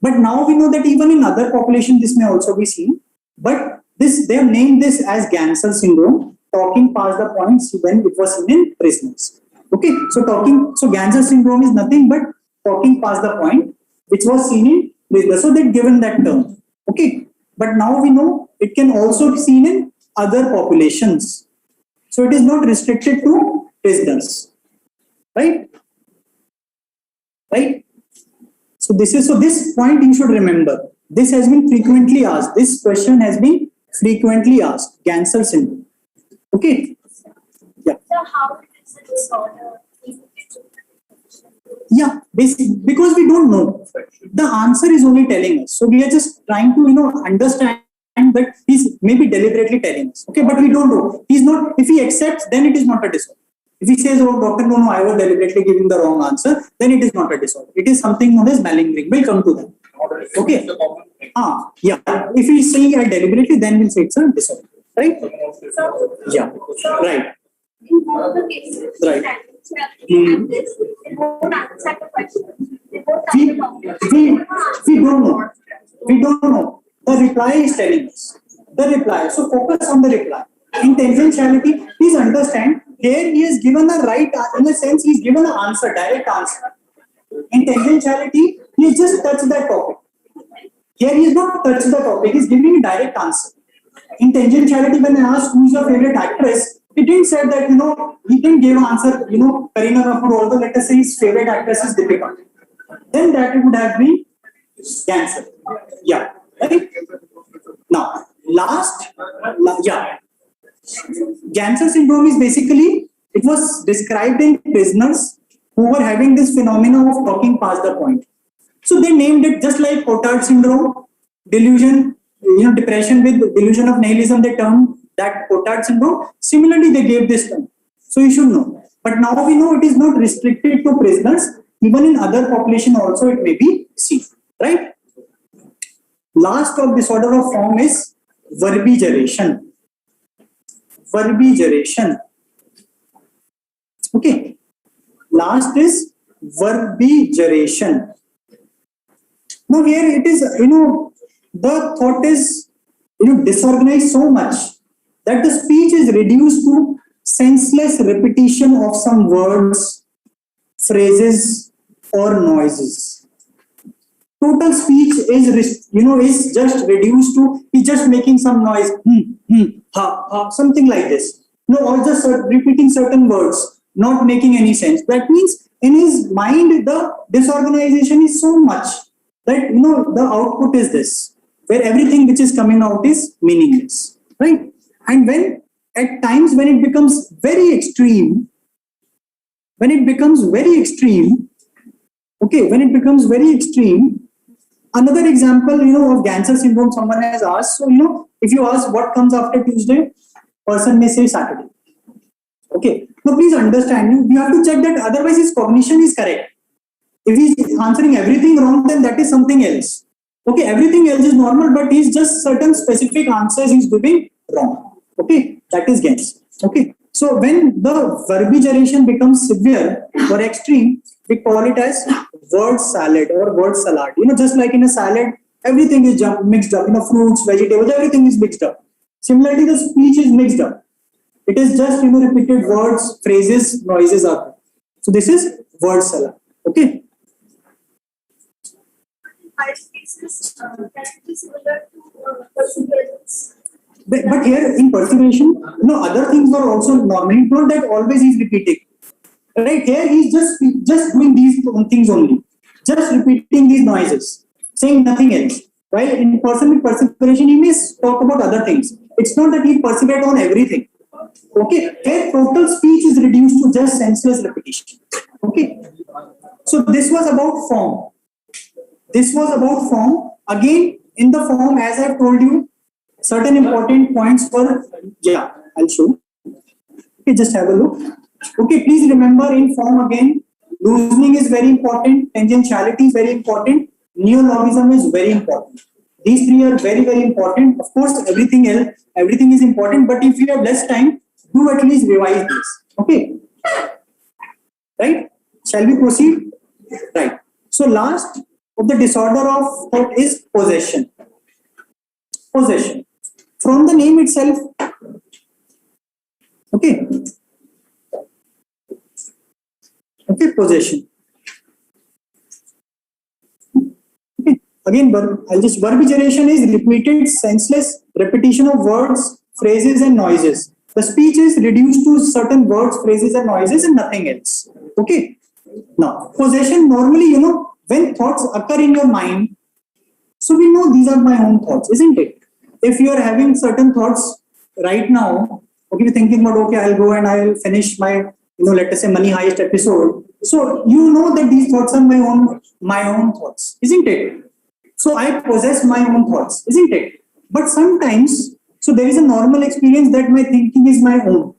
But now we know that even in other population, this may also be seen. But they have named this as Ganser syndrome, talking past the points when it was seen in prisoners. Okay, so Ganser syndrome is nothing but talking past the point, which was seen in prisoners. So they've given that term. Okay, but now we know it can also be seen in other populations. So it is not restricted to prisoners, right? Right. So this point you should remember. This has been frequently asked. This question has been frequently asked. Ganser syndrome. Okay. Yeah. So how is the disorder? Yeah, basically, because we don't know. The answer is only telling us. So we are just trying to understand that he's maybe deliberately telling us. Okay, but we don't know. He's not. If he accepts, then it is not a disorder. If he says, "Oh, doctor, no, I was deliberately giving the wrong answer," then it is not a disorder. It is something known as malingering. We'll come to that. Okay. Yeah. If we say deliberately, then we'll say it's a disorder. Right? Yeah. Right. In all the cases, Right. and this, they won't answer the question. They won't We, answer the we don't know. We don't know. The reply is telling us. The reply. So focus on the reply. In tangentiality, please understand, here he is given a right, in a sense, he is given an answer, direct answer. In tangentiality, he has just touched that topic. Here he has not touched the topic, he is giving a direct answer. In tangentiality, when I asked who is your favorite actress, he didn't say that, he didn't give an answer, Kareena Kapoor, although let us say his favorite actress is Deepika. Then that would have been cancer. Yeah. Right? Now, Ganser syndrome is basically, it was described in prisoners who were having this phenomenon of talking past the point. So they named it just like Cotard syndrome, delusion, depression with delusion of nihilism, they termed that Cotard syndrome. Similarly, they gave this term. So you should know. But now we know it is not restricted to prisoners, even in other population also it may be seen. Right? Last of disorder of form is verbigeration. Verbigeration. Okay. Last is verbigeration. Now here it is, the thought is, disorganized so much that the speech is reduced to senseless repetition of some words, phrases, or noises. Total speech is just reduced to, he's just making some noise, ha, ha, something like this. Or just repeating certain words, not making any sense. That means in his mind, the disorganization is so much that, the output is this, where everything which is coming out is meaningless, right? And when, at times when it becomes very extreme, okay, when it becomes very extreme, another example, of Ganser syndrome, someone has asked. So, if you ask what comes after Tuesday, person may say Saturday. Okay. Now, please understand, you have to check that otherwise his cognition is correct. If he's answering everything wrong, then that is something else. Okay. Everything else is normal, but he's just certain specific answers he's doing wrong. Okay. That is Ganser. Okay. So, when the verbigeration becomes severe or extreme, we call it as word salad or word salad. Just like in a salad, everything is mixed up. Fruits, vegetables, everything is mixed up. Similarly, the speech is mixed up. It is just, repeated words, phrases, noises are there. So this is word salad. Okay. But here in perseveration, other things are also normal. Not that always he's repeating. Right here, he's just doing these things only, just repeating these noises, saying nothing else. While in person with perseveration, he may talk about other things. It's not that he persevered on everything. Okay, here total speech is reduced to just senseless repetition. Okay, so this was about form. Again, in the form, as I've told you, certain important points were, I'll show. Okay, just have a look. Okay, please remember in form again, loosening is very important, tangentiality is very important, neologism is very important. These three are very, very important. Of course, everything is important, but if you have less time, do at least revise this. Okay. Right? Shall we proceed? Right. So last of the disorder of thought is possession. Possession. From the name itself, okay. Okay, possession. Okay. Again, verbigeration is repeated, senseless repetition of words, phrases, and noises. The speech is reduced to certain words, phrases, and noises, and nothing else. Okay. Now, possession normally, when thoughts occur in your mind, so we know these are my own thoughts, isn't it? If you are having certain thoughts right now, okay, you're thinking about, okay, I'll go and I'll finish my, let us say Money Heist episode. So you know that these thoughts are my own thoughts, isn't it? So I possess my own thoughts, isn't it? But sometimes, so there is a normal experience that my thinking is my own.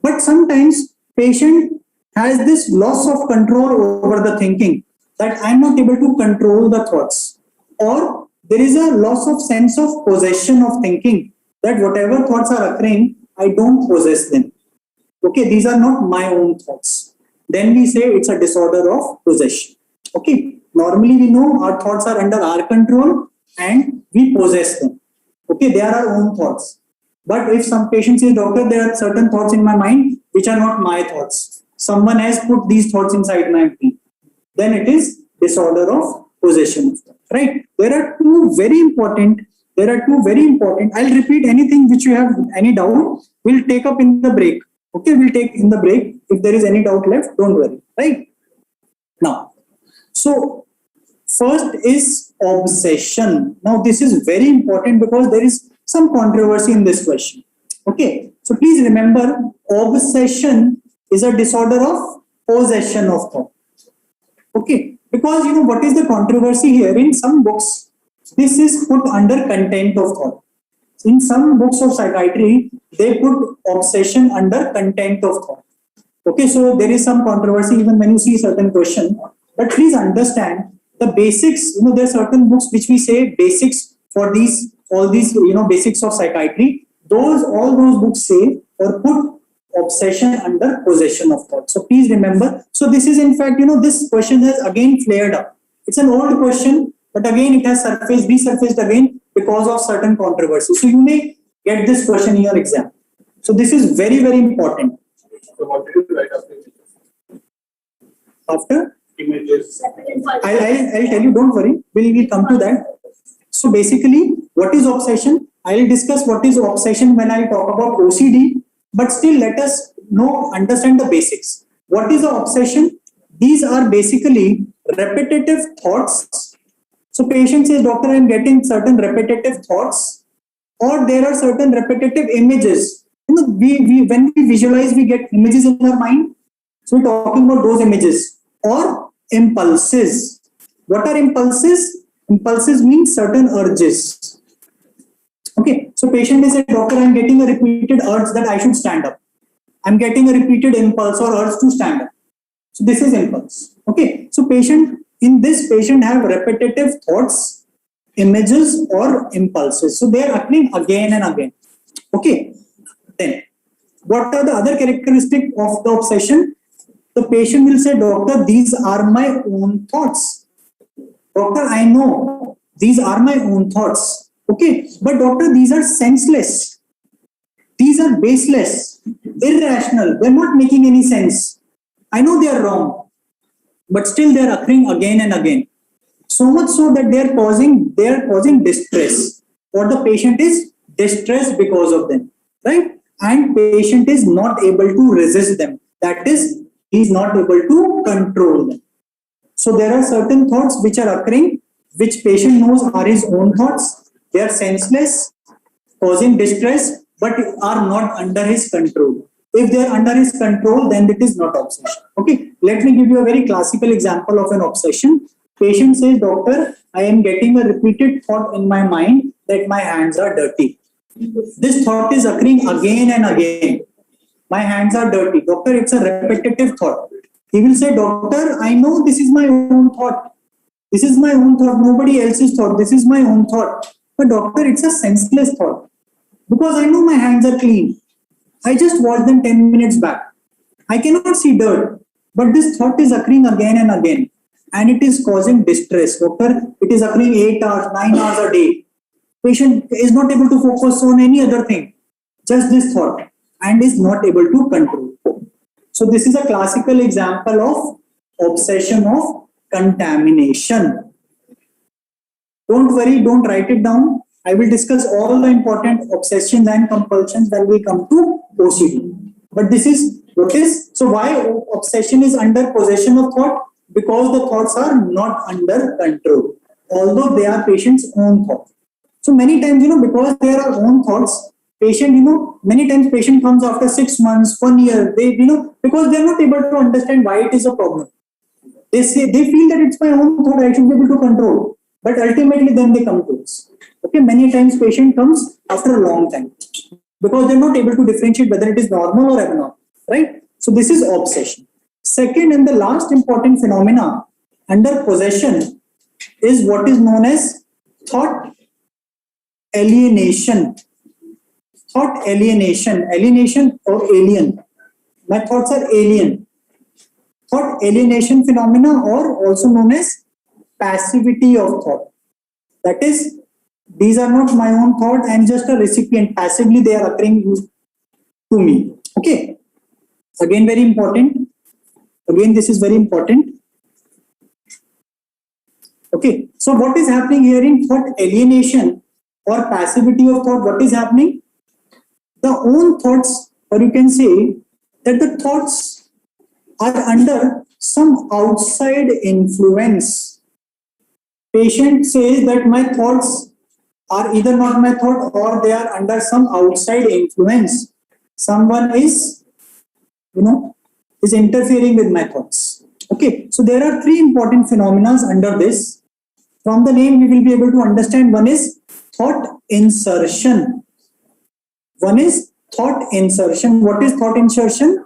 But sometimes patient has this loss of control over the thinking, that I'm not able to control the thoughts. Or there is a loss of sense of possession of thinking, that whatever thoughts are occurring, I don't possess them. Okay, these are not my own thoughts. then we say it's a disorder of possession. Okay, normally we know our thoughts are under our control and we possess them. Okay, they are our own thoughts. But if some patient says, doctor, there are certain thoughts in my mind which are not my thoughts. Someone has put these thoughts inside my brain. Then it is disorder of possession. Right? There are two very important. I'll repeat anything which you have any doubt. We'll take up in the break. Okay, we'll take in the break. If there is any doubt left, don't worry. Right? Now, so first is obsession. Now, this is very important because there is some controversy in this question. Okay, so please remember, obsession is a disorder of possession of thought. Okay, because you know what is the controversy here? In some books, this is put under content of thought. In some books of psychiatry, they put obsession under content of thought. Okay, so there is some controversy even when you see certain question. But please understand the basics. You know, there are certain books which we say basics for these, all these, you know, basics of psychiatry. All those books say or put obsession under possession of thought. So please remember. So this is in fact, you know, this question has again flared up. It's an old question, but again it has resurfaced again because of certain controversy. So you may get this question in your exam. So this is very, very important. So what did you write After? Images. I'll tell you, don't worry. We'll come to that. So basically, what is obsession? I'll discuss what is obsession when I talk about OCD, but still let us understand the basics. What is the obsession? These are basically repetitive thoughts. So patient says, doctor, I'm getting certain repetitive thoughts, or there are certain repetitive images. You know, when we visualize, we get images in our mind. So we're talking about those images. Or impulses. What are impulses? Impulses mean certain urges. Okay, so patient is saying, doctor, I'm getting a repeated urge that I should stand up. I'm getting a repeated impulse or urge to stand up. So this is impulse. Okay, so patient have repetitive thoughts, images or impulses. So they are happening again and again. Okay, then what are the other characteristics of the obsession? The patient will say, doctor, these are my own thoughts. Doctor, I know these are my own thoughts. Okay, but doctor, these are senseless. These are baseless, irrational. They're not making any sense. I know they are wrong, but still they are occurring again and again. So much so that they are causing distress, or the patient is distressed because of them, right? And patient is not able to resist them. That is, he is not able to control them. So there are certain thoughts which are occurring, which patient knows are his own thoughts. They are senseless, causing distress, but are not under his control. If they are under his control, then it is not obsession. Okay, let me give you a very classical example of an obsession. Patient says, doctor, I am getting a repeated thought in my mind that my hands are dirty. This thought is occurring again and again. My hands are dirty. Doctor, it's a repetitive thought. He will say, doctor, I know this is my own thought. This is my own thought, nobody else's thought. This is my own thought. But doctor, it's a senseless thought. Because I know my hands are clean. I just washed them 10 minutes back. I cannot see dirt. But this thought is occurring again and again. And it is causing distress. Doctor, it is occurring 8 hours, 9 hours a day. Patient is not able to focus on any other thing. Just this thought. And is not able to control. So this is a classical example of obsession of contamination. Don't worry, don't write it down. I will discuss all the important obsessions and compulsions when we come to OCD. But this is what is, so why obsession is under possession of thought? Because the thoughts are not under control, although they are patient's own thoughts. So many times, because they are our own thoughts, patient, many times patient comes after 6 months, 1 year, they, because they are not able to understand why it is a problem. They feel that it's my own thought, I should be able to control. But ultimately then they come to us. Okay, many times patient comes after a long time because they're not able to differentiate whether it is normal or abnormal, right? So this is obsession. Second and the last important phenomena under possession is what is known as thought alienation. Thought alienation, alienation or alien. My thoughts are alien. thought alienation phenomena, or also known as passivity of thought. That is, these are not my own thought, I am just a recipient. Passively they are occurring to me. Okay. Again, very important. Again, this is very important. Okay. So what is happening here in thought alienation or passivity of thought? What is happening? The own thoughts, or you can say that the thoughts are under some outside influence. Patient says that my thoughts are either not my thought or they are under some outside influence. Someone is, is interfering with my thoughts. Okay, so there are three important phenomena under this. From the name, we will be able to understand. One is thought insertion. One is thought insertion. What is thought insertion?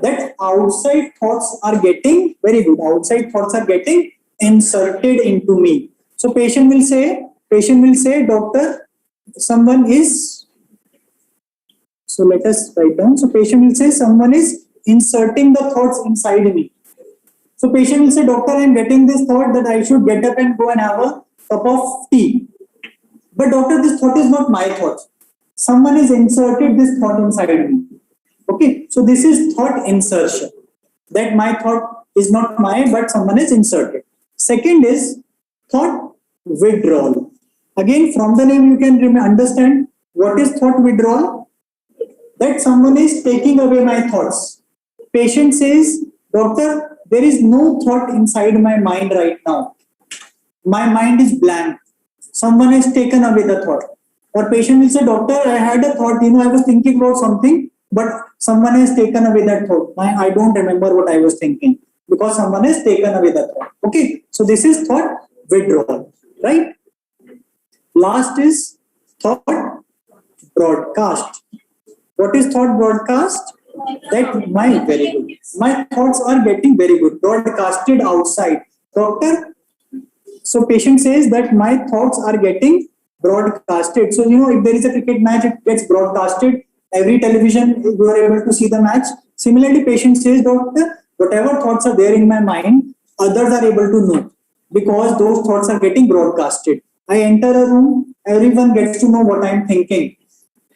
That outside thoughts are getting, very good, outside thoughts are getting inserted into me. So patient will say, doctor, someone is, so let us write down. So patient will say, someone is inserting the thoughts inside me. So patient will say, doctor, I am getting this thought that I should get up and go and have a cup of tea. But doctor, this thought is not my thought. Someone has inserted this thought inside me. Okay, so this is thought insertion. That my thought is not mine, but someone is inserted. Second is thought withdrawal. Again, from the name you can understand what is thought withdrawal. That someone is taking away my thoughts. Patient says, doctor, there is no thought inside my mind right now. My mind is blank. Someone has taken away the thought. Or patient will say, doctor, I had a thought, I was thinking about something, but someone has taken away that thought. I don't remember what I was thinking because someone has taken away the thought. Okay, so this is thought withdrawal, right? Last is thought broadcast. What is thought broadcast? That my thoughts are getting very good, broadcasted outside. Doctor, so patient says that my thoughts are getting broadcasted. So, if there is a cricket match, it gets broadcasted. Every television, you are able to see the match. Similarly, patient says, doctor, whatever thoughts are there in my mind, others are able to know because those thoughts are getting broadcasted. I enter a room, everyone gets to know what I am thinking.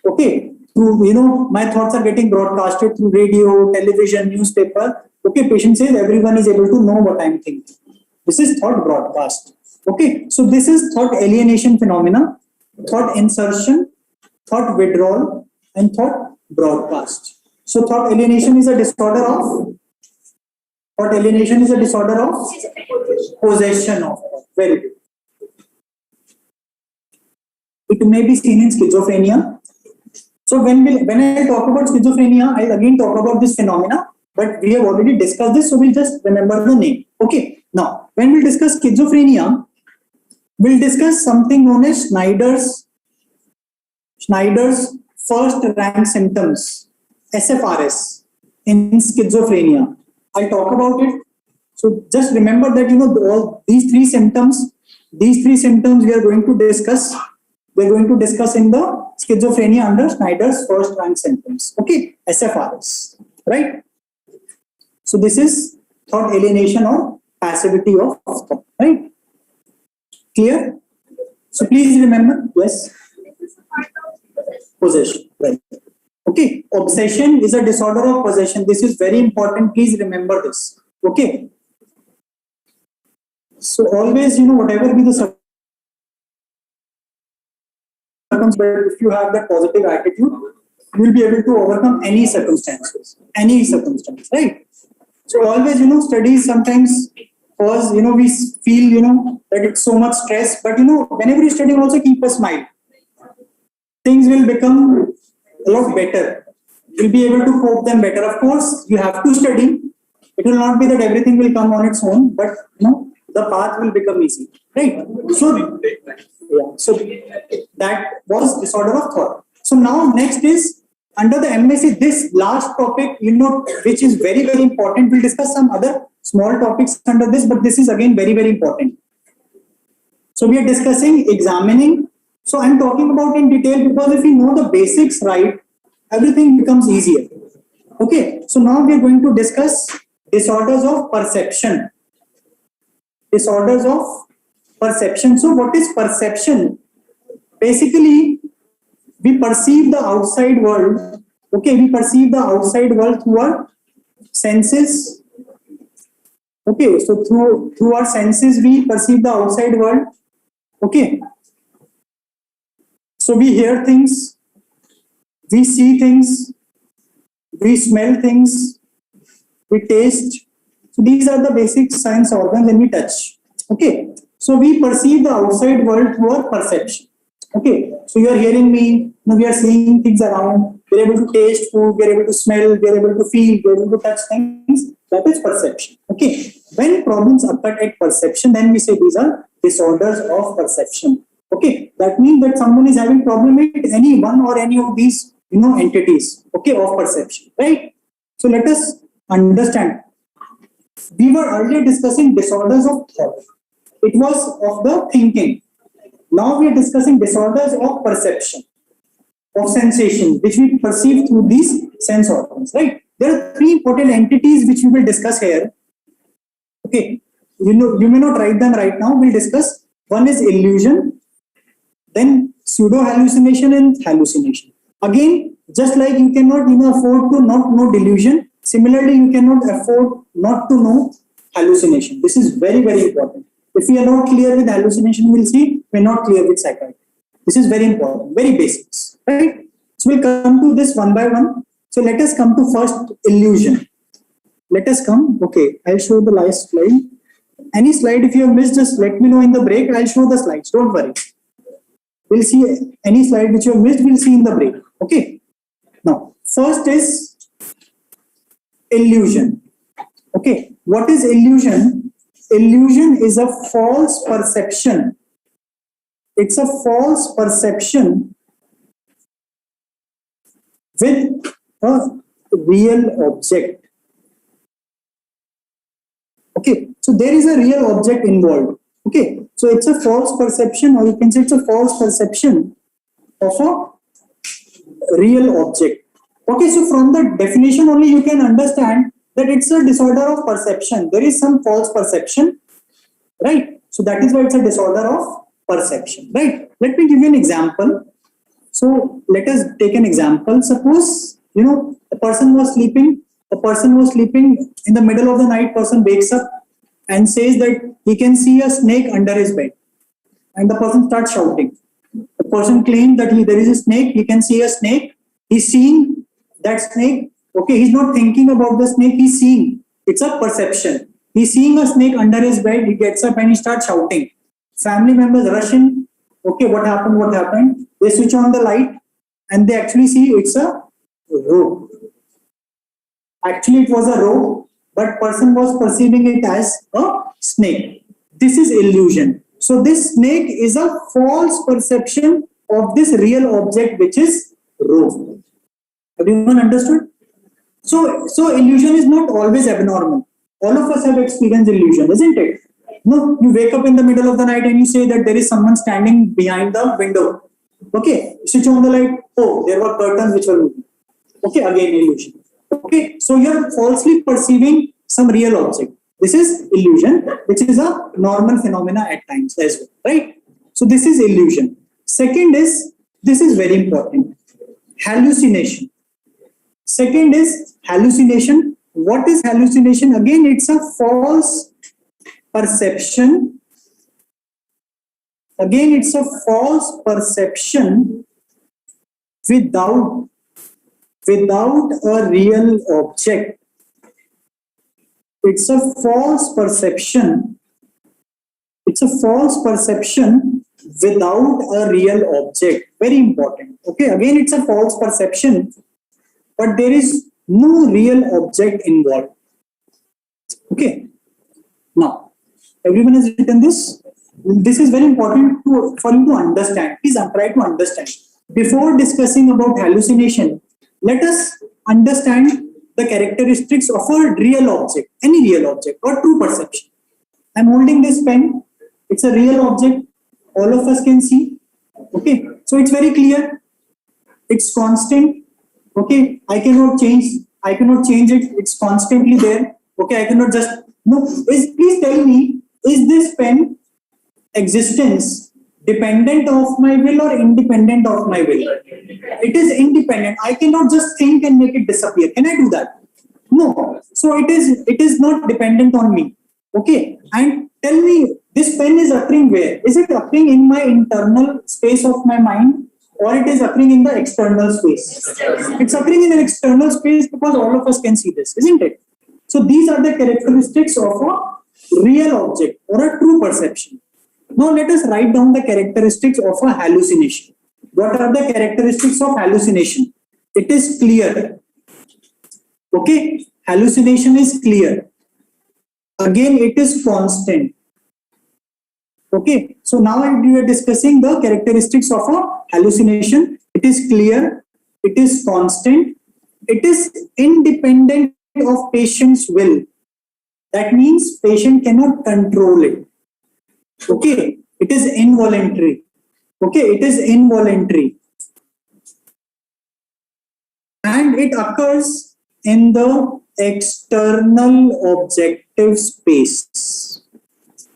Okay, through, my thoughts are getting broadcasted through radio, television, newspaper. Okay, patient says everyone is able to know what I am thinking. This is thought broadcast. Okay, so this is thought alienation phenomena, thought insertion, thought withdrawal, and thought broadcast. So thought alienation is a disorder of possession of thought. Very good. It may be seen in schizophrenia. So when I talk about schizophrenia, I'll again talk about this phenomena, but we have already discussed this, so we'll just remember the name. Okay, now when we discuss schizophrenia, we'll discuss something known as Schneider's first rank symptoms, SFRS, in schizophrenia. I'll talk about it. So just remember that all these three symptoms we are going to discuss. We're going to discuss in the schizophrenia under Schneider's first rank symptoms. Okay, SFRS, right? So this is thought alienation or passivity of thought, right? Clear? So please remember, yes. Possession, right? Okay, obsession is a disorder of possession. This is very important. Please remember this. Okay. So always, whatever be the circumstance, but if you have that positive attitude, you will be able to overcome any circumstance, right? So always, studies sometimes cause, we feel, that it's so much stress, but whenever you study, also keep a smile. Things will become a lot better. You'll be able to cope them better. Of course, you have to study. It will not be that everything will come on its own, but the path will become easy, right? So, so that was disorder of thought. So now next is under the MSc, this last topic, which is very, very important. We'll discuss some other small topics under this, but this is again very, very important. So we are discussing examining. So I'm talking about in detail because if you know the basics right, everything becomes easier. Okay, so now we are going to discuss disorders of perception. Disorders of perception. So what is perception? Basically, we perceive the outside world. Okay, we perceive the outside world through our senses. Okay, so through our senses we perceive the outside world. Okay, so we hear things, we see things, we smell things, we taste. So these are the basic sense organs and we touch. Okay, so we perceive the outside world through our perception. Okay, so you are hearing me, we are seeing things around, we are able to taste food, we are able to smell, we are able to feel, we are able to touch things. That is perception. Okay, when problems occur at perception, then we say these are disorders of perception. Okay, that means that someone is having problem with any one or any of these entities, okay, of perception, right? So let us understand. We were earlier discussing disorders of thought. It was of the thinking. Now we are discussing disorders of perception, of sensation, which we perceive through these sense organs, right? There are three important entities which we will discuss here. Okay, you may not write them right now. We'll discuss. One is illusion, then pseudo hallucination and hallucination. Again, just like you cannot afford to not know delusion, similarly you cannot afford not to know hallucination. This is very, very important. If we are not clear with hallucination, we'll see we're not clear with psychiatry. This is very important, very basics, right? So we'll come to this one by one. So let us come to first illusion. Let us come. Okay, I'll show the last slide. Any slide if you have missed, just let me know in the break. I'll show the slides. Don't worry. We'll see any slide which you have missed. We'll see in the break. Okay. Now, first is illusion. Okay. What is illusion? Illusion is a false perception. It's a false perception with a real object. Okay, so there is a real object involved. Okay, so it's a false perception, or you can say it's a false perception of a real object. Okay, so from the definition only you can understand that it's a disorder of perception. There is some false perception, right? So that is why it's a disorder of perception, right? Let me give you an example. So let us take an example. Suppose, a person was sleeping in the middle of the night. Person wakes up and says that he can see a snake under his bed, and the person starts shouting. The person claims that there is a snake, he can see a snake, he's seeing that snake. Okay, he's not thinking about the snake, he's seeing. It's a perception. He's seeing a snake under his bed, he gets up and he starts shouting. Family members rush in. Okay, what happened? What happened? They switch on the light and they actually see it's a rope. Actually, it was a rope, but person was perceiving it as a snake. This is illusion. So this snake is a false perception of this real object, which is rope. Everyone understood? So illusion is not always abnormal. All of us have experienced illusion, isn't it? No, you wake up in the middle of the night and you say that there is someone standing behind the window. Okay, switch on the light. Oh, there were curtains which were moving. Okay, again illusion. Okay, so you're falsely perceiving some real object. This is illusion, which is a normal phenomena at times as well, right? So this is illusion. Second is, this is very important, hallucination. Second is hallucination. What is hallucination? Again, it's a false perception. Again, it's a false perception without a real object. It's a false perception. It's a false perception without a real object. Very important. Okay, again, it's a false perception, but there is no real object involved. Okay. Now, everyone has written this. This is very important for you to understand. Please try to understand. Before discussing about hallucination, let us understand the characteristics of a real object, any real object or true perception. I'm holding this pen. It's a real object. All of us can see. Okay. So it's very clear. It's constant. Okay. I cannot change it. It's constantly there. Okay, I cannot just, no, please tell me, is this pen existence dependent of my will or independent of my will? It is independent. I cannot just think and make it disappear. Can I do that? No. So it is not dependent on me. Okay. And tell me, this pen is occurring where? Is it occurring in my internal space of my mind, or it is occurring in the external space? It's occurring in an external space because all of us can see this, isn't it? So these are the characteristics of a real object or a true perception. Now let us write down the characteristics of a hallucination. What are the characteristics of hallucination? It is clear. Okay, hallucination is clear. Again, it is constant. Okay, so now we are discussing the characteristics of a hallucination. It is clear, it is constant, it is independent of patient's will. That means patient cannot control it. Okay, it is involuntary. Okay, it is involuntary. And it occurs in the external objective space.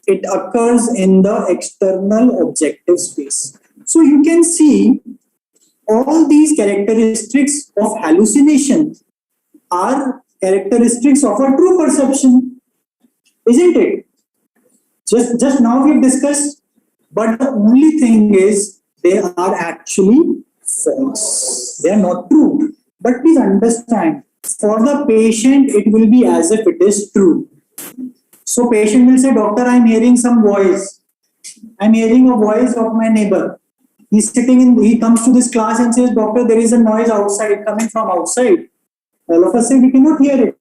It occurs in the external objective space. So you can see all these characteristics of hallucination are characteristics of a true perception, isn't it? Just now we've discussed, but the only thing is they are actually false. They are not true. But please understand, for the patient, it will be as if it is true. So patient will say, doctor, I'm hearing some voice. I'm hearing a voice of my neighbor. He's sitting in, he comes to this class and says, doctor, there is a noise outside, coming from outside. All of us say, we cannot hear it.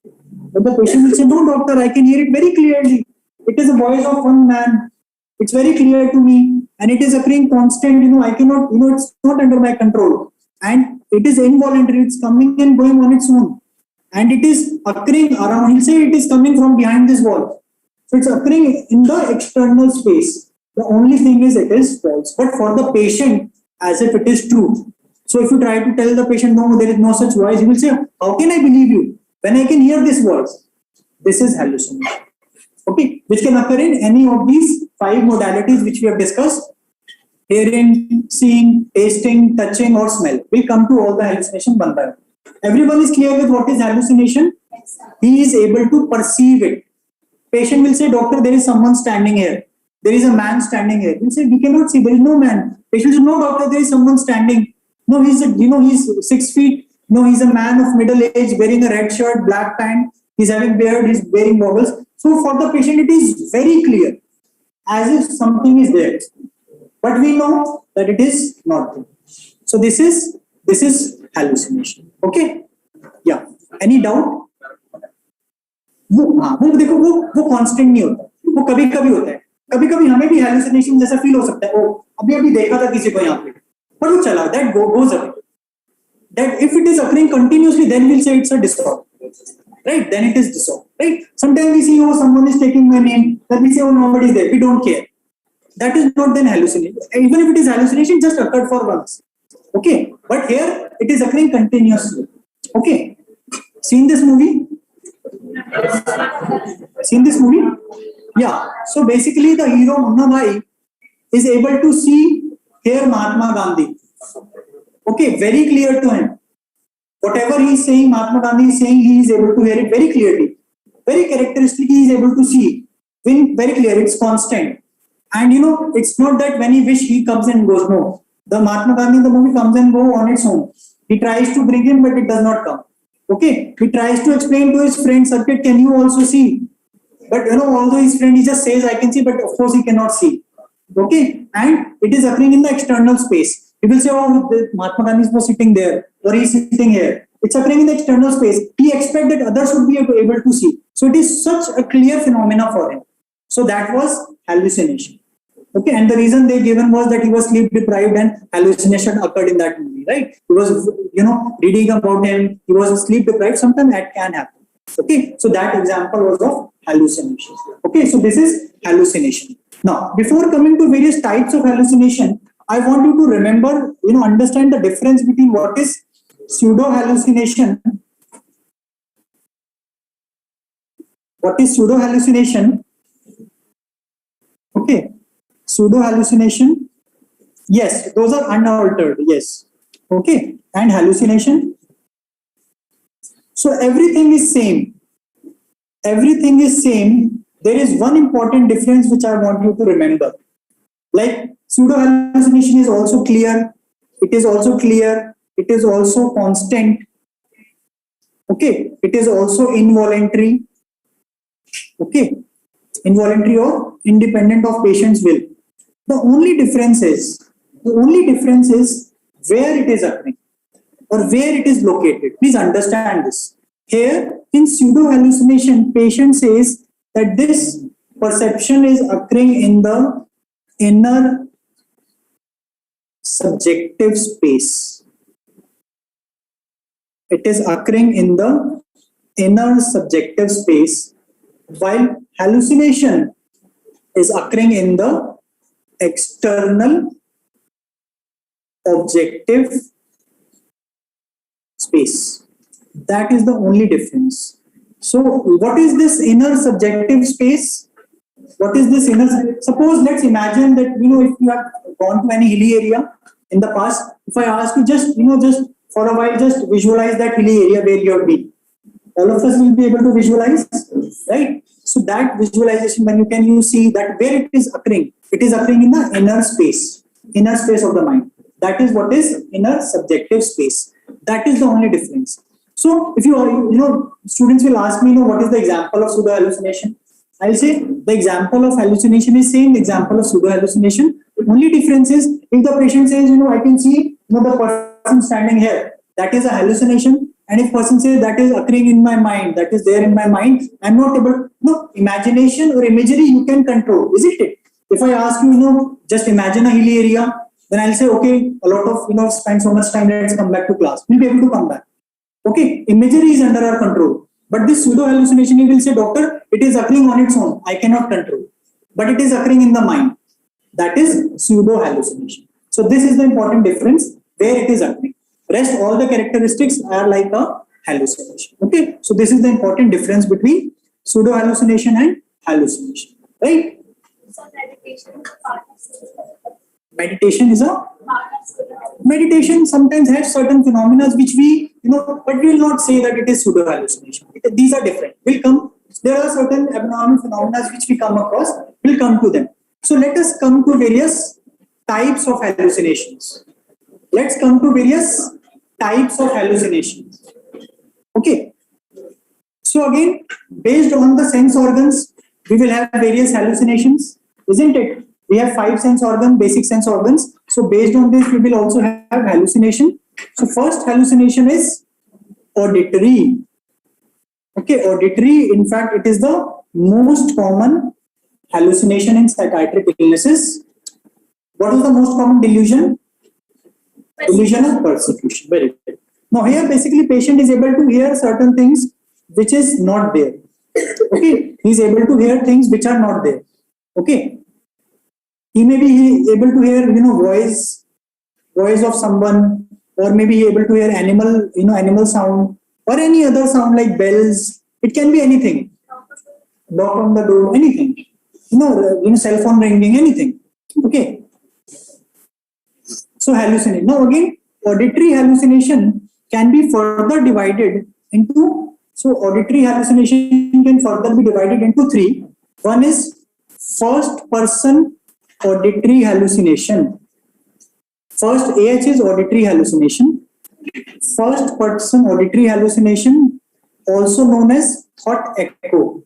But the patient will say, no, doctor, I can hear it very clearly. It is a voice of one man. It's very clear to me. And it is occurring constant, I cannot, it's not under my control. And it is involuntary, it's coming and going on its own. And it is occurring around, he'll say it is coming from behind this wall. So it's occurring in the external space. The only thing is it is false. But for the patient, as if it is true. So if you try to tell the patient, no, there is no such voice, he will say, how can I believe you when I can hear this voice? This is hallucination. Okay, which can occur in any of these 5 modalities which we have discussed: hearing, seeing, tasting, touching, or smell. We'll come to all the hallucination one by one. Everyone is clear with what is hallucination? He is able to perceive it. Patient will say, doctor, there is someone standing here. There is a man standing here. He'll say, we cannot see, there is no man. Patient will say, no, doctor, there is someone standing. No, he's 6 feet. No, he's a man of middle age, wearing a red shirt, black pant. He's having beard, he's wearing goggles. So for the patient, it is very clear, as if something is there. But we know that it is not there. So this is hallucination. Okay? Yeah. Any doubt? वो देखो वो constant नहीं होता, वो कभी कभी होता है, कभी कभी हमें भी hallucination जैसा फील हो सकता है, ओ अभी देखा था किसी को यहाँ पे, पर वो चला, that goes away. That if it is occurring continuously, then we'll say it's a disorder, right? Then it is disorder, right? Sometimes we see, oh, someone is taking my name, then we say, oh, nobody is there, we don't care. That is not then hallucination. Even if it is hallucination, just occurred for once. Okay, but here it is occurring continuously. Okay, seen this movie? Seen this movie? Yeah. So basically, the hero Munna Bhai is able to hear Mahatma Gandhi. Okay, very clear to him. Whatever he is saying, Mahatma Gandhi is saying, he is able to hear it very clearly. Very characteristically, he is able to see. Very clear, it's constant. And it's not that when he wish, he comes and goes. No. The Mahatma Gandhi in the movie comes and goes on its own. He tries to bring him, but it does not come. Okay. He tries to explain to his friend, Circuit, can you also see? But although his friend, he just says, I can see, but of course he cannot see. Okay. And it is occurring in the external space. He will say, oh, Mahatma Gandhi was sitting there, or he is sitting here. It's occurring in the external space. He expects that others would be able to see. So it is such a clear phenomena for him. So that was hallucination. Okay, and the reason they given was that he was sleep deprived and hallucination occurred in that movie, right? He was, reading about him, he was sleep deprived, sometimes that can happen. Okay, so that example was of hallucination. Okay, so this is hallucination. Now, before coming to various types of hallucination, I want you to remember, understand the difference between what is pseudo hallucination What is pseudo hallucination? Okay, pseudo hallucination. Yes, those are unaltered. Yes. Okay, and hallucination. So everything is same. Everything is same. There is one important difference which I want you to remember. Like pseudo hallucination is also clear. It is also clear. It is also constant. Okay, it is also involuntary. Okay, involuntary or independent of patient's will. The only difference is where it is occurring or where it is located. Please understand this. Here in pseudo hallucination, patient says that this perception is occurring in the inner subjective space. It is occurring in the inner subjective space, while hallucination is occurring in the external objective space. That is the only difference. So what is this inner subjective space? What is this inner? Suppose let's imagine that, if you have gone to any hilly area in the past, if I ask you just for a while, just visualize that hilly area where you have been. All of us will be able to visualize, right? So that visualization, when you see that where it is occurring in the inner space of the mind. That is what is inner subjective space. That is the only difference. So if students will ask me, what is the example of pseudo hallucination? I'll say the example of hallucination is same example of pseudo hallucination. The only difference is if the patient says, I can see the person standing here, that is a hallucination. And if person says that is occurring in my mind, that is there in my mind, I'm not able. No, imagination or imagery you can control, isn't it? If I ask you, just imagine a hilly area, then I'll say, okay, a lot of, spend so much time, let's come back to class. We'll be able to come back. Okay, imagery is under our control. But this pseudo hallucination, you will say, doctor, it is occurring on its own. I cannot control. But it is occurring in the mind. That is pseudo hallucination. So this is the important difference where it is occurring. Rest all the characteristics are like a hallucination. Okay, so this is the important difference between pseudo hallucination and hallucination. Right? So meditation is a part of pseudo. Meditation is a meditation sometimes has certain phenomena which we but we will not say that it is pseudo hallucination. These are different. There are certain abnormal phenomena which we come across. We'll come to them. So let us come to various types of hallucinations. Let's come to various types of hallucinations. Okay. So again, based on the sense organs, we will have various hallucinations, isn't it? We have 5 sense organs, basic sense organs. So based on this, we will also have hallucination. So first hallucination is auditory. Okay, auditory, in fact, it is the most common hallucination in psychiatric illnesses. What is the most common delusion? Delusion of persecution. Very good. Now here basically patient is able to hear certain things which is not there. Okay, he is able to hear things which are not there. Okay. He may be able to hear, voice of someone, or maybe he able to hear animal sound, or any other sound like bells. It can be anything. Knock on the door, anything. Cell phone ringing, anything. Okay. So hallucination. Now again, auditory hallucination can be further divided into. So auditory hallucination can further be divided into 3. One is first person auditory hallucination. First AH is auditory hallucination. First person auditory hallucination, also known as thought echo.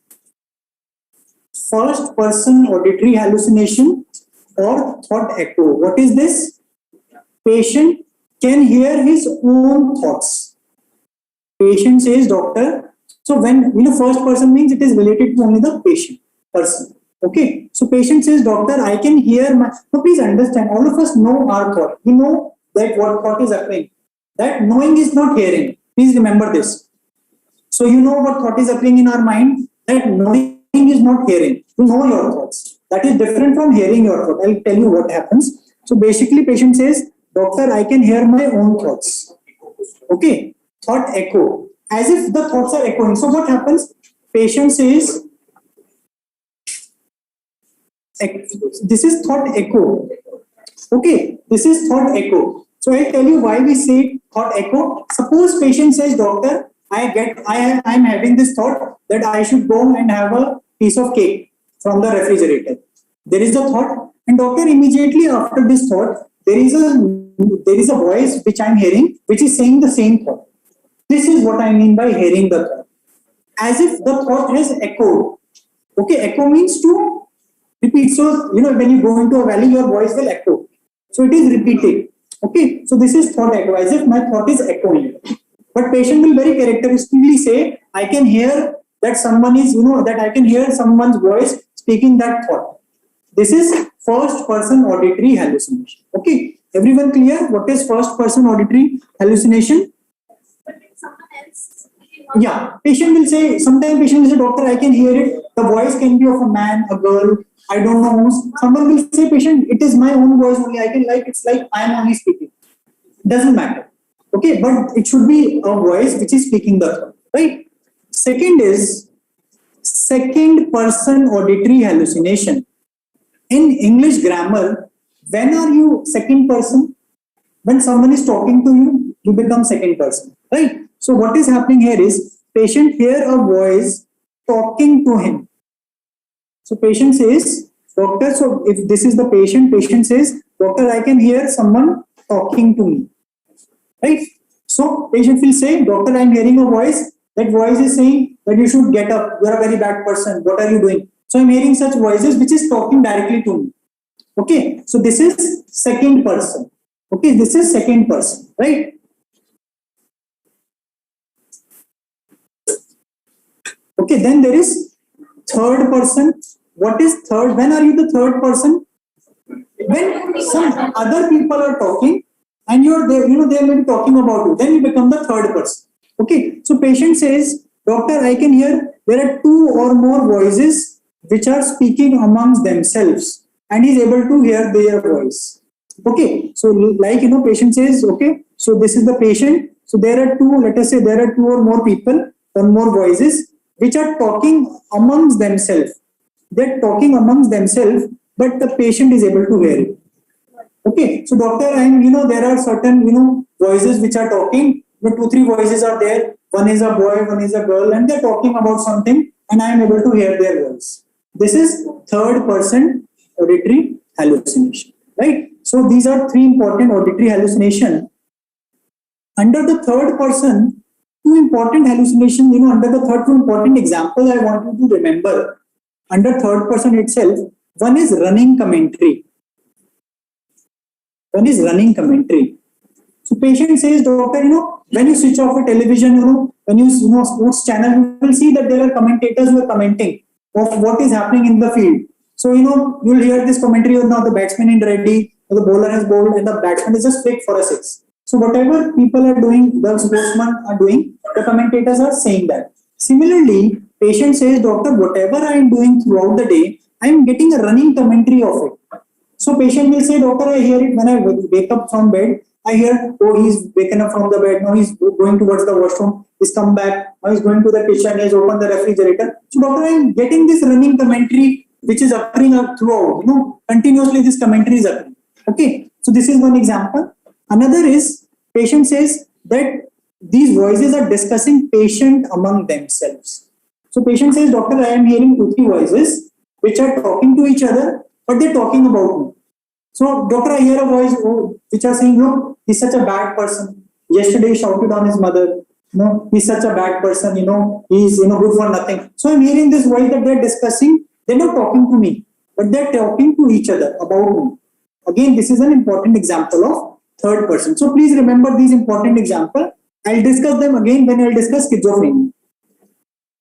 First person auditory hallucination or thought echo. What is this? Patient can hear his own thoughts. Patient says, doctor. So when first person means it is related to only the patient person. Okay, so patient says, doctor, I can hear my. So please understand, all of us know our thought. We know that what thought is occurring. That knowing is not hearing. Please remember this. So you know what thought is occurring in our mind. That knowing is not hearing. You know your thoughts. That is different from hearing your thought. I'll tell you what happens. So basically, patient says, doctor, I can hear my own thoughts. Okay, thought echo. As if the thoughts are echoing. So what happens? Patient says, This is thought echo. Okay, this is thought echo. So I'll tell you why we say thought echo. Suppose patient says, doctor, I'm having this thought that I should go and have a piece of cake from the refrigerator. There is the thought, and doctor immediately after this thought, there is a voice which I'm hearing, which is saying the same thought. This is what I mean by hearing the thought. As if the thought has echoed. Okay, echo means to repeat. So, when you go into a valley, your voice will echo. So it is repeated. Okay, so this is thought echo, as if my thought is echoing. But patient will very characteristically say, I can hear that someone is, that I can hear someone's voice speaking that thought. This is first person auditory hallucination. Okay, everyone clear what is first person auditory hallucination? But if someone else. Yeah, sometimes patient will say, doctor, I can hear it. The voice can be of a man, a girl, I don't know who. Someone will say, patient, it is my own voice only. It's like I am only speaking. Doesn't matter. Okay, but it should be a voice which is speaking the thought, right? Second is second person auditory hallucination. In English grammar, when are you second person? When someone is talking to you, you become second person, right? So what is happening here is patient hear a voice talking to him. So patient says, doctor, so if this is the patient says, doctor, I can hear someone talking to me. Right? So patient will say, doctor, I am hearing a voice. That voice is saying that you should get up. You are a very bad person. What are you doing? So I am hearing such voices which is talking directly to me. Okay. So this is second person. Okay. This is second person. Right? Okay. Then there is third person. What is third? When are you the third person? When some other people are talking and you're there, they may be talking about you, then you become the third person. Okay, so patient says, doctor, I can hear there are two or more voices which are speaking amongst themselves, and he's able to hear their voice. Okay, so like, patient says, okay, so this is the patient. So there are two, let us say there are two or more people or more voices which are talking amongst themselves. They're talking amongst themselves, but the patient is able to hear it. Okay, so doctor, and there are certain voices which are talking. But 2-3 voices are there. One is a boy, one is a girl, and they're talking about something, and I am able to hear their voice. This is third person auditory hallucination, right? So these are 3 important auditory hallucination. Under the third person, 2 important hallucination. Under the third 2 important example, I want you to remember. Under third person itself, one is running commentary. One is running commentary. So patient says, doctor, when you switch off a television, when you sports channel, you will see that there are commentators who are commenting of what is happening in the field. So you'll hear this commentary of now the batsman is ready, the bowler has bowled, and the batsman is just picked for a 6. So whatever people are doing, the sportsmen are doing, the commentators are saying that. Similarly, patient says, doctor, whatever I am doing throughout the day, I am getting a running commentary of it. So patient will say, doctor, I hear it when I wake up from bed. I hear, oh, he's waken up from the bed. Now he's going towards the washroom. He's come back. Now he's going to the kitchen. He's opened the refrigerator. So doctor, I'm getting this running commentary which is occurring throughout. Continuously this commentary is occurring. Okay. So this is one example. Another is patient says that these voices are discussing patient among themselves. So patient says, doctor, I am hearing 2-3 voices which are talking to each other, but they're talking about me. So, doctor, I hear a voice which are saying, look, he's such a bad person. Yesterday he shouted on his mother. He's such a bad person. He's good for nothing. So I'm hearing this voice that they're discussing. They're not talking to me, but they're talking to each other about me. Again, this is an important example of third person. So please remember these important examples. I'll discuss them again when I'll discuss schizophrenia.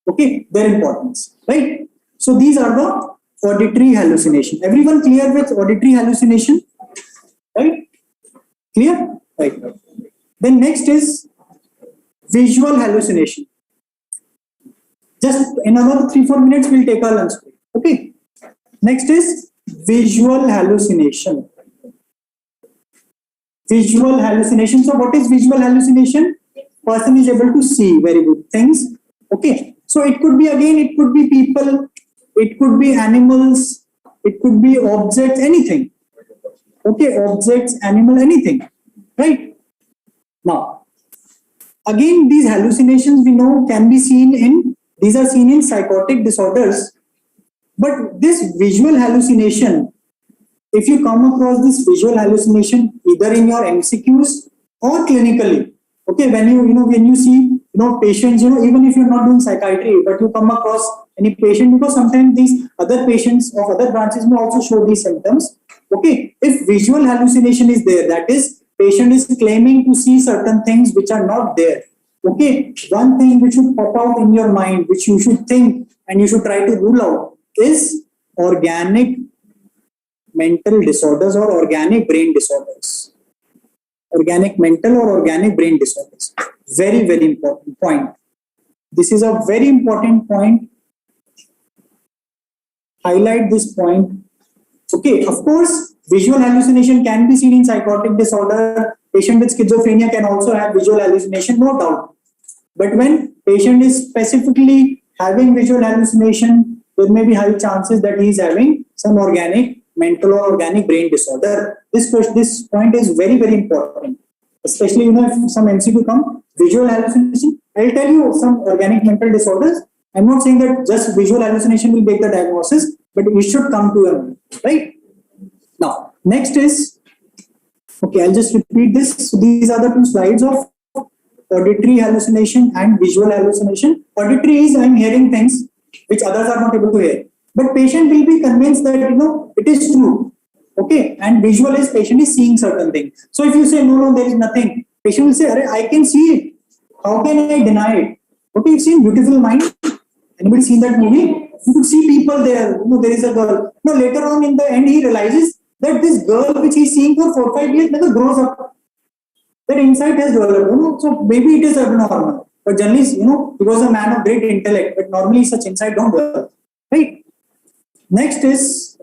Okay, their importance, right? So these are the auditory hallucination. Everyone clear with auditory hallucination? Right? Clear? Right. Then next is visual hallucination. Just in another 3-4 minutes, we'll take our lunch break. Okay. Next is visual hallucination. Visual hallucination. So what is visual hallucination? Person is able to see very good things. Okay. So it could be, again, it could be people, it could be animals, it could be objects, anything. Okay, objects, animal, anything, right? Now, again, these hallucinations we know can be seen in, these are seen in psychotic disorders, but this visual hallucination, if you come across this visual hallucination either in your MCQs or clinically, okay, when you see patients, even if you're not doing psychiatry, but you come across any patient, because sometimes these other patients of other branches may also show these symptoms. Okay, if visual hallucination is there, that is, patient is claiming to see certain things which are not there. Okay, one thing which should pop out in your mind, which you should think and you should try to rule out, is organic mental disorders or organic brain disorders. Organic mental or organic brain disorders. Very, very important point. This is a very important point. Highlight this point. Okay, of course, visual hallucination can be seen in psychotic disorder. Patient with schizophrenia can also have visual hallucination, no doubt. But when patient is specifically having visual hallucination, there may be high chances that he is having some organic mental or organic brain disorder. This point is very, very important. Especially, if some MCQ come, visual hallucination, I'll tell you some organic mental disorders. I'm not saying that just visual hallucination will make the diagnosis, but it should come to your mind, right? Now, next is, okay, I'll just repeat this. So these are the two slides of auditory hallucination and visual hallucination. Auditory is I'm hearing things which others are not able to hear. But patient will be convinced that, it is true. Okay, and visual is patient is seeing certain things. So if you say, no, there is nothing, patient will say, I can see it. How can I deny it? Okay, you've seen Beautiful Mind? Anybody seen that movie? You could see people there. There is a girl. No, later on in the end, he realizes that this girl which he's seeing for 4 or 5 years never grows up. That insight has developed. So maybe it is abnormal. But generally, he was a man of great intellect. But normally such insight don't develop. Right? Next is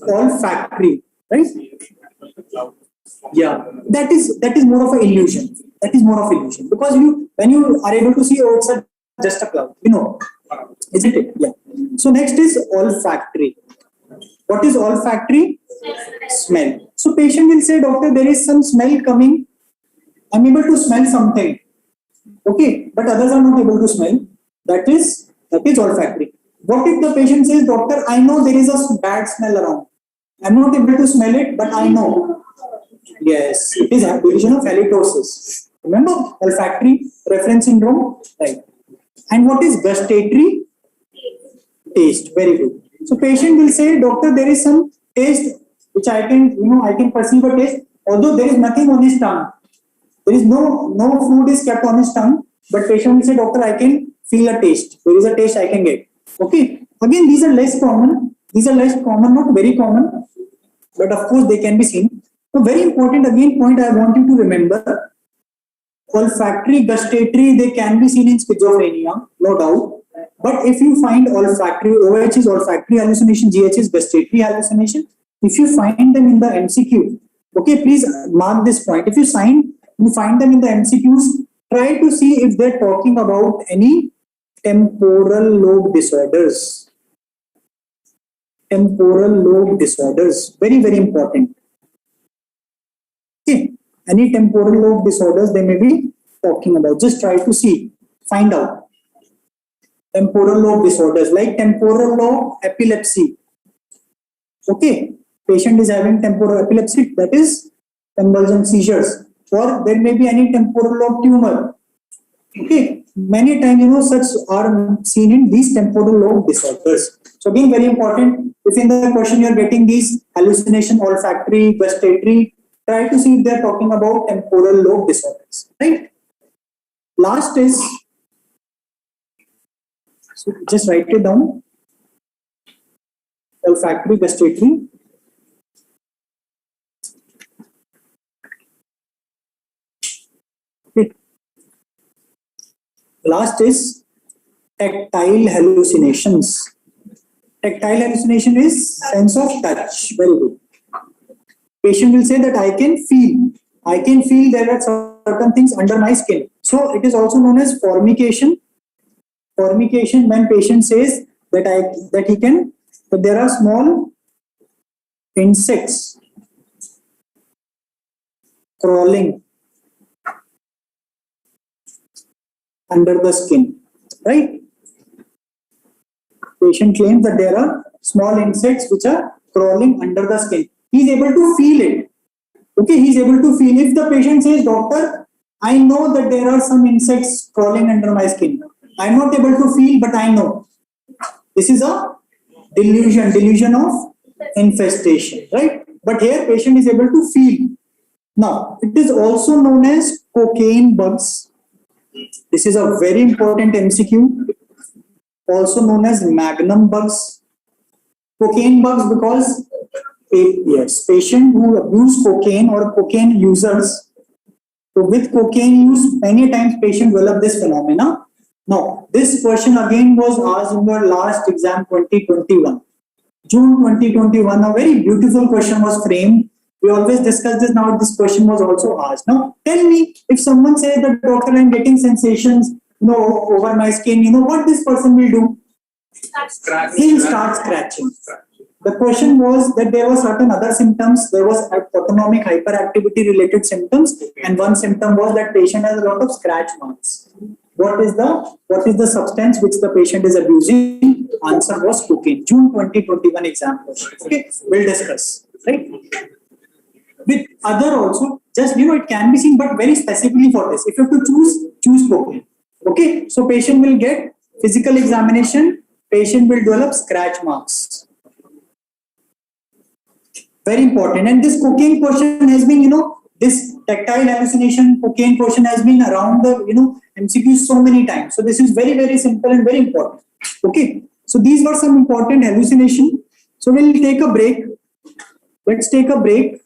olfactory. Right? Yeah, that is more of an illusion. That is more of illusion, because when you are able to see, it's just a cloud, isn't it? Yeah. So next is olfactory. What is olfactory? Smell. So patient will say, doctor, there is some smell coming. I'm able to smell something. Okay, but others are not able to smell. That is olfactory. What if the patient says, doctor, I know there is a bad smell around. I'm not able to smell it, but I know. Yes, it is a division of halitosis. Remember olfactory reference syndrome, right? And what is gustatory? Taste. Very good. So patient will say, doctor, there is some taste which I can perceive a taste, although there is nothing on his tongue. There is no food is kept on his tongue, but patient will say, doctor, I can feel a taste. There is a taste I can get. Okay. Again, these are less common. Not very common, but of course they can be seen. So very important again point I want you to remember. Olfactory, gustatory, they can be seen in schizophrenia, no doubt. But if you find olfactory, OH is olfactory hallucination, GH is gustatory hallucination. If you find them in the MCQ, okay, please mark this point. If you find them in the MCQs, try to see if they're talking about any temporal lobe disorders. Temporal lobe disorders, very, very important. Okay, any temporal lobe disorders they may be talking about. Just try to find out. Temporal lobe disorders like temporal lobe epilepsy. Okay, patient is having temporal epilepsy, that is convulsion seizures, or there may be any temporal lobe tumor. Okay, many times such are seen in these temporal lobe disorders. So again, very important. If in the question you are getting these hallucination, olfactory, gustatory, try to see if they are talking about temporal lobe disorders. Right? Last is, so just write it down. Olfactory, gustatory. Okay. Last is tactile hallucinations. Tactile hallucination is sense of touch. Very good. Patient will say that I can feel there are certain things under my skin. So it is also known as formication. Formication, when patient says that there are small insects crawling under the skin, right? Patient claims that there are small insects which are crawling under the skin. He is able to feel it. Okay, he is able to feel. If the patient says, doctor, I know that there are some insects crawling under my skin. I am not able to feel, but I know. This is a delusion of infestation, right? But here patient is able to feel. Now, it is also known as cocaine bugs. This is a very important MCQ. Also known as magnum bugs. Cocaine bugs because, yes, patient who abuse cocaine or cocaine users. So with cocaine use, many times patient develop this phenomena. Now, this question again was asked in your last exam 2021. June 2021, a very beautiful question was framed. We always discuss this. Now, this question was also asked. Now, tell me, if someone says that, doctor, I'm getting sensations, over my skin, what this person will do? He'll start scratching. The question was that there were certain other symptoms. There was autonomic hyperactivity related symptoms, and one symptom was that patient has a lot of scratch marks. What is the substance which the patient is abusing? Answer was cocaine. June 2021 example. Okay, we'll discuss. Right. With other also, just it can be seen, but very specifically for this. If you have to choose cocaine. Okay, so patient will get physical examination. Patient will develop scratch marks. Very important. And this cocaine question has been, this tactile hallucination cocaine question has been around the, MCQ so many times. So this is very, very simple and very important. Okay. So these were some important hallucination. So we'll take a break. Let's take a break.